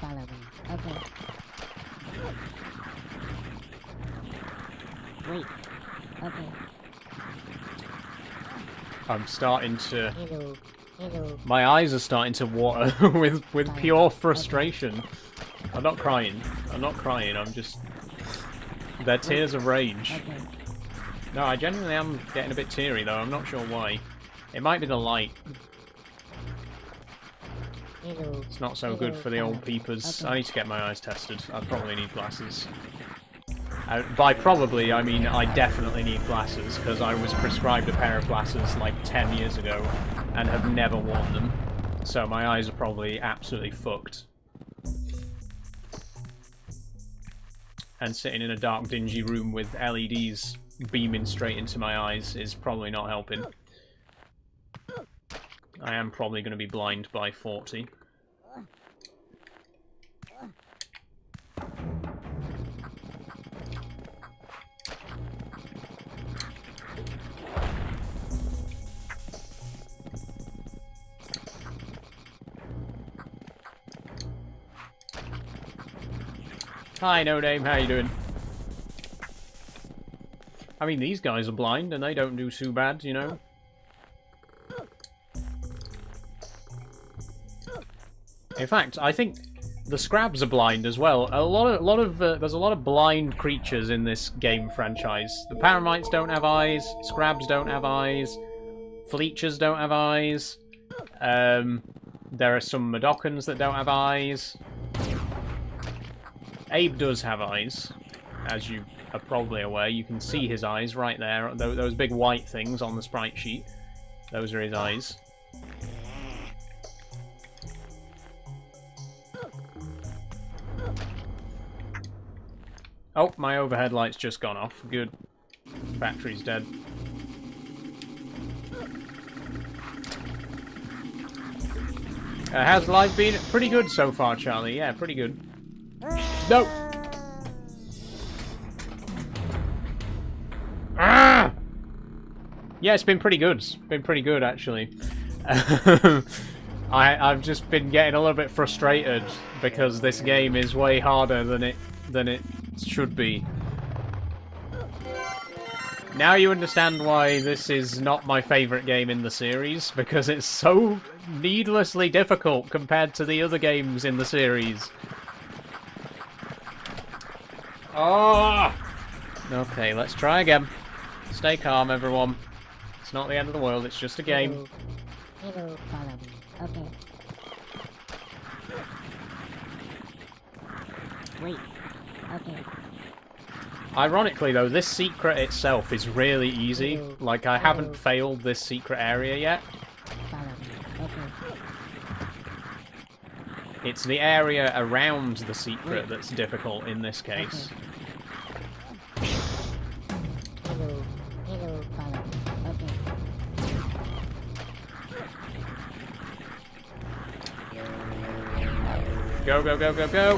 Follow me. Okay. Wait. Okay. I'm starting to... Hello. My eyes are starting to water with pure frustration. I'm not crying. I'm just... They're tears of rage. Okay. No, I genuinely am getting a bit teary, though. I'm not sure why. It might be the light. Hello. It's not so good for the old peepers. I need to get my eyes tested. I probably need glasses. By probably, I mean I definitely need glasses, because I was prescribed a pair of glasses like 10 years ago and have never worn them. So my eyes are probably absolutely fucked. And sitting in a dark, dingy room with LEDs beaming straight into my eyes is probably not helping. I am probably going to be blind by 40. Hi, No Name, how you doing? I mean, these guys are blind and they don't do too bad, you know? In fact, I think the Scrabs are blind as well. There's a lot of blind creatures in this game franchise. The Paramites don't have eyes, Scrabs don't have eyes, Fleechers don't have eyes, there are some Madokans that don't have eyes. Abe does have eyes, as you are probably aware. You can see his eyes right there. Those big white things on the sprite sheet. Those are his eyes. Oh, my overhead light's just gone off. Good. Battery's dead. How's life been? Pretty good so far, Charlie. Yeah, pretty good. No! Ah! Yeah, it's been pretty good. It's been pretty good, actually. I've just been getting a little bit frustrated because this game is way harder than it should be. Now you understand why this is not my favourite game in the series, because it's so needlessly difficult compared to the other games in the series. Oh! Okay, let's try again. Stay calm, everyone. It's not the end of the world, it's just a game. Hello, follow me. Okay. Wait. Okay. Ironically, though, this secret itself is really easy. Like, I haven't failed this secret area yet. Follow me. Okay. It's the area around the secret that's difficult in this case. Hello, follow me. Okay. Go, go, go, go, go!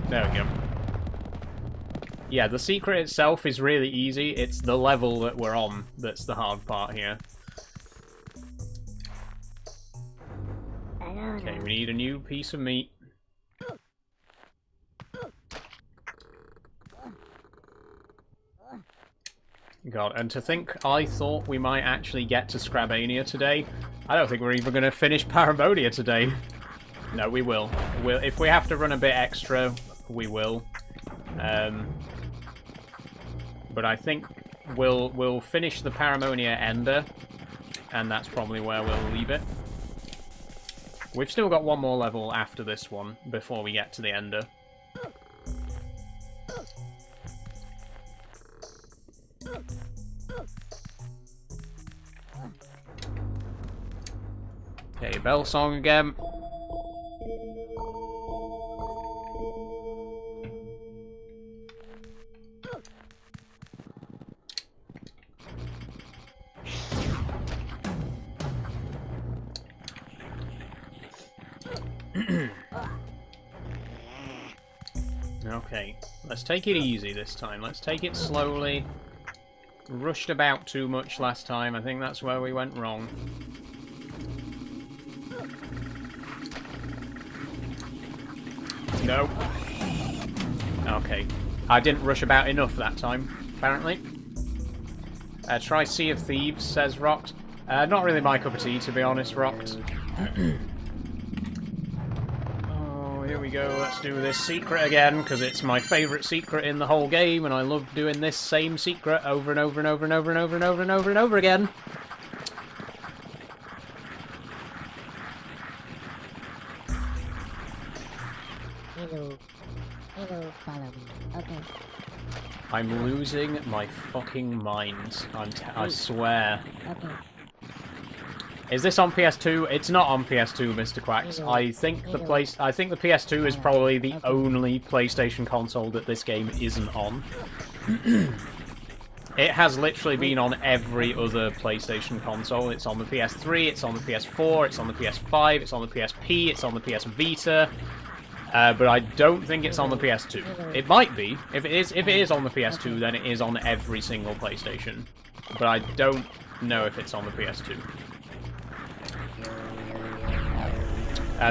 There we go. Yeah, the secret itself is really easy. It's the level that we're on that's the hard part here. Okay, we need a new piece of meat. God, and to think I thought we might actually get to Scrabania today. I don't think we're even going to finish Paramodia today. No, we will. If we have to run a bit extra, we will. But I think we'll finish the Paramonia Ender, and that's probably where we'll leave it. We've still got one more level after this one before we get to the Ender. Okay, bell song again. Okay, let's take it easy this time. Let's take it slowly. Rushed about too much last time. I think that's where we went wrong. No. Okay. I didn't rush about enough that time, apparently. Try Sea of Thieves, says Rocked. Not really my cup of tea, to be honest, Rocked. Oh, here we go. Let's do this secret again, because it's my favourite secret in the whole game, and I love doing this same secret over and over and over and over and over and over and over and over again. Hello, follow me. Okay. I'm losing my fucking mind. I swear. Okay. Is this on PS2? It's not on PS2, Mr. Quacks. I think the PS2 is probably the only PlayStation console that this game isn't on. It has literally been on every other PlayStation console. It's on the PS3, it's on the PS4, it's on the PS5, it's on the PSP, it's on the PS Vita. But I don't think it's on the PS2. It might be. If it is on the PS2, then it is on every single PlayStation. But I don't know if it's on the PS2.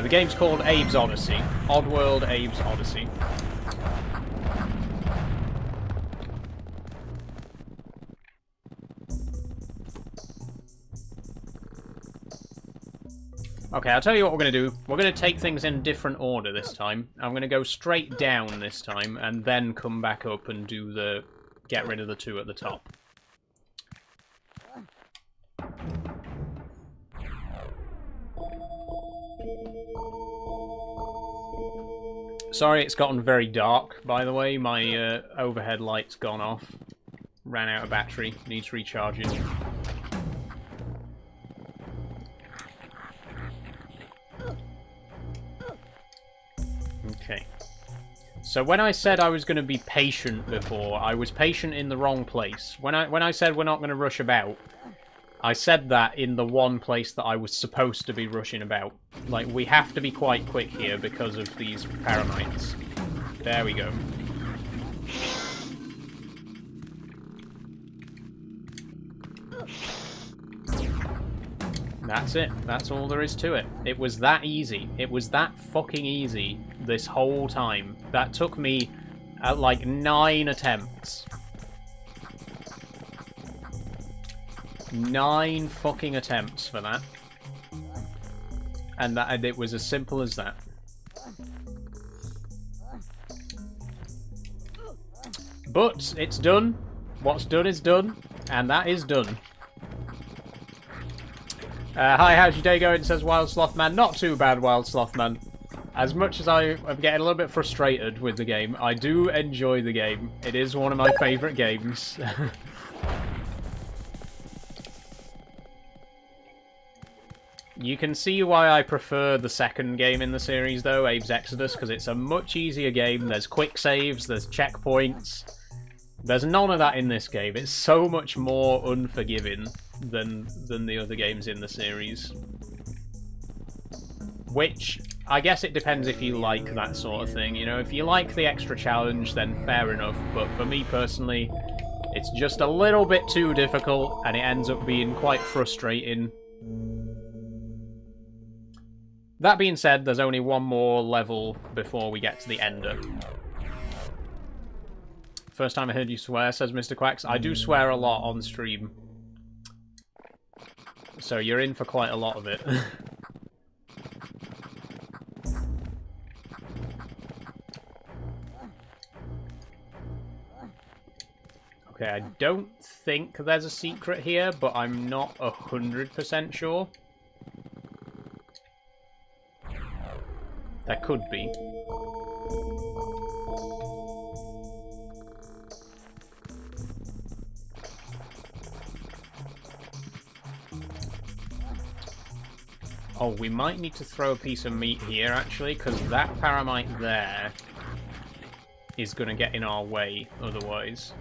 The game's called Abe's Oddysee. Oddworld Abe's Oddysee. Okay, I'll tell you what we're going to do. We're going to take things in different order this time. I'm going to go straight down this time, and then come back up and do the... get rid of the two at the top. Sorry, it's gotten very dark, by the way. My overhead light's gone off. Ran out of battery. Needs recharging. Okay. So when I said I was going to be patient before, I was patient in the wrong place. When I said we're not going to rush about, I said that in the one place that I was supposed to be rushing about. Like, we have to be quite quick here because of these paramites. There we go. That's it. That's all there is to it. It was that easy. It was that fucking easy this whole time. That took me like 9 attempts. 9 fucking attempts for that. And it was as simple as that. But it's done. What's done is done. And that is done. Hi, how's your day going? Says Wild Slothman. Not too bad, Wild Slothman. As much as I'm getting a little bit frustrated with the game, I do enjoy the game. It is one of my favourite games. You can see why I prefer the second game in the series, though, Abe's Exodus, because it's a much easier game. There's quick saves, there's checkpoints. There's none of that in this game. It's so much more unforgiving than the other games in the series. Which, I guess it depends if you like that sort of thing, you know? If you like the extra challenge, then fair enough, but for me personally, it's just a little bit too difficult, and it ends up being quite frustrating. That being said, there's only one more level before we get to the ender. First time I heard you swear, says Mr. Quacks. I do swear a lot on stream. So you're in for quite a lot of it. Okay, I don't think there's a secret here, but I'm not 100% sure. There could be. Oh, we might need to throw a piece of meat here, actually, because that paramite there is going to get in our way otherwise.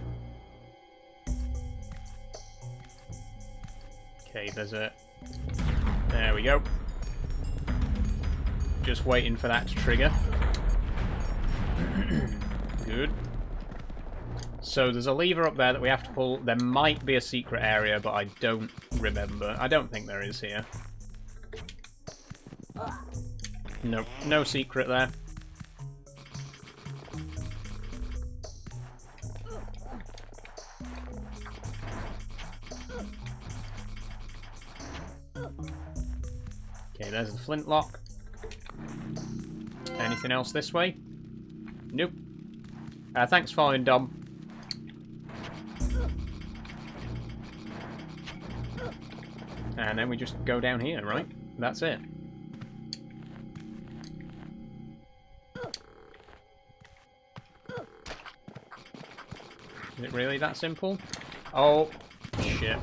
Okay, there's a... There we go. Just waiting for that to trigger. Good. So there's a lever up there that we have to pull. There might be a secret area, but I don't remember. I don't think there is here. Nope, no secret there. Okay, there's the flintlock. Anything else this way? Nope. Thanks for following, Dom. And then we just go down here, right? That's it. Is it really that simple? Oh, shit.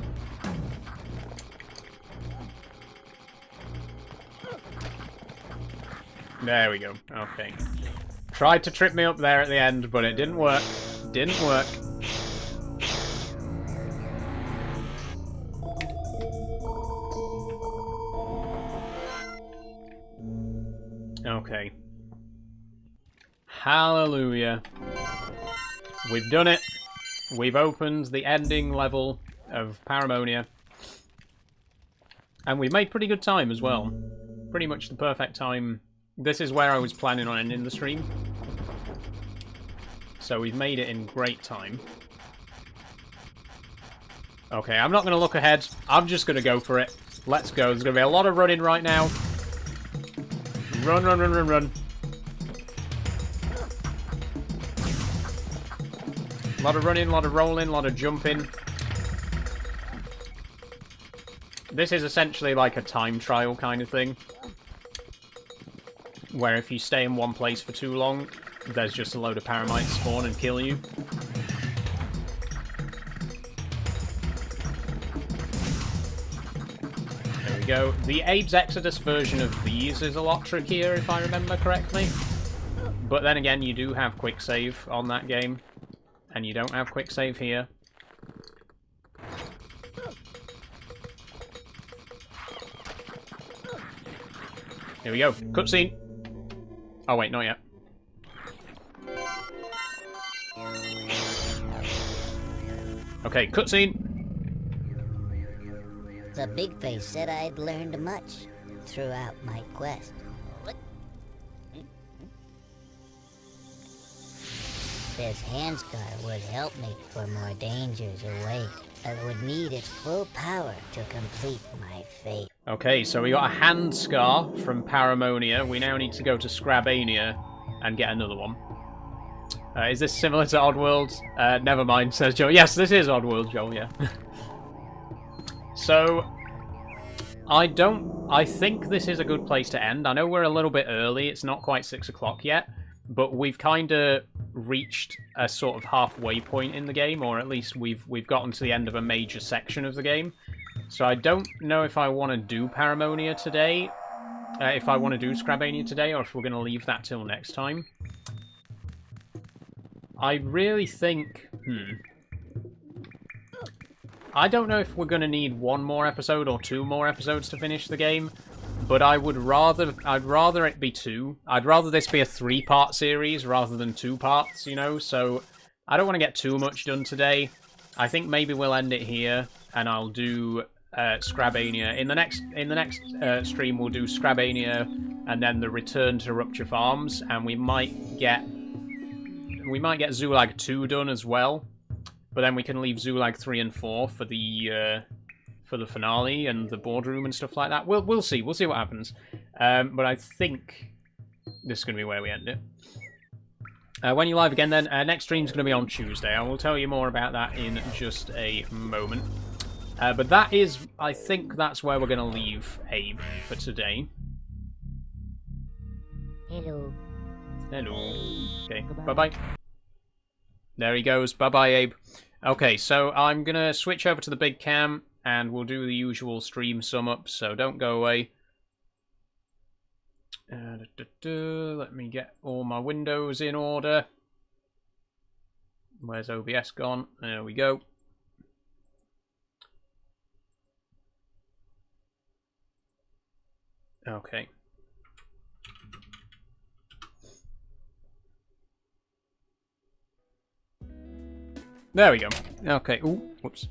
There we go. Okay. Tried to trip me up there at the end, but it didn't work. Didn't work. Okay. Hallelujah. We've done it. We've opened the ending level of Paramonia. And we've made pretty good time as well. Pretty much the perfect time. This is where I was planning on ending the stream. So we've made it in great time. Okay, I'm not going to look ahead. I'm just going to go for it. Let's go. There's going to be a lot of running right now. Run, run, run, run, run. A lot of running, a lot of rolling, a lot of jumping. This is essentially like a time trial kind of thing. Where if you stay in one place for too long, there's just a load of paramites spawn and kill you. There we go. The Abe's Exodus version of these is a lot trickier, if I remember correctly. But then again, you do have quick save on that game. And you don't have quick save here. Here we go. Cutscene. Oh wait, not yet. Okay, cutscene. The big face said I'd learned much throughout my quest. This hand scar would help me before more dangers await. I would need its full power to complete my fate. Okay, so we got a hand scar from Paramonia. We now need to go to Scrabania and get another one. Is this similar to Oddworld? Never mind, says Joel. Yes, this is Oddworld, Joel, yeah. So, I think this is a good place to end. I know we're a little bit early. It's not quite 6 o'clock yet. But we've kind of reached a sort of halfway point in the game, or at least we've gotten to the end of a major section of the game. So I don't know if I want to do Paramonia today, if I want to do Scrabania today, or if we're going to leave that till next time. I really think... I don't know if we're going to need one more episode or 2 more episodes to finish the game, but I'd rather it be 2. I'd rather this be a 3-part series rather than 2 parts, you know, so I don't want to get too much done today. I think maybe we'll end it here, and I'll do Scrabania. In the next stream, we'll do Scrabania, and then the return to Rupture Farms, and we might get Zulag 2 done as well. But then we can leave Zulag 3 and 4 for the finale and the boardroom and stuff like that. We'll see. We'll see what happens. But I think this is going to be where we end it. When you're live again, then next stream's going to be on Tuesday. I will tell you more about that in just a moment. But that is, I think that's where we're going to leave Abe for today. Hello. Hello. Okay. Bye-bye. There he goes. Bye-bye, Abe. Okay, so I'm going to switch over to the big cam, and we'll do the usual stream sum-up, so don't go away. Let me get all my windows in order. Where's OBS gone? There we go. Okay. There we go. Okay. Ooh, whoops.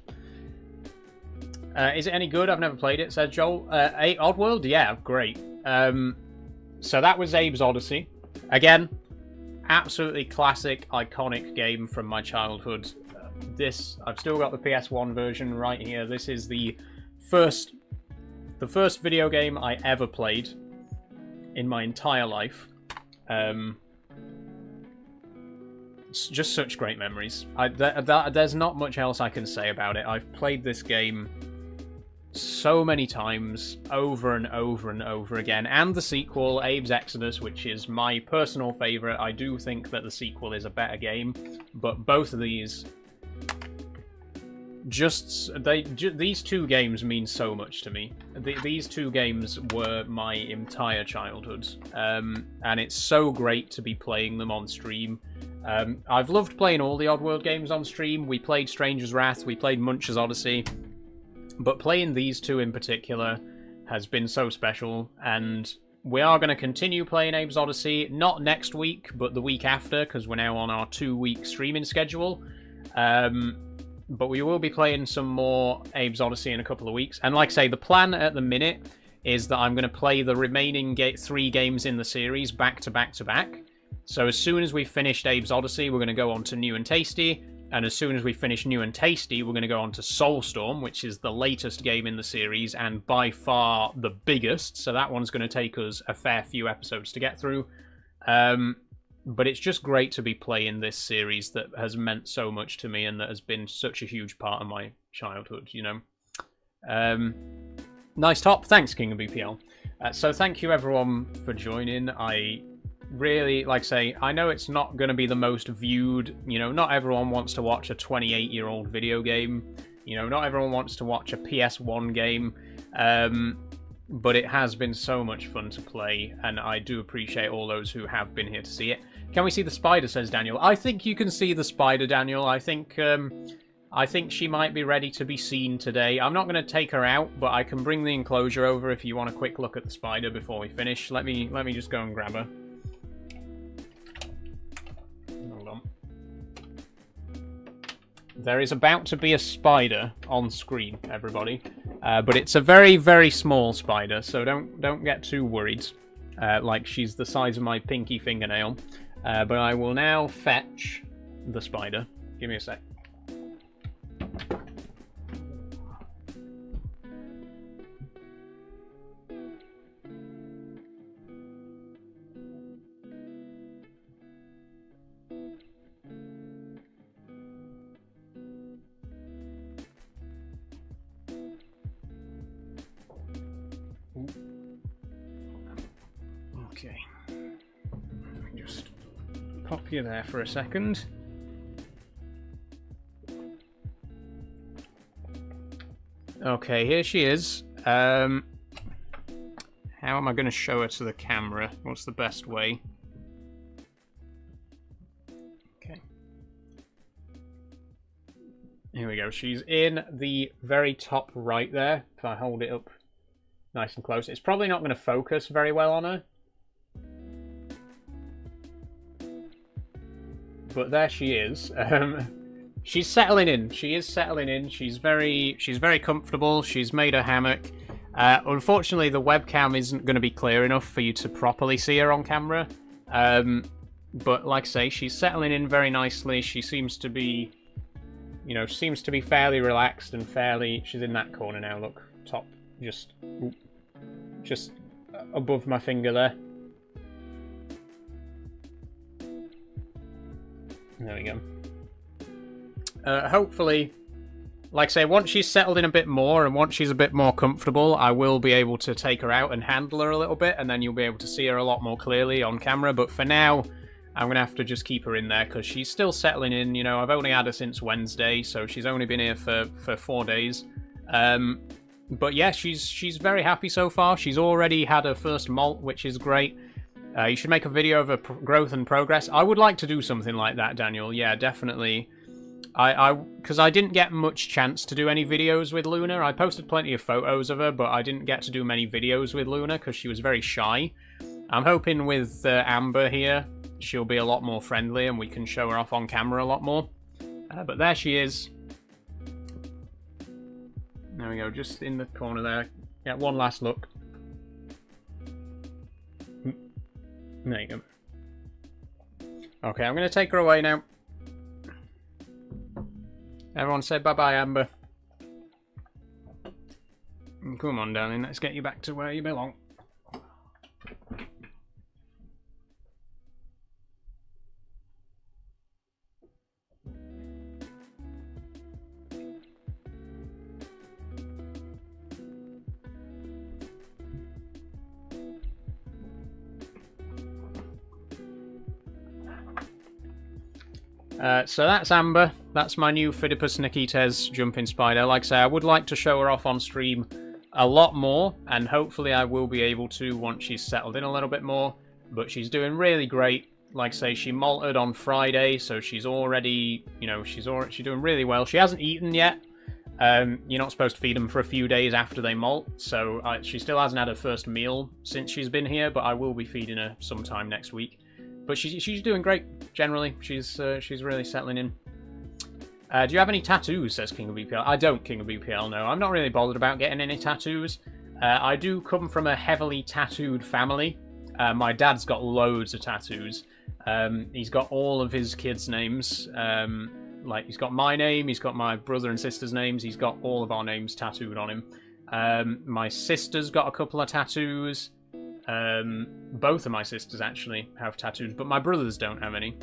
Is it any good? I've never played it, said Joel. Oddworld? Yeah, great. So that was Abe's Oddysee. Again, absolutely classic, iconic game from my childhood. I've still got the PS1 version right here. This is the first video game I ever played in my entire life. It's just such great memories. There's not much else I can say about it. I've played this game so many times, over and over and over again. And the sequel, Abe's Exodus, which is my personal favourite. I do think that the sequel is a better game, but both of these... these 2 games mean so much to me. These 2 games were my entire childhood. And it's so great to be playing them on stream. I've loved playing all the Oddworld games on stream. We played Stranger's Wrath, we played Munch's Oddysee, but playing these 2 in particular has been so special, and we are going to continue playing Abe's Oddysee, not next week, but the week after, because we're now on our 2-week streaming schedule. But we will be playing some more Abe's Oddysee in a couple of weeks, and like I say, the plan at the minute is that I'm going to play the remaining 3 games in the series back to back to back. So as soon as we've finished Abe's Oddysee, we're going to go on to New and Tasty, and as soon as we finish New and Tasty, we're going to go on to Soulstorm, which is the latest game in the series, and by far the biggest, so that one's going to take us a fair few episodes to get through. But it's just great to be playing this series that has meant so much to me, and that has been such a huge part of my childhood, you know. Nice top. Thanks, King of BPL. So thank you, everyone, for joining. I really, like I say, I know it's not going to be the most viewed, you know, not everyone wants to watch a 28-year-old video game, you know, not everyone wants to watch a PS1 game, but it has been so much fun to play, and I do appreciate all those who have been here to see it. Can we see the spider, says Daniel. I think you can see the spider, Daniel. I think she might be ready to be seen today. I'm not going to take her out, but I can bring the enclosure over if you want a quick look at the spider before we finish. Let me just go and grab her. Hold on. There is about to be a spider on screen, everybody. But it's a very, very small spider, so don't get too worried. Like she's the size of my pinky fingernail. But I will now fetch the spider. Give me a sec. Okay. Let me just pop you there for a second. Okay, here she is. How am I going to show her to the camera? What's the best way? Okay. Here we go. She's in the very top right there. If I hold it up nice and close. It's probably not going to focus very well on her. But there she is. She's settling in. She is settling in. She's very comfortable. She's made a hammock. Unfortunately, the webcam isn't going to be clear enough for you to properly see her on camera. But like I say, she's settling in very nicely. She seems to be, you know, fairly relaxed and fairly. She's in that corner now. Look, top, just above my finger there. There we go. Hopefully, like I say, once she's settled in a bit more and once she's a bit more comfortable, I will be able to take her out and handle her a little bit, and then you'll be able to see her a lot more clearly on camera. But for now, I'm going to have to just keep her in there because she's still settling in. You know, I've only had her since Wednesday, so she's only been here for 4 days. But yeah, she's very happy so far. She's already had her first molt, which is great. You should make a video of her growth and progress. I would like to do something like that, Daniel. Yeah, definitely. Because I didn't get much chance to do any videos with Luna. I posted plenty of photos of her, but I didn't get to do many videos with Luna because she was very shy. I'm hoping with Amber here, she'll be a lot more friendly and we can show her off on camera a lot more. But there she is. There we go, just in the corner there. Yeah, one last look. There you go. Okay, I'm going to take her away now. Everyone say bye-bye, Amber. Come on, darling, let's get you back to where you belong. So that's Amber. That's my new Phidippus Nikites jumping spider. Like I say, I would like to show her off on stream a lot more, and hopefully I will be able to once she's settled in a little bit more. But she's doing really great. Like I say, she molted on Friday, so she's already, you know, she's doing really well. She hasn't eaten yet. You're not supposed to feed them for a few days after they molt, so she still hasn't had her first meal since she's been here, but I will be feeding her sometime next week. But she's doing great, generally. She's really settling in. Do you have any tattoos, says King of BPL? I don't, King of BPL, no. I'm not really bothered about getting any tattoos. I do come from a heavily tattooed family. My dad's got loads of tattoos. He's got all of his kids' names. Like, he's got my name, he's got my brother and sister's names, he's got all of our names tattooed on him. My sister's got a couple of tattoos. Both of my sisters actually have tattoos, but my brothers don't have any.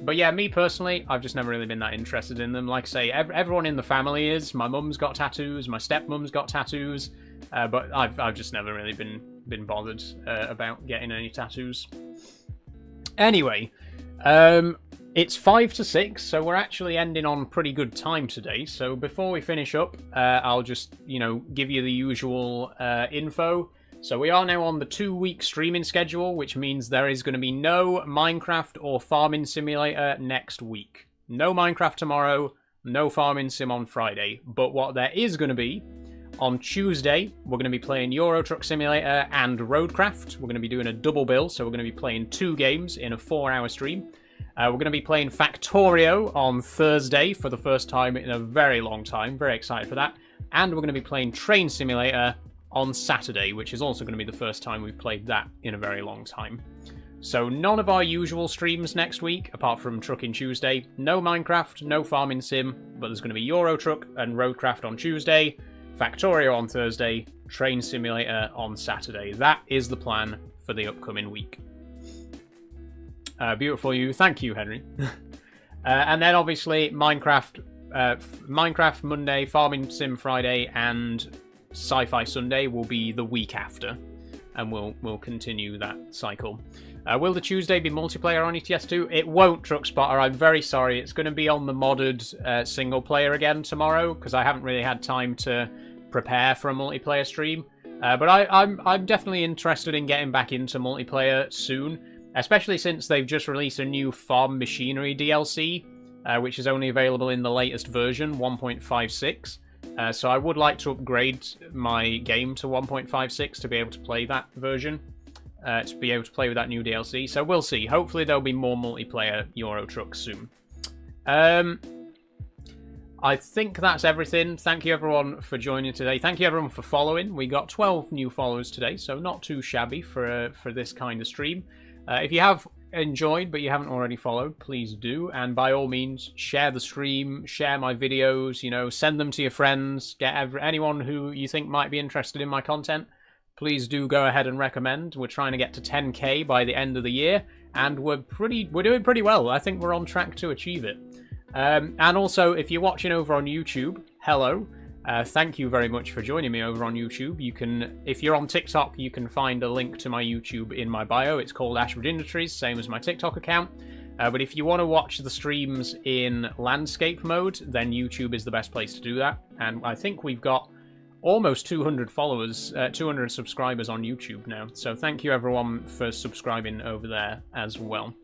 But yeah, me personally, I've just never really been that interested in them. Like I say, everyone in the family is. My mum's got tattoos, my stepmum's got tattoos, but I've just never really been bothered about getting any tattoos. Anyway, it's 5 to 6, so we're actually ending on pretty good time today. So before we finish up, I'll just, you know, give you the usual info. So we are now on the 2-week streaming schedule, which means there is going to be no Minecraft or Farming Simulator next week. No Minecraft tomorrow, no Farming Sim on Friday. But what there is going to be, on Tuesday, we're going to be playing Euro Truck Simulator and Roadcraft. We're going to be doing a double bill, so we're going to be playing 2 games in a 4-hour stream. We're going to be playing Factorio on Thursday for the first time in a very long time. Very excited for that. And we're going to be playing Train Simulator on Saturday, which is also going to be the first time we've played that in a very long time. So none of our usual streams next week, apart from Trucking Tuesday. No Minecraft, no Farming Sim, but there's going to be Euro Truck and Roadcraft on Tuesday, Factorio on Thursday, Train Simulator on Saturday. That is the plan for the upcoming week. Beautiful you. Thank you, Henry. And then obviously Minecraft Monday, Farming Sim Friday, and Sci-Fi Sunday will be the week after. and we'll continue that cycle. Will the Tuesday be multiplayer on ETS2? It won't, Truckspotter. I'm very sorry. It's going to be on the modded single player again tomorrow, because I haven't really had time to prepare for a multiplayer stream. But I'm definitely interested in getting back into multiplayer soon, especially since they've just released a new Farm Machinery DLC, which is only available in the latest version, 1.56. So I would like to upgrade my game to 1.56 to be able to play that version, to be able to play with that new DLC. So we'll see. Hopefully there'll be more multiplayer Euro Truck soon. I think that's everything. Thank you everyone for joining today. Thank you everyone for following. We got 12 new followers today, so not too shabby for this kind of stream. If you have enjoyed but you haven't already followed, please do, and by all means share the stream, share my videos, you know, send them to your friends, get anyone who you think might be interested in my content. Please do go ahead and recommend. We're trying to get to 10k by the end of the year, and we're doing pretty well. I think we're on track to achieve it. And also, if you're watching over on YouTube, hello. Thank you very much for joining me over on YouTube. You can, if you're on TikTok, you can find a link to my YouTube in my bio. It's called Ashwood Industries, same as my TikTok account. But if you want to watch the streams in landscape mode, then YouTube is the best place to do that. And I think we've got almost 200 followers, 200 subscribers on YouTube now. So thank you everyone for subscribing over there as well.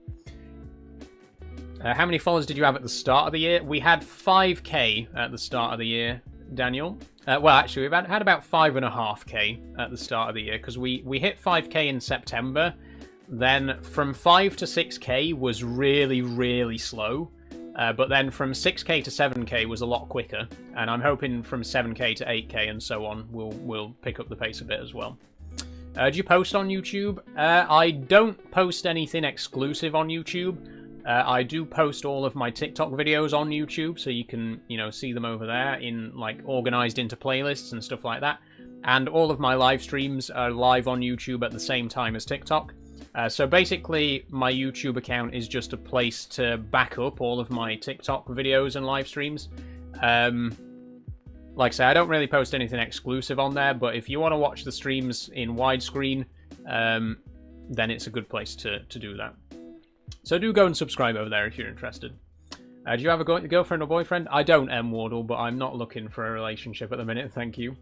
How many followers did you have at the start of the year? We had 5k at the start of the year, Daniel. Well, actually, we've had about 5.5k at the start of the year, because we hit 5k in September. Then from 5 to 6k was really, really slow. But then from 6k to 7k was a lot quicker. And I'm hoping from 7k to 8k and so on, we'll pick up the pace a bit as well. Do you post on YouTube? I don't post anything exclusive on YouTube. I do post all of my TikTok videos on YouTube, so you can, you know, see them over there in, like, organized into playlists and stuff like that. And all of my live streams are live on YouTube at the same time as TikTok. So basically, my YouTube account is just a place to back up all of my TikTok videos and live streams. Like I say, I don't really post anything exclusive on there, but if you want to watch the streams in widescreen, then it's a good place to do that. So do go and subscribe over there if you're interested. Do you have a girlfriend or boyfriend? I don't, M. Wardle, but I'm not looking for a relationship at the minute, thank you.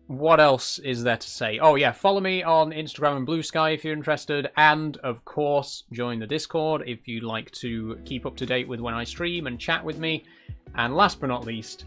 What else is there to say? Oh yeah, follow me on Instagram and Blue Sky if you're interested, and of course join the Discord if you'd like to keep up to date with when I stream and chat with me. And last but not least,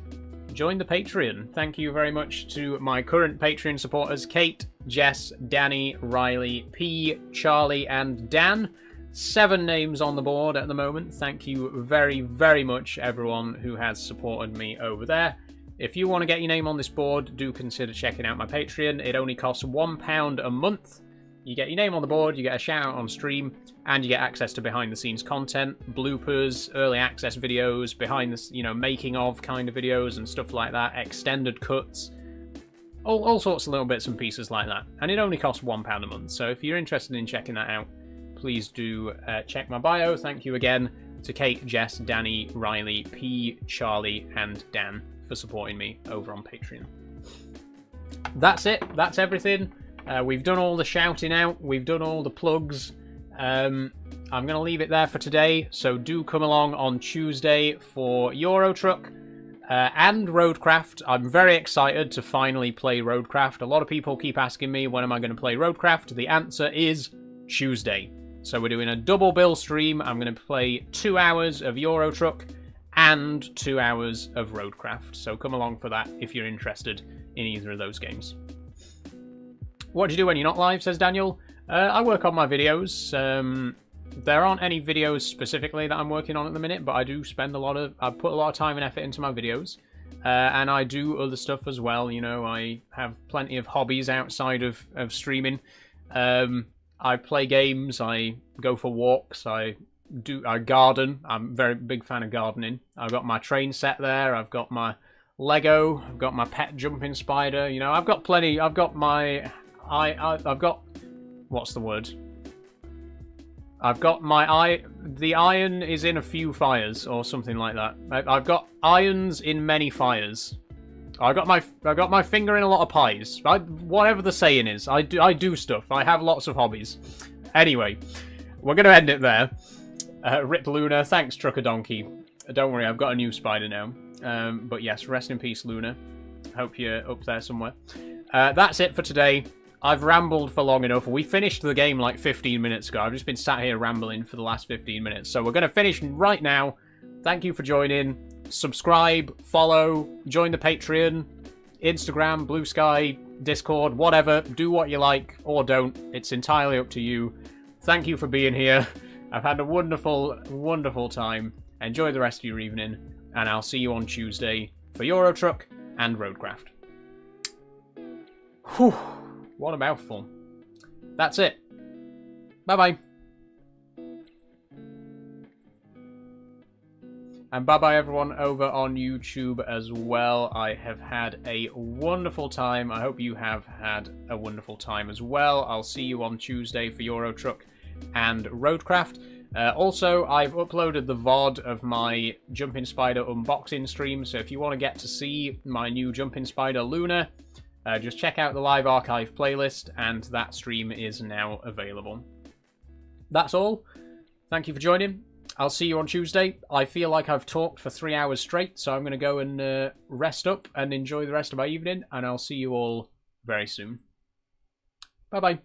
join the Patreon. Thank you very much to my current Patreon supporters, Kate, Jess, Danny, Riley, P, Charlie, and Dan. 7 names on the board at the moment. Thank you very, very much, everyone who has supported me over there. If you want to get your name on this board, do consider checking out my Patreon. It only costs £1 a month. You get your name on the board, you get a shout out on stream, and you get access to behind the scenes content, bloopers, early access videos, behind the, you know, making of kind of videos and stuff like that, extended cuts, all sorts of little bits and pieces like that. And it only costs £1 a month. So if you're interested in checking that out, please do check my bio. Thank you again to Kate, Jess, Danny, Riley, P, Charlie, and Dan for supporting me over on Patreon. That's it. That's everything. We've done all the shouting out. We've done all the plugs. I'm going to leave it there for today. So do come along on Tuesday for Euro Truck and Roadcraft. I'm very excited to finally play Roadcraft. A lot of people keep asking me, when am I going to play Roadcraft? The answer is Tuesday. So we're doing a double bill stream. I'm going to play 2 hours of Euro Truck and 2 hours of Roadcraft. So come along for that if you're interested in either of those games. What do you do when you're not live, says Daniel? I work on my videos. There aren't any videos specifically that I'm working on at the minute, but I do spend I put a lot of time and effort into my videos. And I do other stuff as well, you know, I have plenty of hobbies outside of streaming. I play games, I go for walks, I garden. I'm a very big fan of gardening. I've got my train set there, I've got my Lego, I've got my pet jumping spider, you know, I've got plenty. I've got my I've got, what's the word? I've got my the iron is in a few fires or something like that. I've got irons in many fires. I got my finger in a lot of pies. Whatever the saying is, I do stuff. I have lots of hobbies. Anyway, we're gonna end it there. Rip Luna, thanks Trucker Donkey. Don't worry, I've got a new spider now. But yes, rest in peace, Luna. Hope you're up there somewhere. That's it for today. I've rambled for long enough. We finished the game like 15 minutes ago. I've just been sat here rambling for the last 15 minutes. So we're going to finish right now. Thank you for joining. Subscribe, follow, join the Patreon, Instagram, Blue Sky, Discord, whatever. Do what you like or don't. It's entirely up to you. Thank you for being here. I've had a wonderful, wonderful time. Enjoy the rest of your evening. And I'll see you on Tuesday for Euro Truck and Roadcraft. Whew. What a mouthful. That's it. Bye-bye. And bye-bye everyone over on YouTube as well. I have had a wonderful time. I hope you have had a wonderful time as well. I'll see you on Tuesday for Euro Truck and Roadcraft. Also, I've uploaded the VOD of my Jumping Spider unboxing stream, so if you want to get to see my new Jumping Spider Luna, just check out the live archive playlist, and that stream is now available. That's all. Thank you for joining. I'll see you on Tuesday. I feel like I've talked for 3 hours straight, so I'm going to go and rest up and enjoy the rest of my evening, and I'll see you all very soon. Bye-bye.